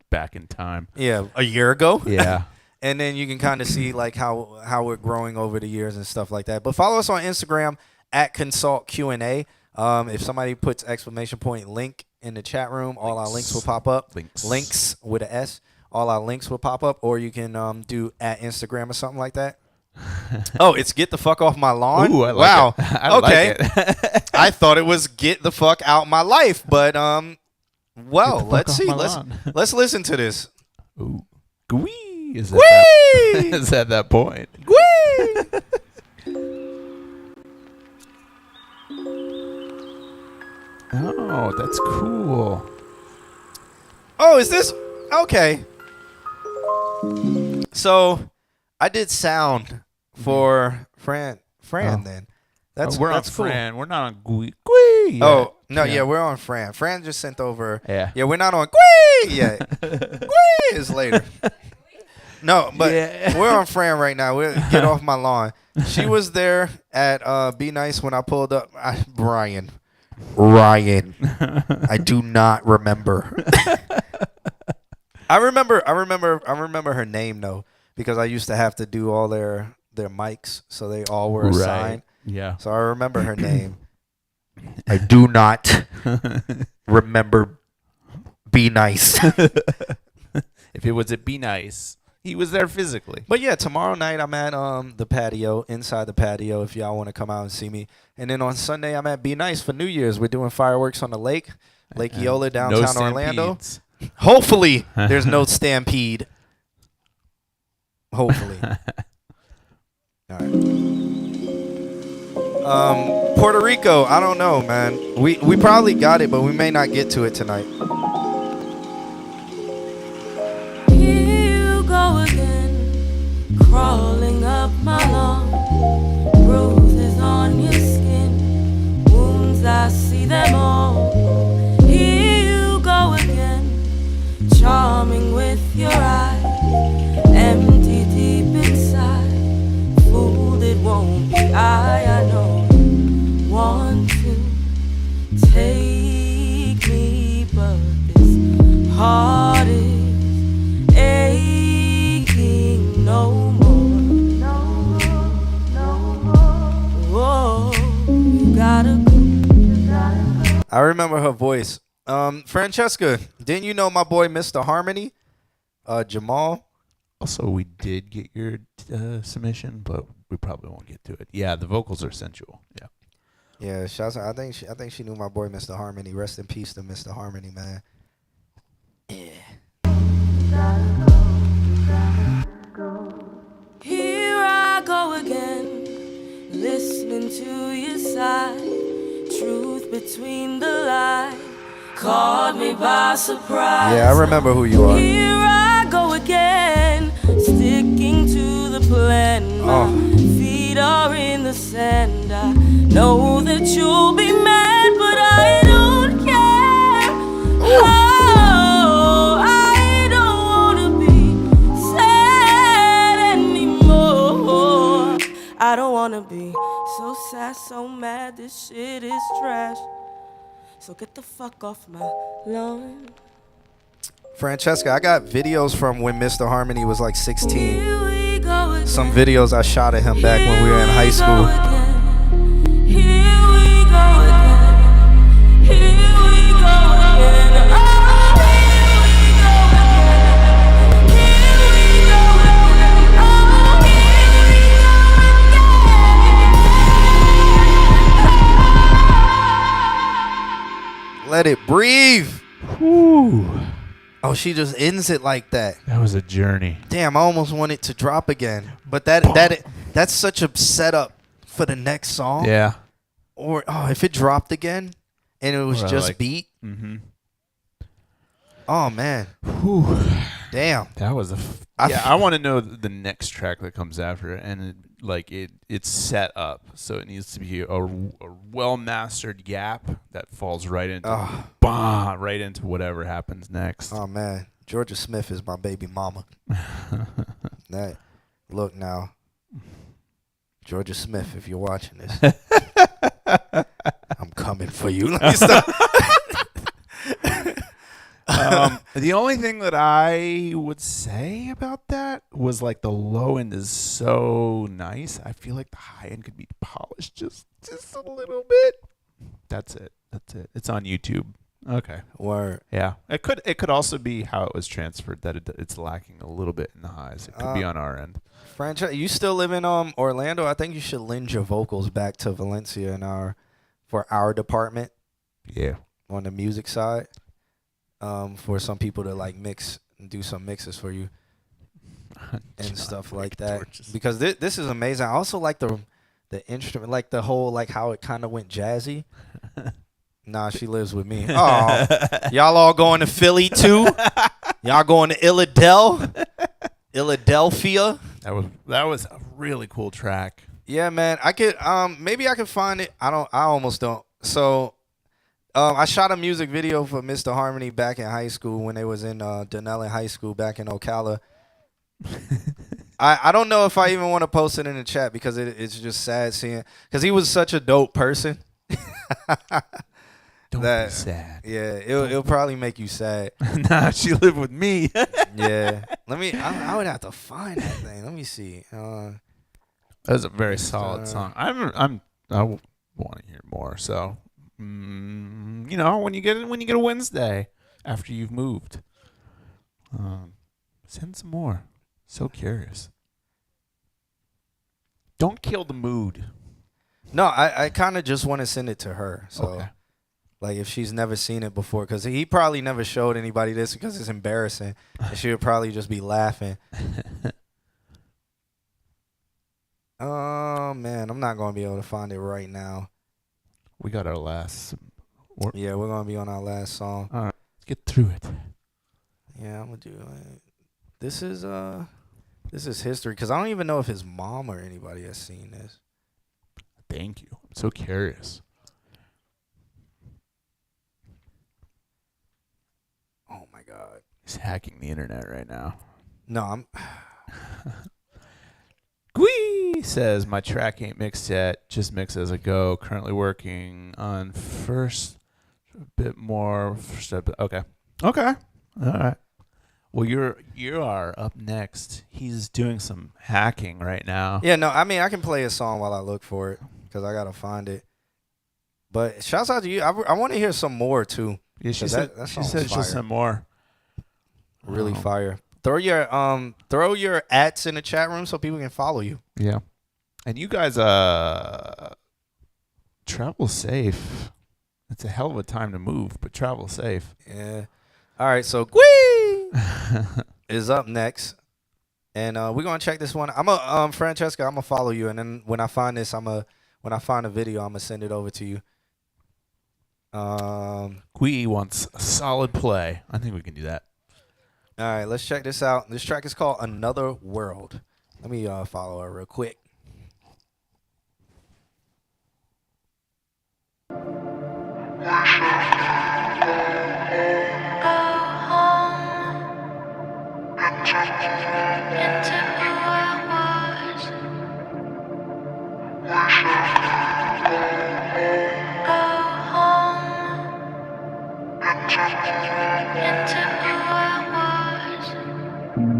Back in time. Yeah, a year ago. Yeah. And then you can kind of see like how we're growing over the years and stuff like that. But follow us on Instagram at ConsultQnA. If somebody puts exclamation point link in the chat room, all our links will pop up. Links with an S. All our links will pop up, or you can do at Instagram or something like that. Oh, it's Get the Fuck Off My Lawn? Ooh, I like it. I okay. Like it. I thought it was Get the Fuck Out My Life, but well, let's see. Let's listen to this. Ooh. Gwee! Is that that point? Gwee! Oh, that's cool. Oh, is this okay? So, I did sound for Fran. Then that's we're that's on cool. Fran. We're not on Gwee. Gwee. Yeah. Oh no, yeah, we're on Fran. Fran just sent over. Yeah, we're not on Gwee yet. Gwee is later. No, but we're on Fran right now. We'll get off my lawn. She was there at Be Nice when I pulled up. Ryan. I do not remember. I remember her name though, because I used to have to do all their mics, so they all were assigned. Yeah. So I remember her name. I do not remember Be nice. If it was at Be Nice, he was there physically. But yeah, tomorrow night I'm at the patio, inside the patio, if y'all want to come out and see me. And then on Sunday I'm at Be Nice for New Year's. We're doing fireworks on the lake, Lake Eola, downtown Orlando. Hopefully there's no stampede. Hopefully. All right. Puerto Rico, I don't know, man. We probably got it, but we may not get to it tonight. Here you go again, crawling up my lawn. Bruises on your skin, wounds, I see them all. Here you go again, charming with your eyes, empty deep inside. Fooled, it won't be I know you want to take me, but this heart is aching no more. Oh, you gotta go. I remember her voice. Francesca, didn't you know my boy Mr. Harmony? Jamal? Also, we did get your submission, but we probably won't get to it. Yeah, the vocals are sensual. Yeah. Yeah, shouts out. I think she knew my boy Mr. Harmony. Rest in peace to Mr. Harmony, man. Yeah. Here I go again, listening to your side. Truth between the lines caught me by surprise. Yeah, I remember who you are. Here I go again, sticking to the plan. My feet are in the sand. I know that you'll be mad, but I don't care. Oh, I don't wanna be sad anymore. I don't wanna be so sad, so mad. This shit is trash. So get the fuck off my lawn. Francesca, I got videos from when Mr. Harmony was like 16. Some videos I shot at him back when we were in high school. Let it breathe. Whew. Oh, she just ends it like that. That was a journey. Damn, I almost want it to drop again. But that's such a setup for the next song. Yeah. Or if it dropped again and it was just beat. Mm-hmm. Oh man. Whew. Damn. That was I want to know the next track that comes after it, and it's set up, so it needs to be a well mastered gap that falls right into right into whatever happens next. Oh man, Georgia Smith is my baby mama. Look now, Georgia Smith, if you're watching this, I'm coming for you. Let me stop. The only thing that I would say about that was like the low end is so nice. I feel like the high end could be polished just a little bit. That's it. It's on YouTube. Okay. Word. Yeah. It could also be how it was transferred, that it's lacking a little bit in the highs. It could be on our end. Franchise, you still live in Orlando? I think you should lend your vocals back to Valencia for our department. Yeah. On the music side. For some people to like mix and do some mixes for you and stuff like that. Because this is amazing. I also like the instrument, like the whole, like how it kind of went jazzy. Nah, she lives with me. Oh, y'all all going to Philly too? Y'all going to Philadelphia? That was a really cool track. Yeah, man. I could maybe I could find it. I almost don't. So I shot a music video for Mr. Harmony back in high school when they was in Denellen High School back in Ocala. I don't know if I even want to post it in the chat because it's just sad seeing, because he was such a dope person. Don't be sad. Yeah, it'll probably make you sad. Nah, she lived with me. Yeah. I would have to find that thing. Let me see. That was a very solid song. I want to hear more. So, when you get a Wednesday, after you've moved. Send some more. So curious. Don't kill the mood. No, I kind of just want to send it to her. So, Okay. like, if she's never seen it before, because he probably never showed anybody this because it's embarrassing. And she would probably just be laughing. Oh, man, I'm not going to be able to find it right now. We got our last. Yeah, we're going to be on our last song. All right, let's get through it. Yeah, I'm going to do This is history, because I don't even know if his mom or anybody has seen this. Thank you. I'm so curious. Oh, my God. He's hacking the internet right now. No, I'm... Gwee says, my track ain't mixed yet. Just mix as I go. Currently working on first a bit more. Okay. Okay. All right. Well, you are up next. He's doing some hacking right now. Yeah, no, I mean, I can play a song while I look for it, because I got to find it. But shouts out to you. I want to hear some more, too. Yeah, she said she'll send more. Really fire. Throw your ats in the chat room so people can follow you. Yeah. And you guys travel safe. It's a hell of a time to move, but travel safe. Yeah. All right, so Gwee is up next. And we're gonna check this one. Francesca, I'm gonna follow you, and then when I find this, when I find a video, I'm gonna send it over to you. Gwee wants a solid play. I think we can do that. All right, let's check this out. This track is called Another World. Let me follow her real quick.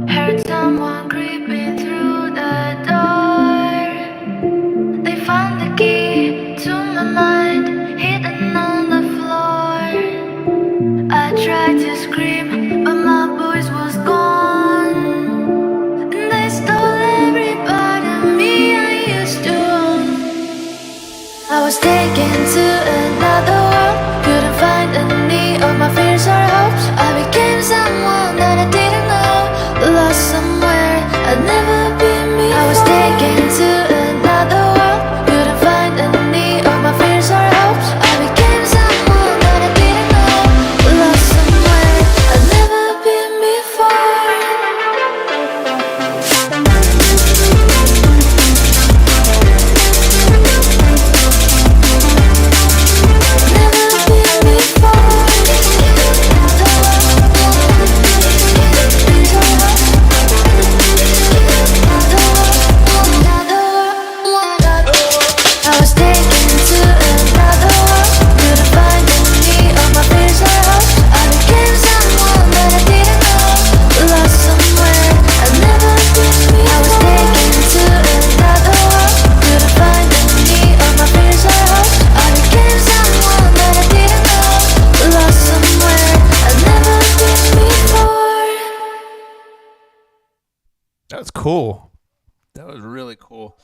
Heard someone creeping through the door. They found the key to my mind, hidden on the floor. I tried to scream, but my voice was gone. They stole every part of me I used to own. I was taken to another world, couldn't find any of my fears or hopes. I became someone that I didn't know, lost somewhere I'd never been before. I was taken to another world, couldn't find any of my fears or hopes. I became someone that I didn't know, lost somewhere I'd never been before. That was cool. That was really cool.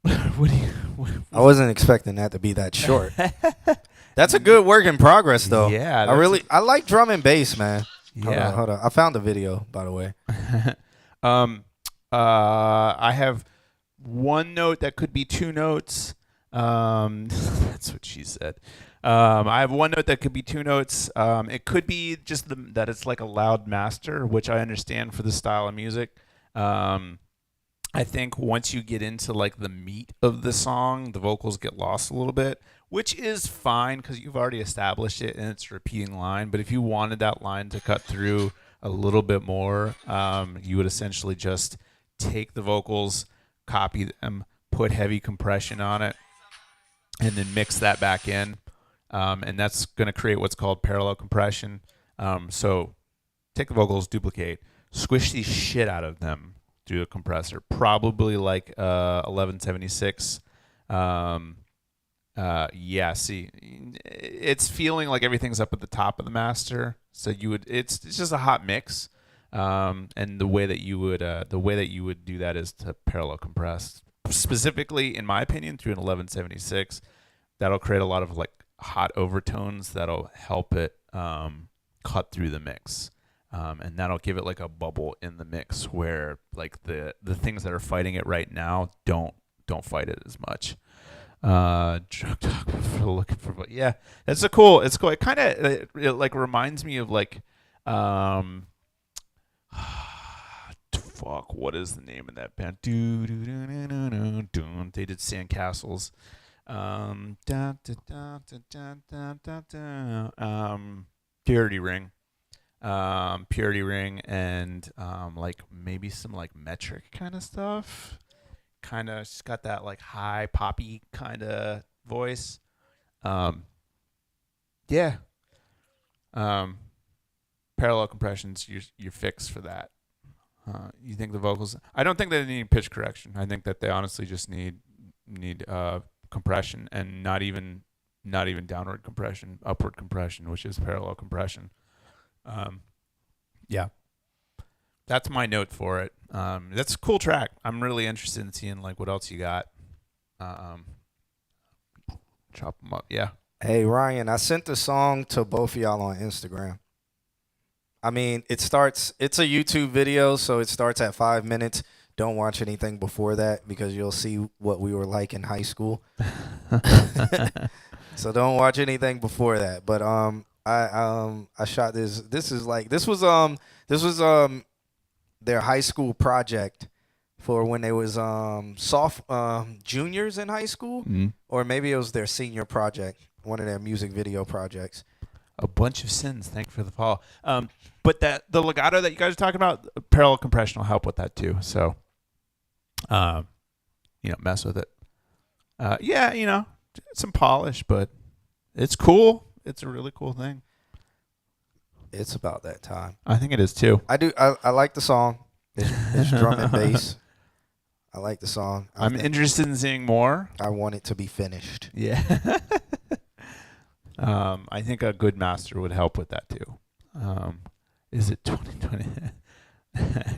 What do you? I wasn't expecting that to be that short. That's a good work in progress, though. Yeah, I like drum and bass, man. Yeah. Hold on. I found the video, by the way. I have one note that could be two notes. That's what she said. I have one note that could be two notes. It could be just that it's like a loud master, which I understand for the style of music. I think once you get into like the meat of the song, the vocals get lost a little bit, which is fine because you've already established it and it's a repeating line. But if you wanted that line to cut through a little bit more, you would essentially just take the vocals, copy them, put heavy compression on it, and then mix that back in. And that's going to create what's called parallel compression. So take the vocals, duplicate, squish the shit out of them through a compressor, probably like 1176. Yeah, see, it's feeling like everything's up at the top of the master. So it's just a hot mix. And the way that you would do that is to parallel compress, specifically, in my opinion, through an 1176. That'll create a lot of like hot overtones that'll help it cut through the mix, and that'll give it like a bubble in the mix where like the things that are fighting it right now don't fight it as much. Drug talk for looking for, but yeah, it's cool. It kind of it like reminds me of like fuck, what is the name of that band? They did Sandcastles. Purity Ring. Purity Ring, and like maybe some like metric kind of stuff. Kind of just got that like high poppy kind of voice. Yeah. Parallel compressions, you're fixed for that. You think the vocals? I don't think they need pitch correction. I think that they honestly just need compression, and not even downward compression, upward compression, which is parallel compression. Yeah, that's my note for it. That's a cool track. I'm really interested in seeing like what else you got. Chop them up. Yeah. Hey Ryan, I sent the song to both of y'all on Instagram. I mean, it's a YouTube video, so it starts at 5 minutes. Don't watch anything before that because you'll see what we were like in high school. So don't watch anything before that. But I shot this. This was their high school project for when they was juniors in high school, or maybe it was their senior project, one of their music video projects. A bunch of sins. Thank you for the follow. But the legato that you guys are talking about, parallel compression will help with that too. So, mess with it. Yeah, some polish, but it's cool. It's a really cool thing. It's about that time. I think it is too. I do. I like the song. It's drum and bass. I like the song. I'm interested in seeing more. I want it to be finished. Yeah. I think a good master would help with that too. Is it 2020?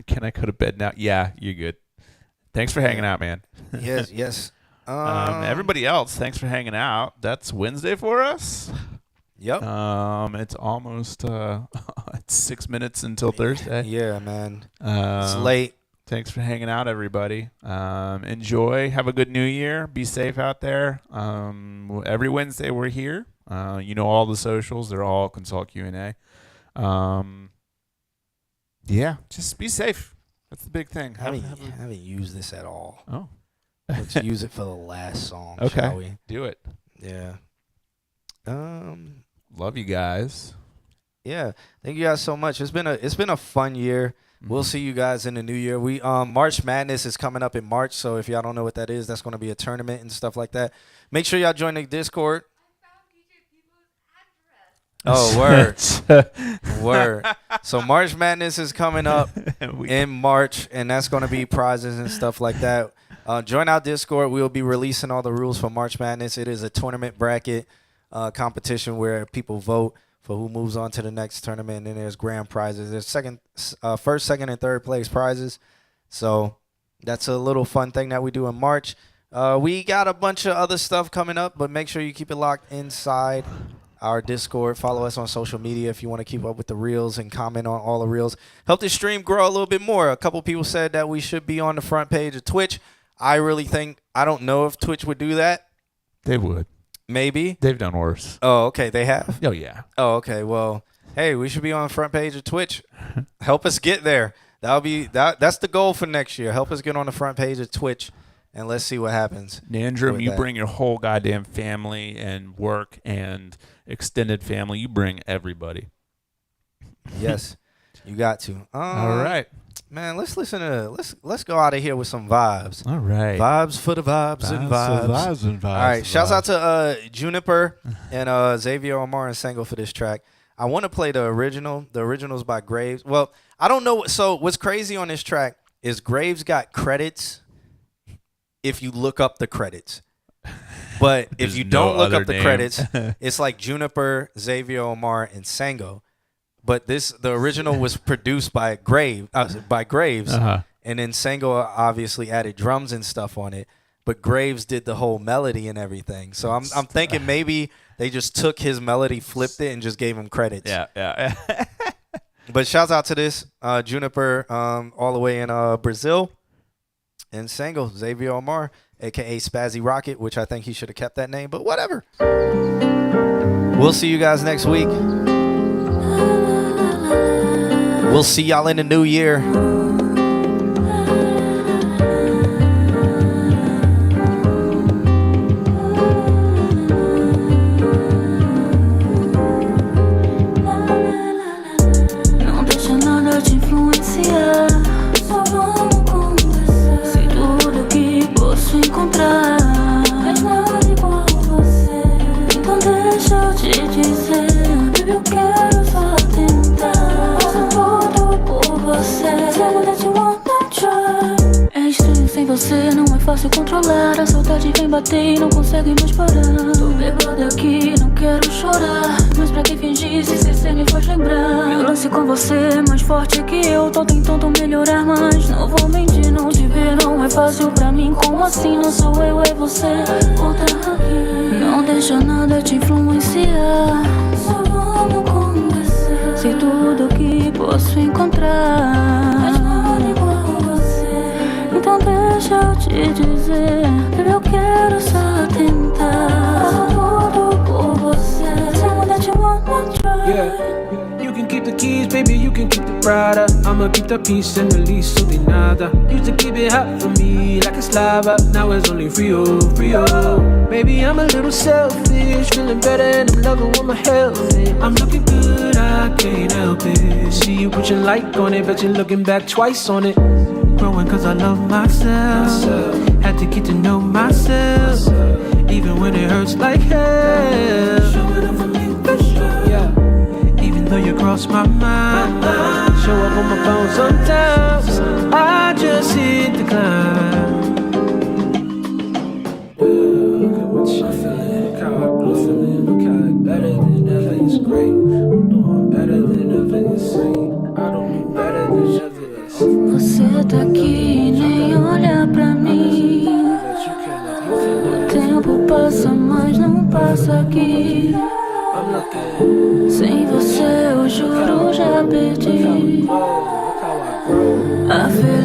Can I go to bed now? Yeah, you're good. Thanks for hanging out, man. Yes. Everybody else, thanks for hanging out. That's Wednesday for us. Yep. It's almost it's 6 minutes until Thursday. Yeah, man. It's late. Thanks for hanging out, everybody. Enjoy. Have a good New Year. Be safe out there. Every Wednesday we're here. All the socials. They're all ConsultQnA. Yeah, just be safe. That's the big thing. I haven't used this at all. Oh. Let's use it for the last song, okay. Shall we? Do it. Yeah. Love you guys. Yeah. Thank you guys so much. It's been a fun year. Mm-hmm. We'll see you guys in the new year. We March Madness is coming up in March, so if y'all don't know what that is, that's going to be a tournament and stuff like that. Make sure y'all join the Discord. Oh, word. Word. So March Madness is coming up in March, and that's going to be prizes and stuff like that. Join our Discord. We'll be releasing all the rules for March Madness. It is a tournament bracket competition where people vote for who moves on to the next tournament, and then there's grand prizes. There's first, second, and third place prizes. So that's a little fun thing that we do in March. We got a bunch of other stuff coming up, but make sure you keep it locked inside our Discord. Follow us on social media if you want to keep up with the reels and comment on all the reels. Help the stream grow a little bit more. A couple people said that we should be on the front page of Twitch. I don't know if Twitch would do that. They would. Maybe. They've done worse. Oh, okay. They have? Oh, yeah. Oh, okay. Well, hey, we should be on the front page of Twitch. Help us get there. That's the goal for next year. Help us get on the front page of Twitch, and let's see what happens. Nandrum, you bring your whole goddamn family and work and extended family. You bring everybody. Yes, you got to. All right. Man, let's listen to let's go out of here with some vibes. All right. Vibes for the vibes and vibes. All right. Shouts out to Juniper and Xavier Omar and Sango for this track. I want to play the original. The original's by Graves. Well, I don't know. So what's crazy on this track is Graves got credits if you look up the credits. But if There's you no don't look other up the name. credits, it's like Juniper, Xavier Omar, and Sango. But the original was produced by Graves, Uh-huh. and then Sango obviously added drums and stuff on it. But Graves did the whole melody and everything. So I'm thinking maybe they just took his melody, flipped it, and just gave him credits. Yeah. But shouts out to this Juniper all the way in Brazil, and Sango, Xavier Omar, a.k.a. Spazzy Rocket, which I think he should have kept that name, but whatever. We'll see you guys next week. We'll see y'all in the new year. Não deixa nada te influenciar. Só vamos conversar. Se tudo que posso encontrar é nada igual a você. Então deixa eu te dizer, baby, eu quero só tentar. Faço tudo por você. Tell me that you wanna try. É estranho sem você, não é fácil controlar. A saudade vem bater e não consegue mais parar. Tô bêbada aqui, não quero chorar. Mas pra que fingir se você me faz lembrar? Meu lance com você é mais forte que eu. Tô tentando melhorar, mas não vou mentir. Não te ver não é fácil pra mim. Como assim? Não sou eu, é você. Volta aqui. Não deixa nada te influenciar. Só vamos conversar. Se tudo que posso encontrar é nada igual a você. Então deixa eu te dizer, baby, eu quero só tentar. Faço tudo por você. Tell me that you wanna try. Yeah, you can keep the keys, baby, you can keep the Prada. I'ma keep the peace and release so de nada. Used to keep it hot for me like it's lava. Now it's only Frio. Baby, I'm a little selfish, feeling better and I'm loving with my health. I'm looking good, I can't help it. See you put your like on it, bet you're looking back twice on it. Growing cause I love myself. Had to get to know myself. Even when it hurts like hell. Yeah. Even though you cross my mind, show up on my phone sometimes. I just hit decline. Look at what you feeling. Look how I'm feeling. Look how it's better than ever. It's great. I'm doing better than ever. Insane. I don't do better than ever. Você tá aqui, nem olha pra mim. O tempo passa, mas não passa aqui. Sem você eu juro já perdi a fé.